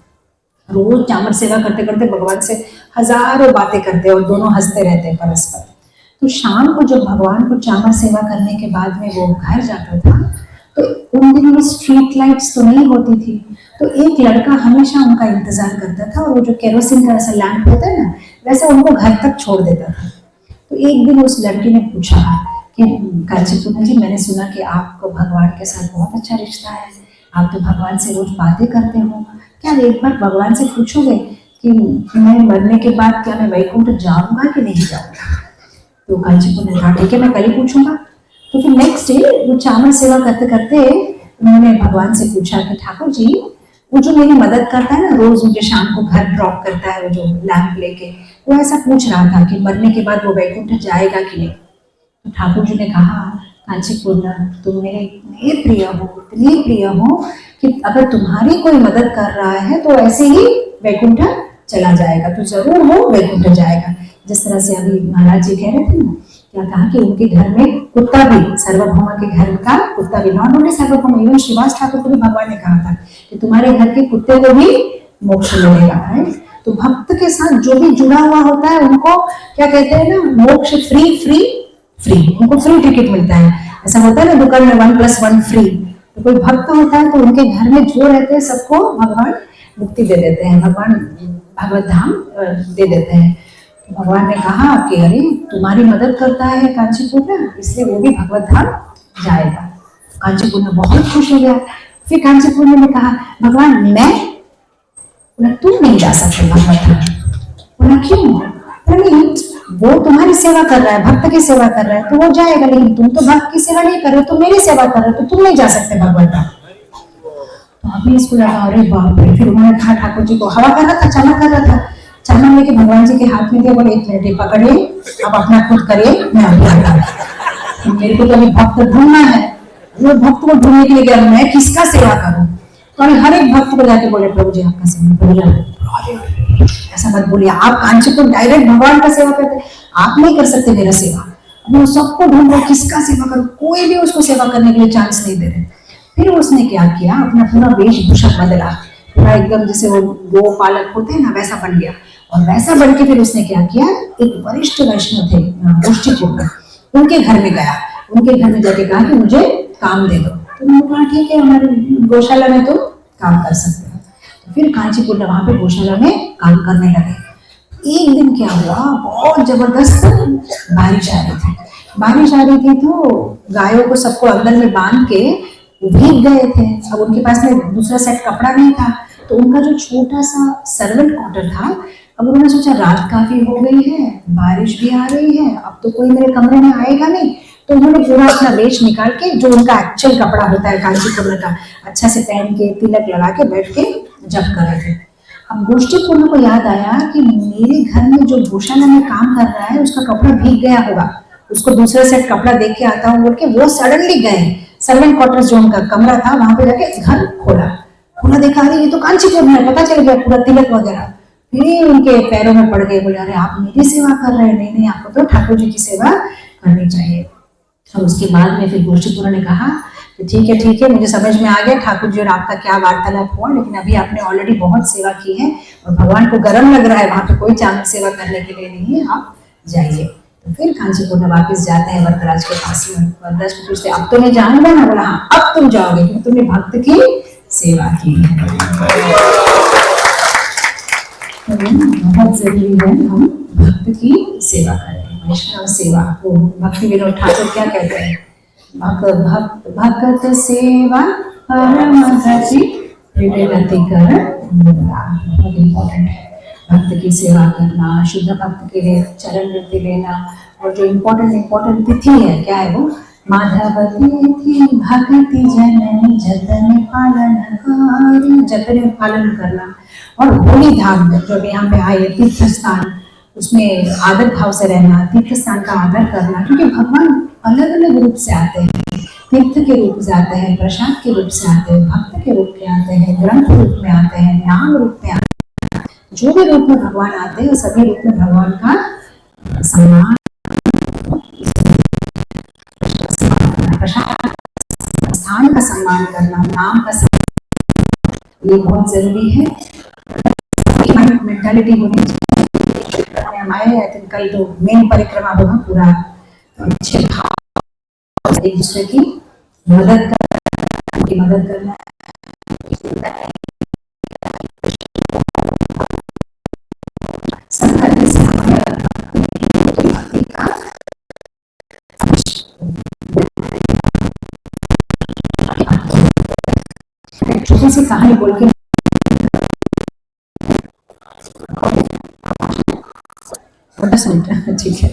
रोज चामर सेवा करते करते भगवान से हजारों बातें करते और दोनों हंसते रहते परस्पर। तो शाम को जब भगवान को चामर सेवा करने के बाद में वो घर जाता था, तो उन दिनों स्ट्रीट लाइट्स तो नहीं होती थी, तो एक लड़का हमेशा उनका इंतजार करता था और वो जो केरोसिन का ऐसा लैंप होता है ना, वैसे उनको घर तक छोड़ देता था। तो एक दिन उस लड़की ने पूछा कि कांचीपुरम जी, मैंने सुना कि आपको भगवान के साथ बहुत अच्छा रिश्ता है, आप तो भगवान से रोज बातें करते हो, क्या एक बार भगवान से पूछोगे कि मैं मरने के बाद क्या मैं वैकुंठ जाऊंगा कि नहीं जाऊंगा। तो कांचीपुर ने कहा ठीक है मैं कल ही पूछूंगा। तो फिर नेक्स्ट डे वो चावल सेवा करते करते उन्होंने भगवान से पूछा कि ठाकुर जी वो जो मेरी मदद करता है ना, रोज मुझे शाम को घर ड्रॉप करता है वो जो लैंप लेके, वो ऐसा पूछ रहा था कि मरने के बाद वो वैकुंठ जाएगा कि नहीं। तो ठाकुर जी ने कहा कांचीपुर तुम मेरे इतने प्रिय हो, इतने प्रिय हो कि अगर तुम्हारी कोई मदद कर रहा है तो ऐसे ही वैकुंठ चला जाएगा, तो जरूर वो वैकुंठ जाएगा। जिस तरह से अभी महाराज जी कह रहे थे ना, क्या कहा कि उनके घर में कुत्ता भी, सार्वभौमा के घर का कुत्ता भी, not only Sarvabhauma, even Shrivas Thakur को भी भगवान ने कहा था कि तुम्हारे घर के कुत्ते को भी मोक्ष मिलेगा है। तो भक्त के साथ जो भी जुड़ा हुआ होता है उनको क्या कहते हैं ना, मोक्ष फ्री फ्री फ्री, उनको फ्री टिकट मिलता है। ऐसा होता है ना दुकान में 1+1 फ्री। तो कोई भक्त होता है तो उनके घर में जो रहते हैं सबको भगवान मुक्ति दे देते हैं, भगवान भगवत धाम दे देते हैं। तो भगवान ने कहा कि अरे तुम्हारी मदद करता है कांचीपुर, इसलिए वो भी भगवत धाम जाएगा। कांचीपुर में बहुत खुश हो गया। फिर कांचीपुर ने कहा भगवान मैं, बोला तुम नहीं जा सकते भगवत धाम। बोला क्यों? नहीं वो तुम्हारी सेवा कर रहा है, भक्त की सेवा कर रहा है तो वो जाएगा, लेकिन तुम तो भक्त की सेवा नहीं कर रहे हो, तो मेरी सेवा कर रहे हो, तो तुम नहीं जा सकते भगवत धाम। तो अभी इसको लगा अरे बाप रे। फिर उन्होंने कहा ठाकुर जी को, हवा कर रहा था, चामर कर रहा था, चामर लेके भगवान जी के हाथ में दिया, बोले 1 मिनट ये पकड़िए, अब अपना खुद करिए, मैं अभी आता हूँ। मेरे को तो अभी भक्त ढूंढना है। वो भक्त को ढूंढने के लिए गया, मैं किसका सेवा करूं? तो हर एक भक्त को जाके बोले प्रभु जी आपका सेवा। ऐसा मत बोलिए, आप कांचीपुर डायरेक्ट भगवान का सेवा करते, आप नहीं कर सकते मेरा सेवा। वो सबको ढूंढ रहे किसका सेवा करूं, कोई भी उसको सेवा करने के लिए चांस नहीं दे रहे। फिर उसने क्या किया, अपना पूरा वेशभूषा बदला, पूरा एकदम जैसे वो गो पालक होते हैं ना वैसा बन गया। और वैसा बन के फिर उसने क्या किया, एक वरिष्ठ वैष्णव थे गोष्ठीपुर में, उनके घर में गया। उनके घर में जाके कहा कि मुझे काम दे दो। तो उन्होंने कहा ठीक है हमारी गौशाला में तुम काम कर सकते हो। तो फिर कांचीपुर वहां पे गौशाला में काम करने लगे। एक दिन क्या हुआ, बहुत जबरदस्त बारिश आ रही थी। बारिश आ रही थी तो गायों को सबको अंदर में बांध के भीग गए थे। अब उनके पास में दूसरा सेट कपड़ा नहीं था, तो उनका जो छोटा सा सर्वेंट क्वार्टर था, अब उन्होंने सोचा रात काफी हो गई है, बारिश भी आ रही है, अब तो कोई मेरे कमरे में आएगा नहीं। तो उन्होंने पूरा अपना वेश निकाल के, जो उनका एक्चुअल कपड़ा होता है कांचीपुर का, अच्छा से पहन के तिलक लगा के बैठ के जप कर रहे थे। अब गोष्ठीपुर को याद आया कि मेरे घर में जो गौशाला में काम कर रहा है उसका कपड़ा भीग गया होगा, उसको दूसरा सेट कपड़ा देख के आता हूँ बोल के वो सडनली गए सर्वेंट क्वार्टर्स, जो उनका कमरा था वहां पे जाके घर खोला देखा अरे ये तो कांचीपुर में, पता चल गया पूरा तिलक वगैरह। फिर उनके पैरों में पड़ गए, बोले अरे आप मेरी सेवा कर रहे हैं, नहीं आपको तो ठाकुर जी की सेवा करनी चाहिए। और उसके बाद में फिर गोष्ठीपुर ने कहा कि ठीक है मुझे समझ में आ गया ठाकुर जी और आपका क्या वार्तालाप हुआ, लेकिन अभी आपने ऑलरेडी बहुत सेवा की है और भगवान को गर्म लग रहा है, वहां पे कोई चांद सेवा करने के लिए नहीं है, आप जाइए। तो फिर कांचीपुर में वापस जाते हैं वरदराज के पास में। वरदराज को पूछते अब तो नहीं जाऊंगा ना? बोला हाँ अब तुम जाओगे क्योंकि तुमने भक्त की सेवा की है। तो बहुत जरूरी है हम भक्त की सेवा करें, वैष्णव सेवा को। भक्ति विनोद ठाकुर क्या कहते हैं, भक्त सेवा परम गति गति कर, बहुत इम्पोर्टेंट है भक्त की सेवा करना, शुद्ध भक्त के लिए चरण वृत्ति लेना। और जो इम्पोर्टेंट तिथि है क्या है वो, माधवती थी भक्ति जननी जतन पालन करना। और होली धाम जो अभी यहाँ पे आए तीर्थ स्थान, उसमें आदर भाव से रहना, तीर्थ स्थान का आदर करना, क्योंकि भगवान अलग अलग रूप से आते हैं, तीर्थ के रूप से आते हैं, प्रसाद के रूप से आते हैं, भक्त के रूप में आते हैं, ग्रंथ रूप में आते हैं, नाम रूप में आते हैं। जो भी रूप में भगवान आते हैं सभी रूप में भगवान का सम्मान, स्थान का सम्मान करना, नाम का सम्मान, ये बहुत जरूरी है। मेंटालिटी होनी चाहिए हमारे। आई थिंक कल जो मेन परिक्रमा होगा पूरा अच्छे भाव एक दूसरे की मदद करना छोटी सी कहानी बोल के 10 मिनट, ठीक है।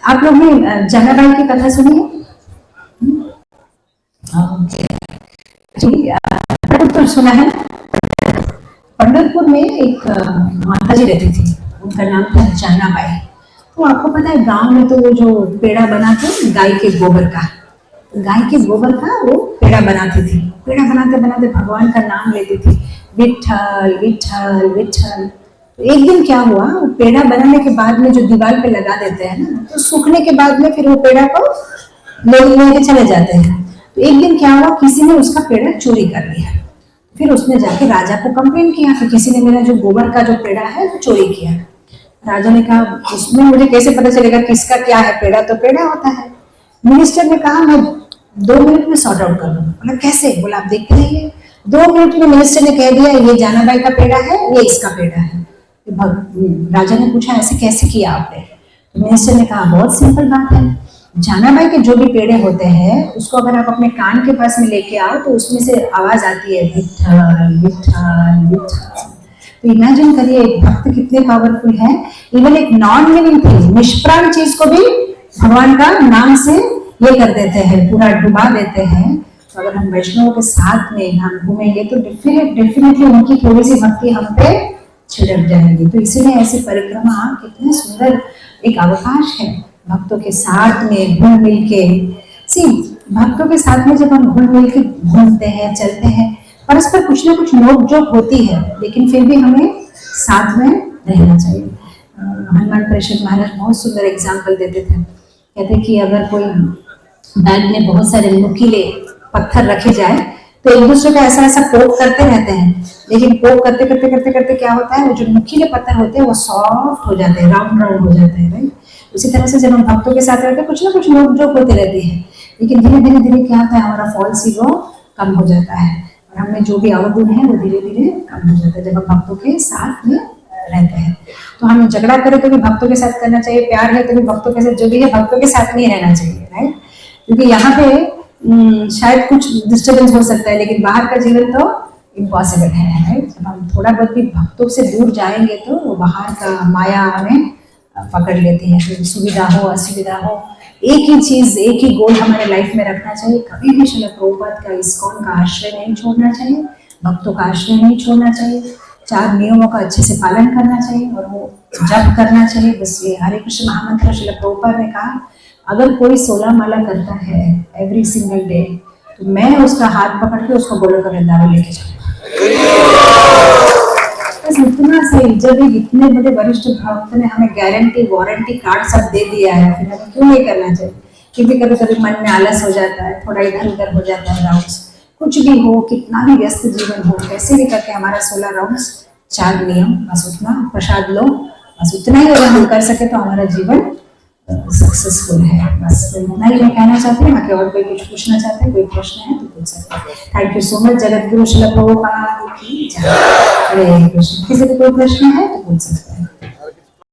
आप लोग ने जनाबाई की कथा सुनी है? जी, पंढरपुर सुना है? पंढरपुर में एक माता जी रहती थी, उनका नाम था जनाबाई। तो आपको पता है गांव में तो वो जो पेड़ा बनाते गाय के गोबर का, गाय के गोबर का वो पेड़ा बनाती थी। पेड़ा बनाते बनाते भगवान का नाम लेती थी, विठल विठल विठल। तो एक दिन क्या हुआ, वो पेड़ा बनाने के बाद में जो दीवार पे लगा देते हैं ना, तो सूखने के बाद में फिर वो पेड़ा को लेके चले जाते हैं। तो एक दिन क्या हुआ, किसी ने उसका पेड़ा चोरी कर लिया। फिर उसने जाके राजा को कंप्लेन किया कि किसी ने मेरा जो गोबर का जो पेड़ा है वो चोरी किया। राजा ने कहा उसमें मुझे कैसे पता चलेगा किसका क्या है, पेड़ा तो पेड़ा होता है। मिनिस्टर ने कहा मैं 2 मिनट में सॉर्ट आउट कर दूंगा। बोला कैसे? बोला आप देखते रहिए। 2 मिनट में मिनिस्टर ने कह दिया ये जनाबाई का पेड़ा है, ये इसका पेड़ा है। राजा ने पूछा ऐसे कैसे किया आपने? तो मिनिस्टर ने कहा बहुत सिंपल बात है, जनाबाई के जो भी पेड़े होते हैं उसको अगर आप अपने कान के पास में लेके आओ तो उसमें से आवाज आती है विठल विठल विठल। तो इमेजिन करिए एक भक्त कितने पावरफुल है। इवन एक नॉन लिविंग थिंग, निष्प्राण चीज को भी भगवान का नाम से ये कर देते हैं, पूरा डुबा देते हैं। तो अगर हम वैष्णव के साथ में हम घूमेंगे तो डेफिनेटली उनकी थोड़ी सी भक्ति हम पे छिड़क जाएगी। तो इसीलिए ऐसी परिक्रमा कितने सुंदर एक अवकाश है भक्तों के साथ में घुल मिल के। सी भक्तों के साथ में जब हम घुल मिल के घूमते हैं चलते हैं, परस्पर कुछ ना कुछ नोक जोक होती है, लेकिन फिर भी हमें साथ में रहना चाहिए। हनुमान परिषद महाराज बहुत सुंदर एग्जाम्पल देते थे, कहते कि अगर कोई बैग में बहुत सारे नुकीले पत्थर रखे जाए तो एक दूसरे का ऐसा ऐसा पोक करते रहते हैं, लेकिन पोक करते करते करते करते क्या होता है, वो जो नुकीले पत्थर होते हैं वो सॉफ्ट हो जाते हैं, राउंड राउंड हो जाते हैं, राइट। उसी तरह से जब हम भक्तों के साथ रहते हैं कुछ ना कुछ नोक जोक होती रहती है, लेकिन धीरे धीरे धीरे क्या होता है, हमारा फॉल्स ईगो कम हो जाता है और हमें जो भी अवगुण है वो धीरे धीरे कम हो जाता है जब हम भक्तों के साथ में रहते हैं। तो हम झगड़ा करें तो भी भक्तों के साथ करना चाहिए, प्यार है तो भी भक्तों के साथ, जो भी है भक्तों के साथ में ही रहना चाहिए, राइट। क्योंकि यहाँ पे शायद कुछ डिस्टर्बेंस हो सकता है, लेकिन बाहर का जीवन तो इम्पॉसिबल है, राइट। जब हम थोड़ा बहुत भी भक्तों से दूर जाएंगे तो वो बाहर का माया हमें पकड़ लेती है। फिर सुविधा हो असुविधा हो, एक ही चीज एक ही गोल हमारे लाइफ में रखना चाहिए। कभी भी श्रील प्रभुपाद का इस्कॉन का आश्रय नहीं छोड़ना चाहिए, भक्तों का आश्रय नहीं छोड़ना चाहिए, 4 नियमों का अच्छे से पालन करना चाहिए और वो जप करना चाहिए। बस ये हरे कृष्ण महामंत्र श्रील प्रभुपाद ने कहा अगर कोई 16 माला करता है एवरी सिंगल डे तो मैं उसका हाथ पकड़ के उसको गोलोक वृंदावन लेके जाऊंगा। बस इतना सही। जब एक इतने बड़े वरिष्ठ भक्त ने हमें गारंटी वारंटी कार्ड सब दे दिया है, फिर हमें क्यों नहीं करना चाहिए? क्योंकि कभी कभी मन में आलस हो जाता है, थोड़ा इधर उधर हो जाता है राउंड्स, कुछ भी हो, कितना भी व्यस्त जीवन हो, कैसे भी करके हमारा 16 राउंड्स 4 नियम, बस उतना प्रसाद लो, बस उतना ही अगर हम कर सके तो हमारा जीवन सक्सेसफुल है। बस इतना ही मैं कहना चाहती हूँ। बाकी और कोई कुछ पूछना चाहते हैं, कोई प्रश्न है तो पूछ सकते हैं। Thank you so much. Jagat Guru Srila Prabhupada की जय। हरे कृष्ण। किसी को कोई प्रश्न है तो पूछ सकते हैं।